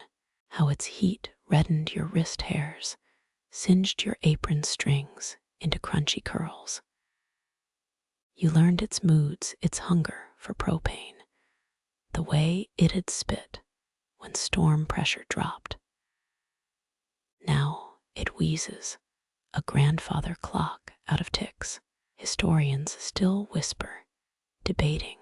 how its heat reddened your wrist hairs, singed your apron strings into crunchy curls. You learned its moods, its hunger for propane, the way it'd spit when storm pressure dropped. Now it wheezes, a grandfather clock out of ticks. Historians still whisper, debating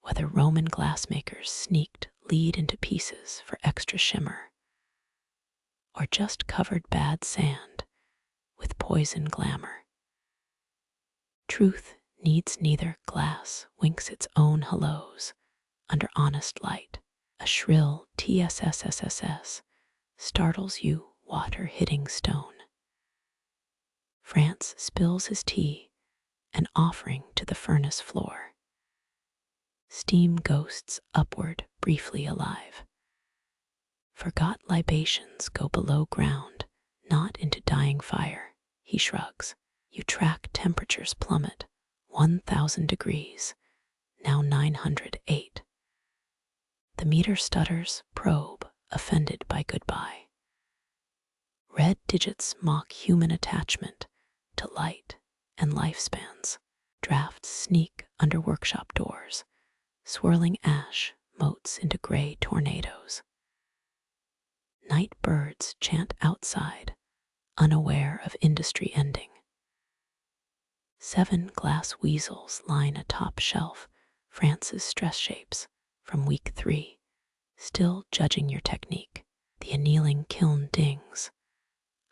whether Roman glassmakers sneaked lead into pieces for extra shimmer, or just covered bad sand with poison glamour. Truth needs neither. Glass winks its own hellos under honest light. A shrill TSSSSS startles you, water hitting stone. France spills his tea, an offering to the furnace floor. Steam ghosts upward, briefly alive. Forgot libations go below ground, not into dying fire. He shrugs. You track temperatures plummet, 1,000 degrees, now 908. The meter stutters, probe, offended by goodbye. Red digits mock human attachment to light and lifespans. Drafts sneak under workshop doors. Swirling ash motes into gray tornadoes. Night birds chant outside, unaware of industry ending. 7 glass weasels line a top shelf, France's stress shapes from week 3, still judging your technique. The annealing kiln dings,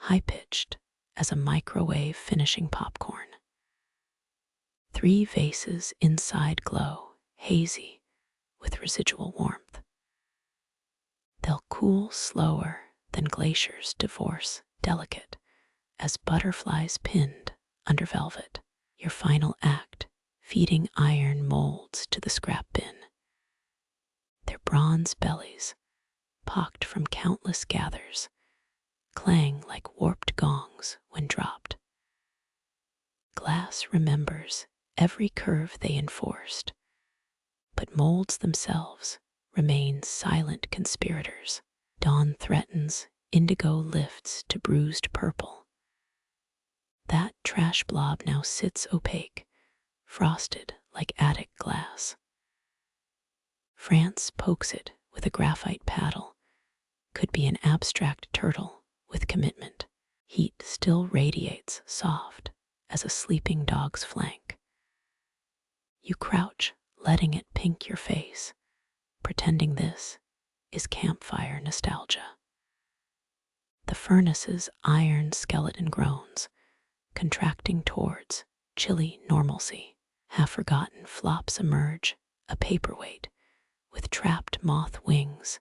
high-pitched as a microwave finishing popcorn. 3 vases inside glow, hazy with residual warmth. They'll cool slower than glaciers divorce, delicate as butterflies pinned under velvet. Your final act, feeding iron molds to the scrap bin. Their bronze bellies, pocked from countless gathers, clang like warped gongs when dropped. Glass remembers every curve they enforced, but molds themselves remain silent conspirators. Dawn threatens, indigo lifts to bruised purple. That trash blob now sits opaque, frosted like attic glass. France pokes it with a graphite paddle. Could be an abstract turtle with commitment. Heat still radiates, soft as a sleeping dog's flank. You crouch, letting it pink your face, pretending this is campfire nostalgia. The furnace's iron skeleton groans, contracting towards chilly normalcy. Half-forgotten flops emerge, a paperweight with trapped moth wings,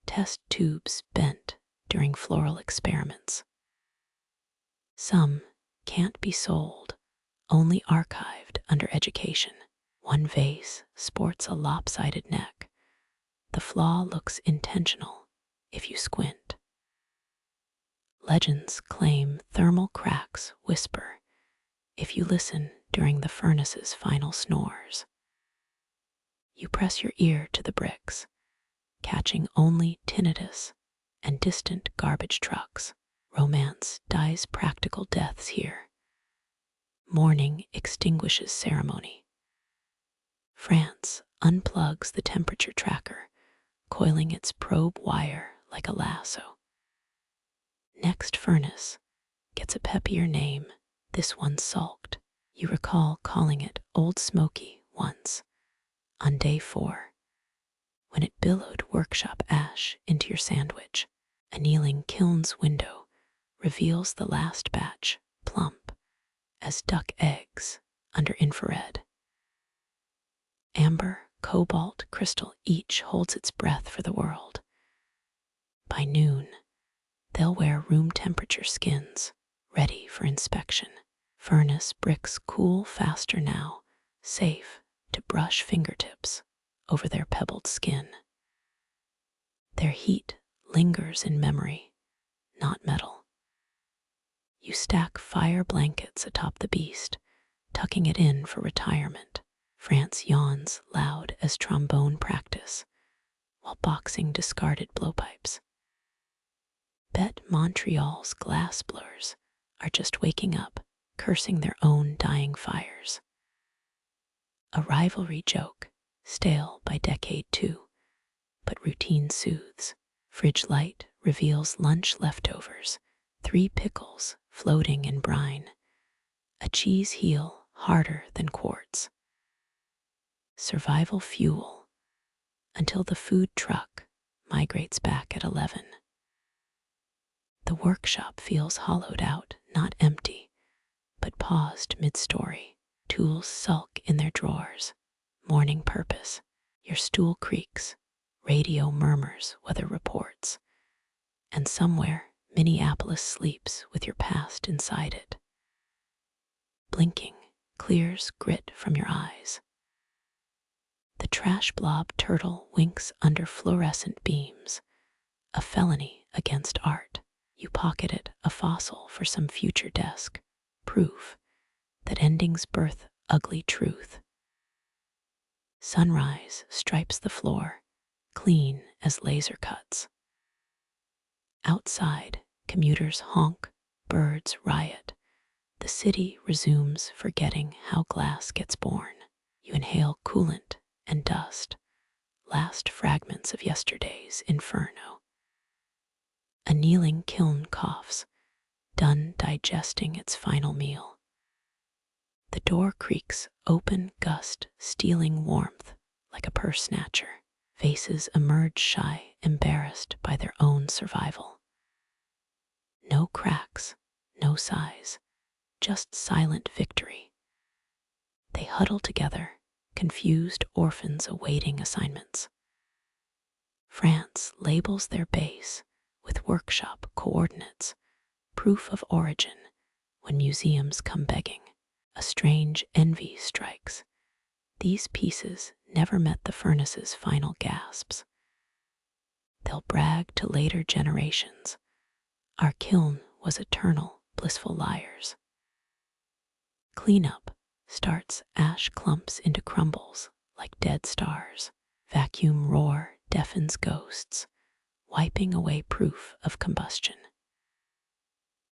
test tubes bent during floral experiments. Some can't be sold, only archived under education. One vase sports a lopsided neck. The flaw looks intentional if you squint. Legends claim thermal cracks whisper if you listen during the furnace's final snores. You press your ear to the bricks, catching only tinnitus and distant garbage trucks. Romance dies practical deaths here. Mourning extinguishes ceremony. France unplugs the temperature tracker, coiling its probe wire like a lasso. Next furnace gets a peppier name. This one sulked. You recall calling it Old Smoky once, on day 4, when it billowed workshop ash into your sandwich. Annealing kiln's window reveals the last batch, plump as duck eggs under infrared. Amber, cobalt, crystal, each holds its breath for the world. By noon, they'll wear room temperature skins, ready for inspection. Furnace bricks cool faster now, safe to brush fingertips over their pebbled skin. Their heat lingers in memory, not metal. You stack fire blankets atop the beast, tucking it in for retirement. France yawns loud as trombone practice, while boxing discarded blowpipes. Bet Montreal's glassblowers are just waking up, cursing their own dying fires. A rivalry joke, stale by decade 2, but routine soothes. Fridge light reveals lunch leftovers, 3 pickles floating in brine, a cheese heel harder than quartz. Survival fuel until the food truck migrates back at 11. The workshop feels hollowed out, not empty, but paused mid-story. Tools sulk in their drawers, mourning purpose. Your stool creaks, radio murmurs weather reports, and somewhere Minneapolis sleeps with your past inside it. Blinking clears grit from your eyes. The trash blob turtle winks under fluorescent beams, a felony against art. You pocketed a fossil for some future desk, proof that endings birth ugly truth. Sunrise stripes the floor, clean as laser cuts. Outside, commuters honk, birds riot. The city resumes forgetting how glass gets born. You inhale coolant and dust, last fragments of yesterday's inferno. Annealing kiln coughs, done digesting its final meal. The door creaks open, gust, stealing warmth like a purse snatcher. Faces emerge shy, embarrassed by their own survival. No cracks, no sighs, just silent victory. They huddle together, confused orphans awaiting assignments. France labels their base with workshop coordinates, proof of origin when museums come begging. A strange envy strikes. These pieces never met the furnace's final gasps. They'll brag to later generations. Our kiln was eternal, blissful liars. Cleanup starts ash clumps into crumbles like dead stars. Vacuum roar deafens ghosts, wiping away proof of combustion.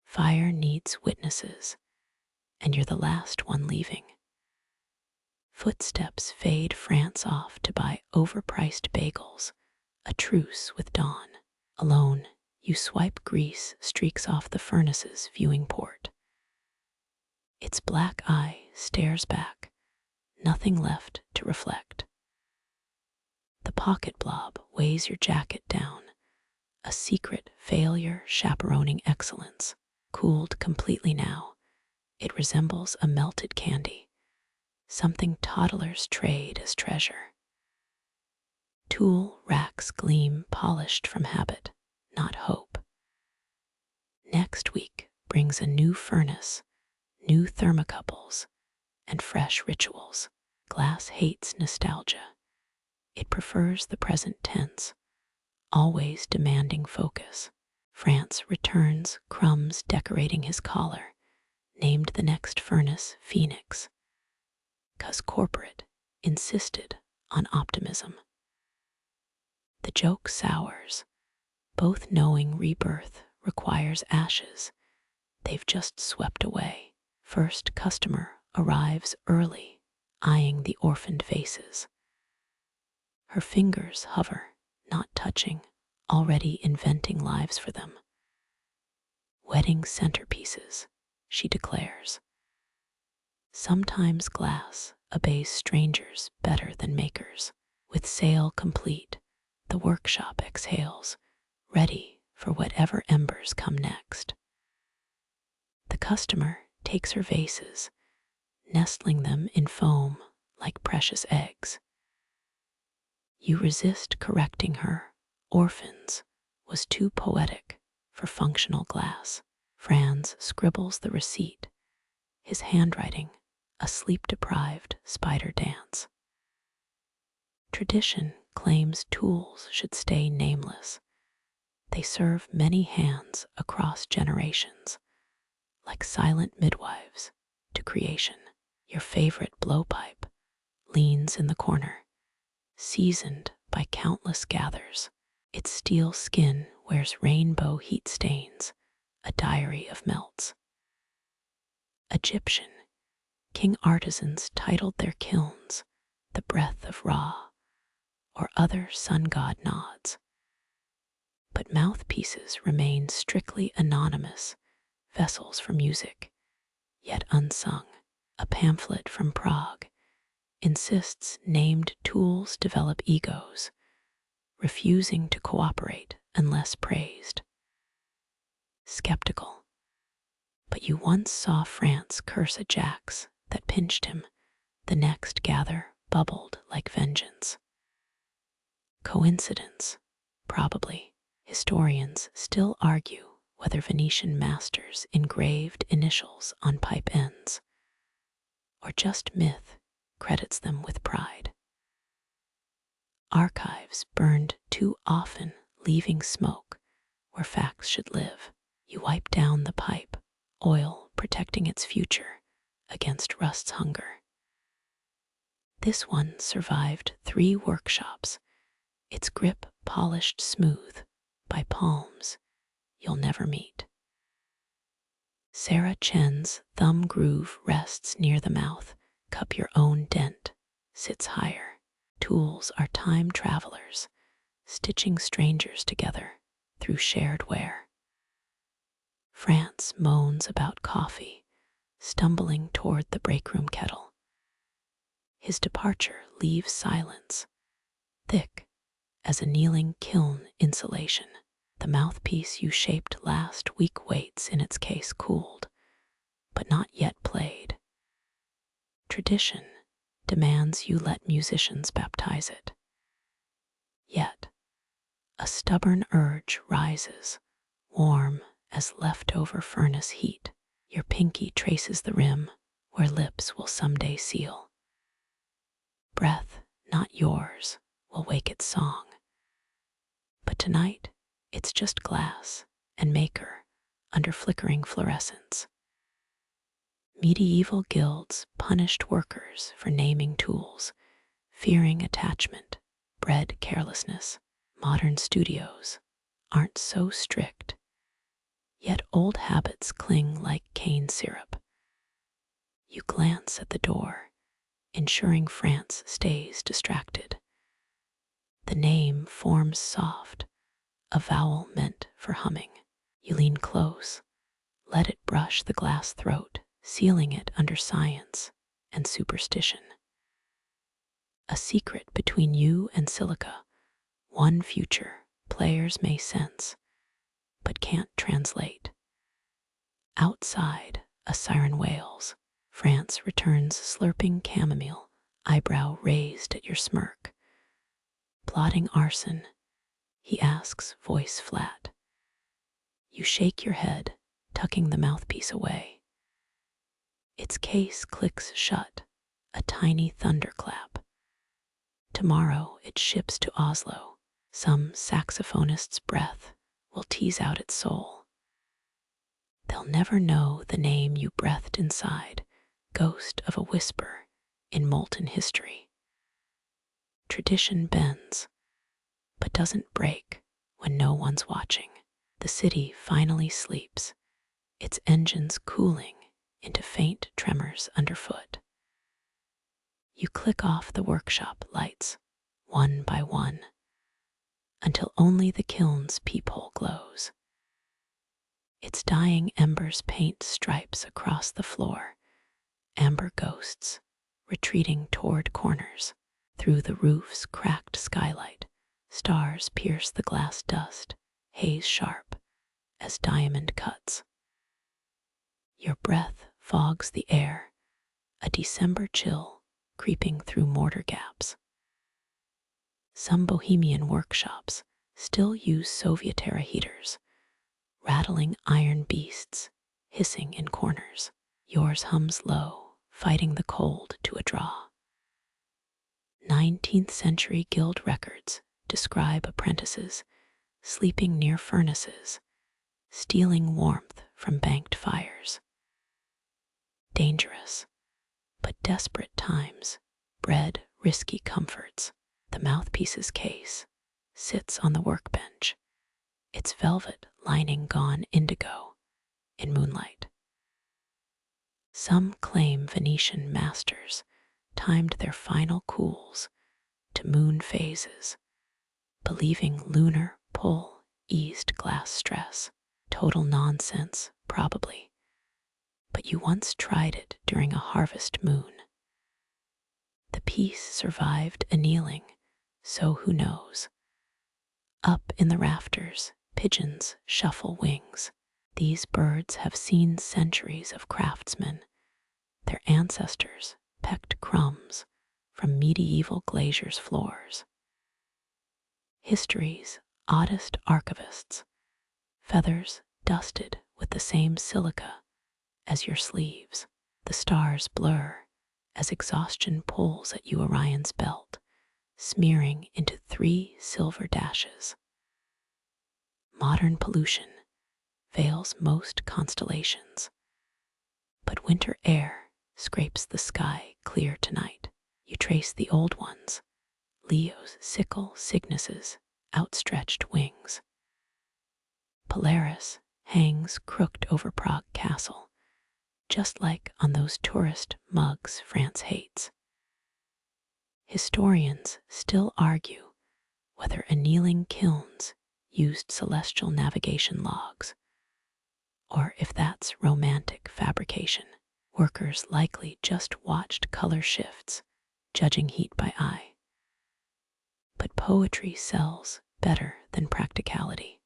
Fire needs witnesses, and you're the last one leaving. Footsteps fade France off to buy overpriced bagels, a truce with dawn. Alone, you swipe grease streaks off the furnace's viewing port. Its black eye stares back, nothing left to reflect. The pocket blob weighs your jacket down, a secret failure chaperoning excellence. Cooled completely now, it resembles a melted candy, something toddlers trade as treasure. Tool racks gleam polished from habit, not hope. Next week brings a new furnace, new thermocouples, and fresh rituals. Glass hates nostalgia. It prefers the present tense, always demanding focus. France returns crumbs decorating his collar, named the next furnace Phoenix, 'cause corporate insisted on optimism. The joke sours, both knowing rebirth requires ashes they've just swept away. First customer arrives early, eyeing the orphaned vases. Her fingers hover, not touching, already inventing lives for them. Wedding centerpieces, she declares. Sometimes glass obeys strangers better than makers. With sale complete, the workshop exhales, ready for whatever embers come next. The customer takes her vases, nestling them in foam like precious eggs. You resist correcting her. Orphans was too poetic for functional glass. Franz scribbles the receipt, his handwriting a sleep-deprived spider dance. Tradition claims tools should stay nameless. They serve many hands across generations, like silent midwives to creation. Your favorite blowpipe leans in the corner, seasoned by countless gathers. Its steel skin wears rainbow heat stains, a diary of melts. Egyptian, king artisans titled their kilns the breath of Ra, or other sun god nods. But mouthpieces remain strictly anonymous, vessels for music, yet unsung. A pamphlet from Prague insists named tools develop egos, refusing to cooperate unless praised. Skeptical, but you once saw France curse a Jax that pinched him, the next gather bubbled like vengeance. Coincidence? Probably. Historians still argue whether Venetian masters engraved initials on pipe ends, or just myth credits them with pride. Archives burned too often, leaving smoke where facts should live. You wipe down the pipe, oil protecting its future against rust's hunger. This one survived 3 workshops, its grip polished smooth by palms you'll never meet. Sarah Chen's thumb groove rests near the mouth, cup your own dent sits higher. Tools are time travelers, stitching strangers together through shared wear. France moans about coffee, stumbling toward the breakroom kettle. His departure leaves silence, thick as annealing kiln insulation. The mouthpiece you shaped last week waits in its case, cooled, but not yet played. Tradition demands you let musicians baptize it. Yet, a stubborn urge rises, warm as leftover furnace heat. Your pinky traces the rim where lips will someday seal. Breath, not yours, will wake its song. But tonight, it's just glass and maker under flickering fluorescence. Medieval guilds punished workers for naming tools, fearing attachment, bred carelessness. Modern studios aren't so strict, yet old habits cling like cane syrup. You glance at the door, ensuring France stays distracted. The name forms soft, a vowel meant for humming. You lean close, let it brush the glass throat, sealing it under science and superstition. A secret between you and silica, one future players may sense, but can't translate. Outside, a siren wails. France returns slurping chamomile, eyebrow raised at your smirk. Plotting arson, he asks, voice flat. You shake your head, tucking the mouthpiece away. Its case clicks shut, a tiny thunderclap. Tomorrow it ships to Oslo. Some saxophonist's breath will tease out its soul. They'll never know the name you breathed inside, ghost of a whisper in molten history. Tradition bends, but doesn't break when no one's watching. The city finally sleeps, its engines cooling into faint tremors underfoot. You click off the workshop lights, one by one, until only the kiln's peephole glows. Its dying embers paint stripes across the floor, amber ghosts retreating toward corners. Through the roof's cracked skylight, stars pierce the glass dust, haze sharp as diamond cuts. Your breath fogs the air, a December chill creeping through mortar gaps. Some Bohemian workshops still use Soviet-era heaters, rattling iron beasts, hissing in corners. Yours hums low, fighting the cold to a draw. 19th century guild records describe apprentices sleeping near furnaces, stealing warmth from banked fires. Dangerous, but desperate times bred risky comforts. The mouthpiece's case sits on the workbench, its velvet lining gone indigo in moonlight. Some claim Venetian masters timed their final cools to moon phases, believing lunar pull eased glass stress. Total nonsense, probably, but you once tried it during a harvest moon. The piece survived annealing, so who knows? Up in the rafters, pigeons shuffle wings. These birds have seen centuries of craftsmen, Their ancestors pecked crumbs from medieval glaziers' floors. History's oddest archivists, feathers dusted with the same silica as your sleeves. The stars blur as exhaustion pulls at you Orion's belt, smearing into 3 silver dashes. Modern pollution veils most constellations, but winter air scrapes the sky clear tonight. You trace the old ones, Leo's sickle, Cygnus's outstretched wings. Polaris hangs crooked over Prague Castle, just like on those tourist mugs France hates. Historians still argue whether annealing kilns used celestial navigation logs, or if that's romantic fabrication. Workers likely just watched color shifts, judging heat by eye. But poetry sells better than practicality.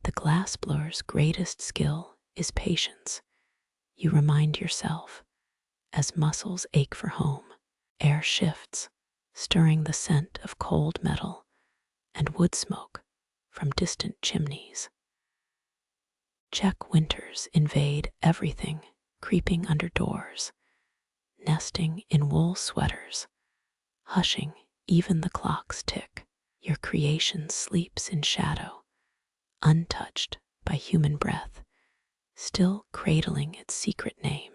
The glassblower's greatest skill is patience. You remind yourself, as muscles ache for home, air shifts, stirring the scent of cold metal and wood smoke from distant chimneys. Czech winters invade everything, creeping under doors, nesting in wool sweaters, hushing even the clock's tick. Your creation sleeps in shadow, untouched by human breath, still cradling its secret name.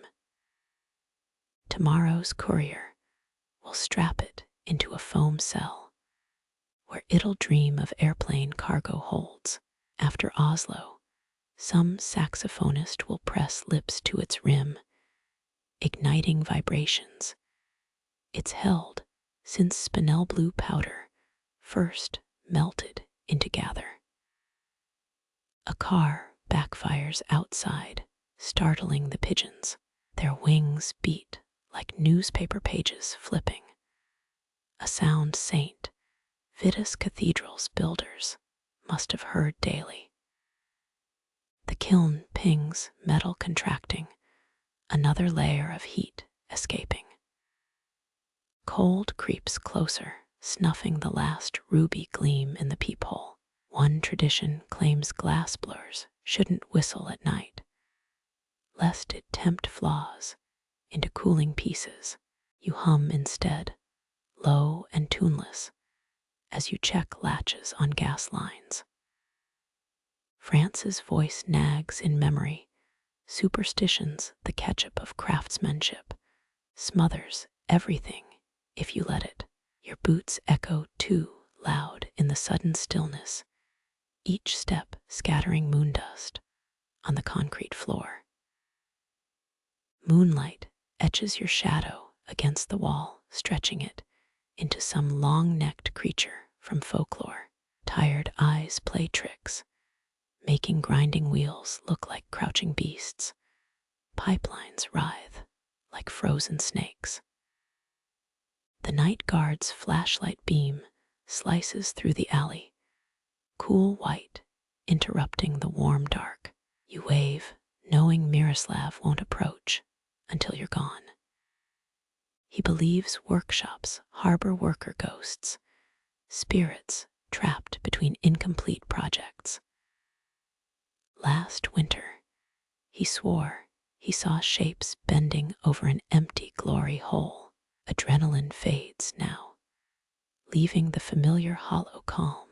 Tomorrow's courier will strap it into a foam cell, where it'll dream of airplane cargo holds. After Oslo, some saxophonist will press lips to its rim, igniting vibrations. It's held since spinel blue powder first melted into gather. A car backfires outside, startling the pigeons. Their wings beat like newspaper pages flipping. A sound St. Vitus Cathedral's builders must have heard daily. The kiln pings metal contracting, another layer of heat escaping. Cold creeps closer, snuffing the last ruby gleam in the peephole. One tradition claims glassblowers shouldn't whistle at night, lest it tempt flaws into cooling pieces. You hum instead, low and tuneless, as you check latches on gas lines. France's voice nags in memory. Superstitions, the ketchup of craftsmanship, smothers everything if you let it. Your boots echo too loud in the sudden stillness, each step scattering moondust on the concrete floor. Moonlight etches your shadow against the wall, stretching it into some long-necked creature from folklore. Tired eyes play tricks, making grinding wheels look like crouching beasts. Pipelines writhe like frozen snakes. The night guard's flashlight beam slices through the alley, cool white, interrupting the warm dark. You wave, knowing Miroslav won't approach until you're gone. He believes workshops harbor worker ghosts, spirits trapped between incomplete projects. Last winter, he swore he saw shapes bending over an empty glory hole. Adrenaline fades now, leaving the familiar hollow calm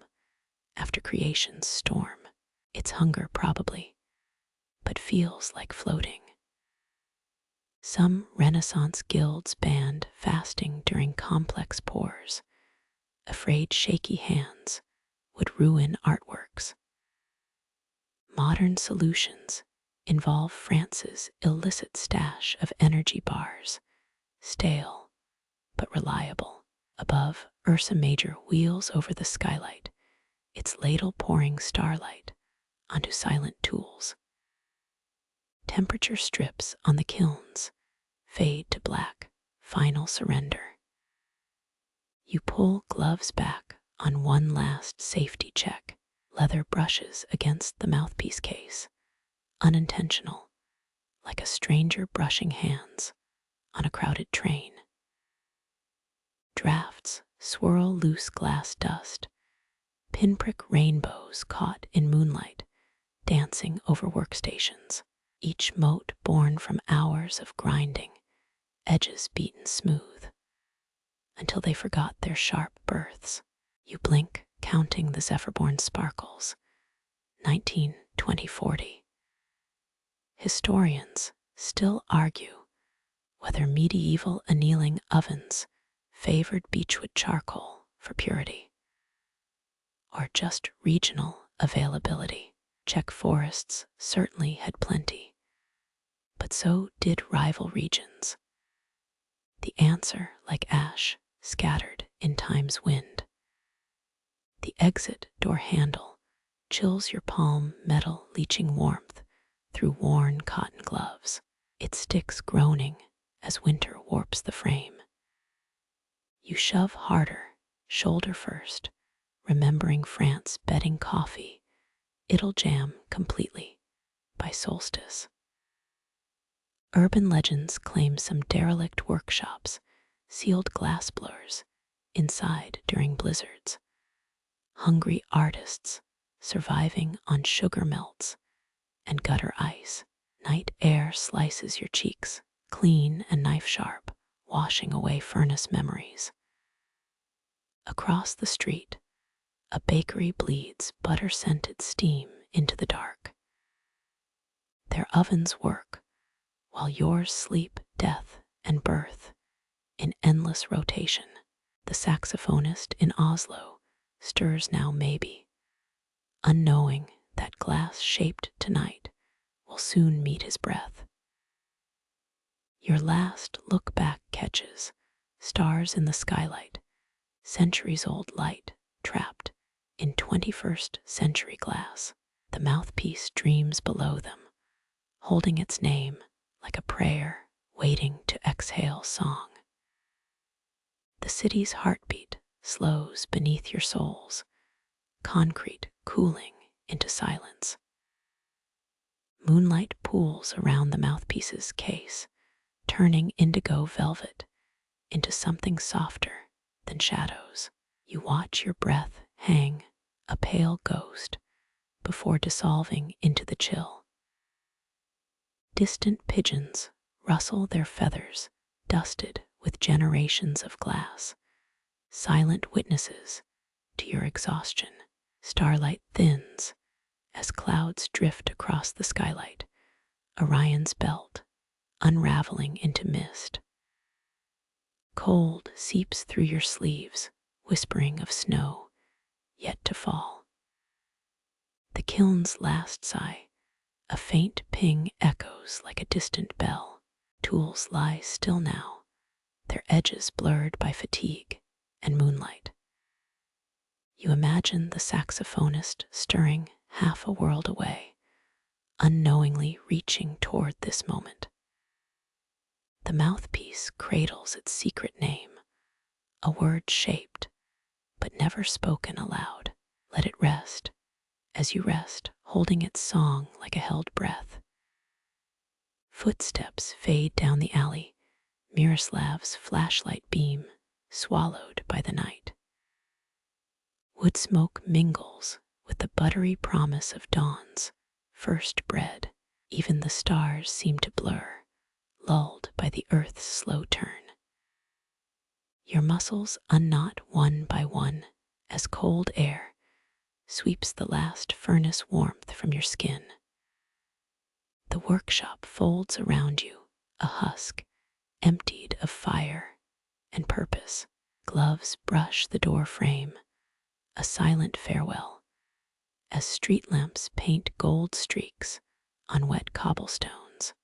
after creation's storm. It's hunger probably, but feels like floating. Some Renaissance guilds banned fasting during complex pours, afraid shaky hands would ruin artworks. Modern solutions involve France's illicit stash of energy bars, stale but reliable. Above, Ursa Major wheels over the skylight, its ladle pouring starlight onto silent tools. Temperature strips on the kilns fade to black, final surrender. You pull gloves back on one last safety check, leather brushes against the mouthpiece case, unintentional, like a stranger brushing hands on a crowded train. Drafts swirl loose glass dust, pinprick rainbows caught in moonlight, dancing over workstations, each mote born from hours of grinding, edges beaten smooth, until they forgot their sharp births. You blink, counting the zephyr-born sparkles. 19, 20, 40. Historians still argue whether medieval annealing ovens favored beechwood charcoal for purity, or just regional availability. Czech forests certainly had plenty, but so did rival regions. The answer, like ash, scattered in time's wind. The exit door handle chills your palm, metal leaching warmth through worn cotton gloves. It sticks groaning as winter warps the frame. You shove harder, shoulder first, remembering France bedding coffee. It'll jam completely by solstice. Urban legends claim some derelict workshops sealed glassblowers inside during blizzards. Hungry artists surviving on sugar melts and gutter ice. Night air slices your cheeks, clean and knife sharp, washing away furnace memories. Across the street, a bakery bleeds butter-scented steam into the dark. Their ovens work, while yours sleep death and birth in endless rotation. The saxophonist in Oslo stirs now maybe, unknowing that glass-shaped tonight will soon meet his breath. Your last look back catches stars in the skylight, centuries-old light trapped in 21st century glass. The mouthpiece dreams below them, holding its name like a prayer waiting to exhale song. The city's heartbeat slows beneath your soles, concrete cooling into silence. Moonlight pools around the mouthpiece's case, turning indigo velvet into something softer than shadows. You watch your breath hang, a pale ghost, before dissolving into the chill. Distant pigeons rustle their feathers, dusted with generations of glass, silent witnesses to your exhaustion. Starlight thins as clouds drift across the skylight, Orion's belt unraveling into mist. Cold seeps through your sleeves, whispering of snow yet to fall. The kiln's last sigh, a faint ping echoes like a distant bell. Tools lie still now, their edges blurred by fatigue and moonlight. You imagine the saxophonist stirring half a world away, unknowingly reaching toward this moment. The mouthpiece cradles its secret name, a word shaped but never spoken aloud. Let it rest, as you rest, holding its song like a held breath. Footsteps fade down the alley, Miroslav's flashlight beam swallowed by the night. Wood smoke mingles with the buttery promise of dawn's first bread. Even the stars seem to blur, lulled by the earth's slow turn. Your muscles unknot one by one as cold air sweeps the last furnace warmth from your skin. The workshop folds around you, a husk emptied of fire and purpose. Gloves brush the door frame, a silent farewell, as street lamps paint gold streaks on wet cobblestones.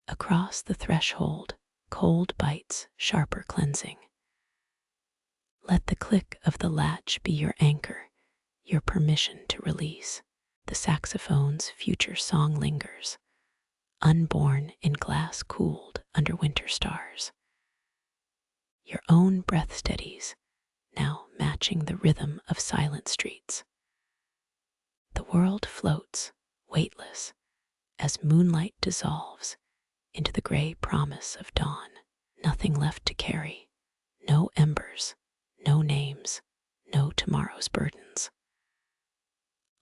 Across the threshold, cold bites sharper cleansing. Let the click of the latch be your anchor, your permission to release. The saxophone's future song lingers, unborn in glass cooled under winter stars. Your own breath steadies, now matching the rhythm of silent streets. The world floats, weightless, as moonlight dissolves into the gray promise of dawn. Nothing left to carry, no embers, no names, no tomorrow's burdens.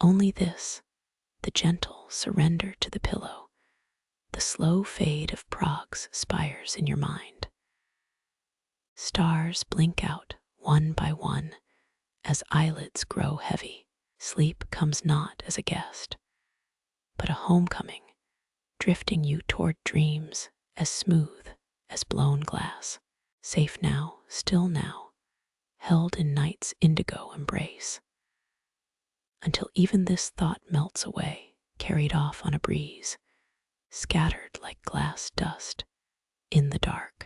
Only this, the gentle surrender to the pillow, the slow fade of Prague's spires in your mind. Stars blink out one by one as eyelids grow heavy. Sleep comes not as a guest, but a homecoming, drifting you toward dreams as smooth as blown glass. Safe now, still now, held in night's indigo embrace, until even this thought melts away, carried off on a breeze, scattered like glass dust in the dark.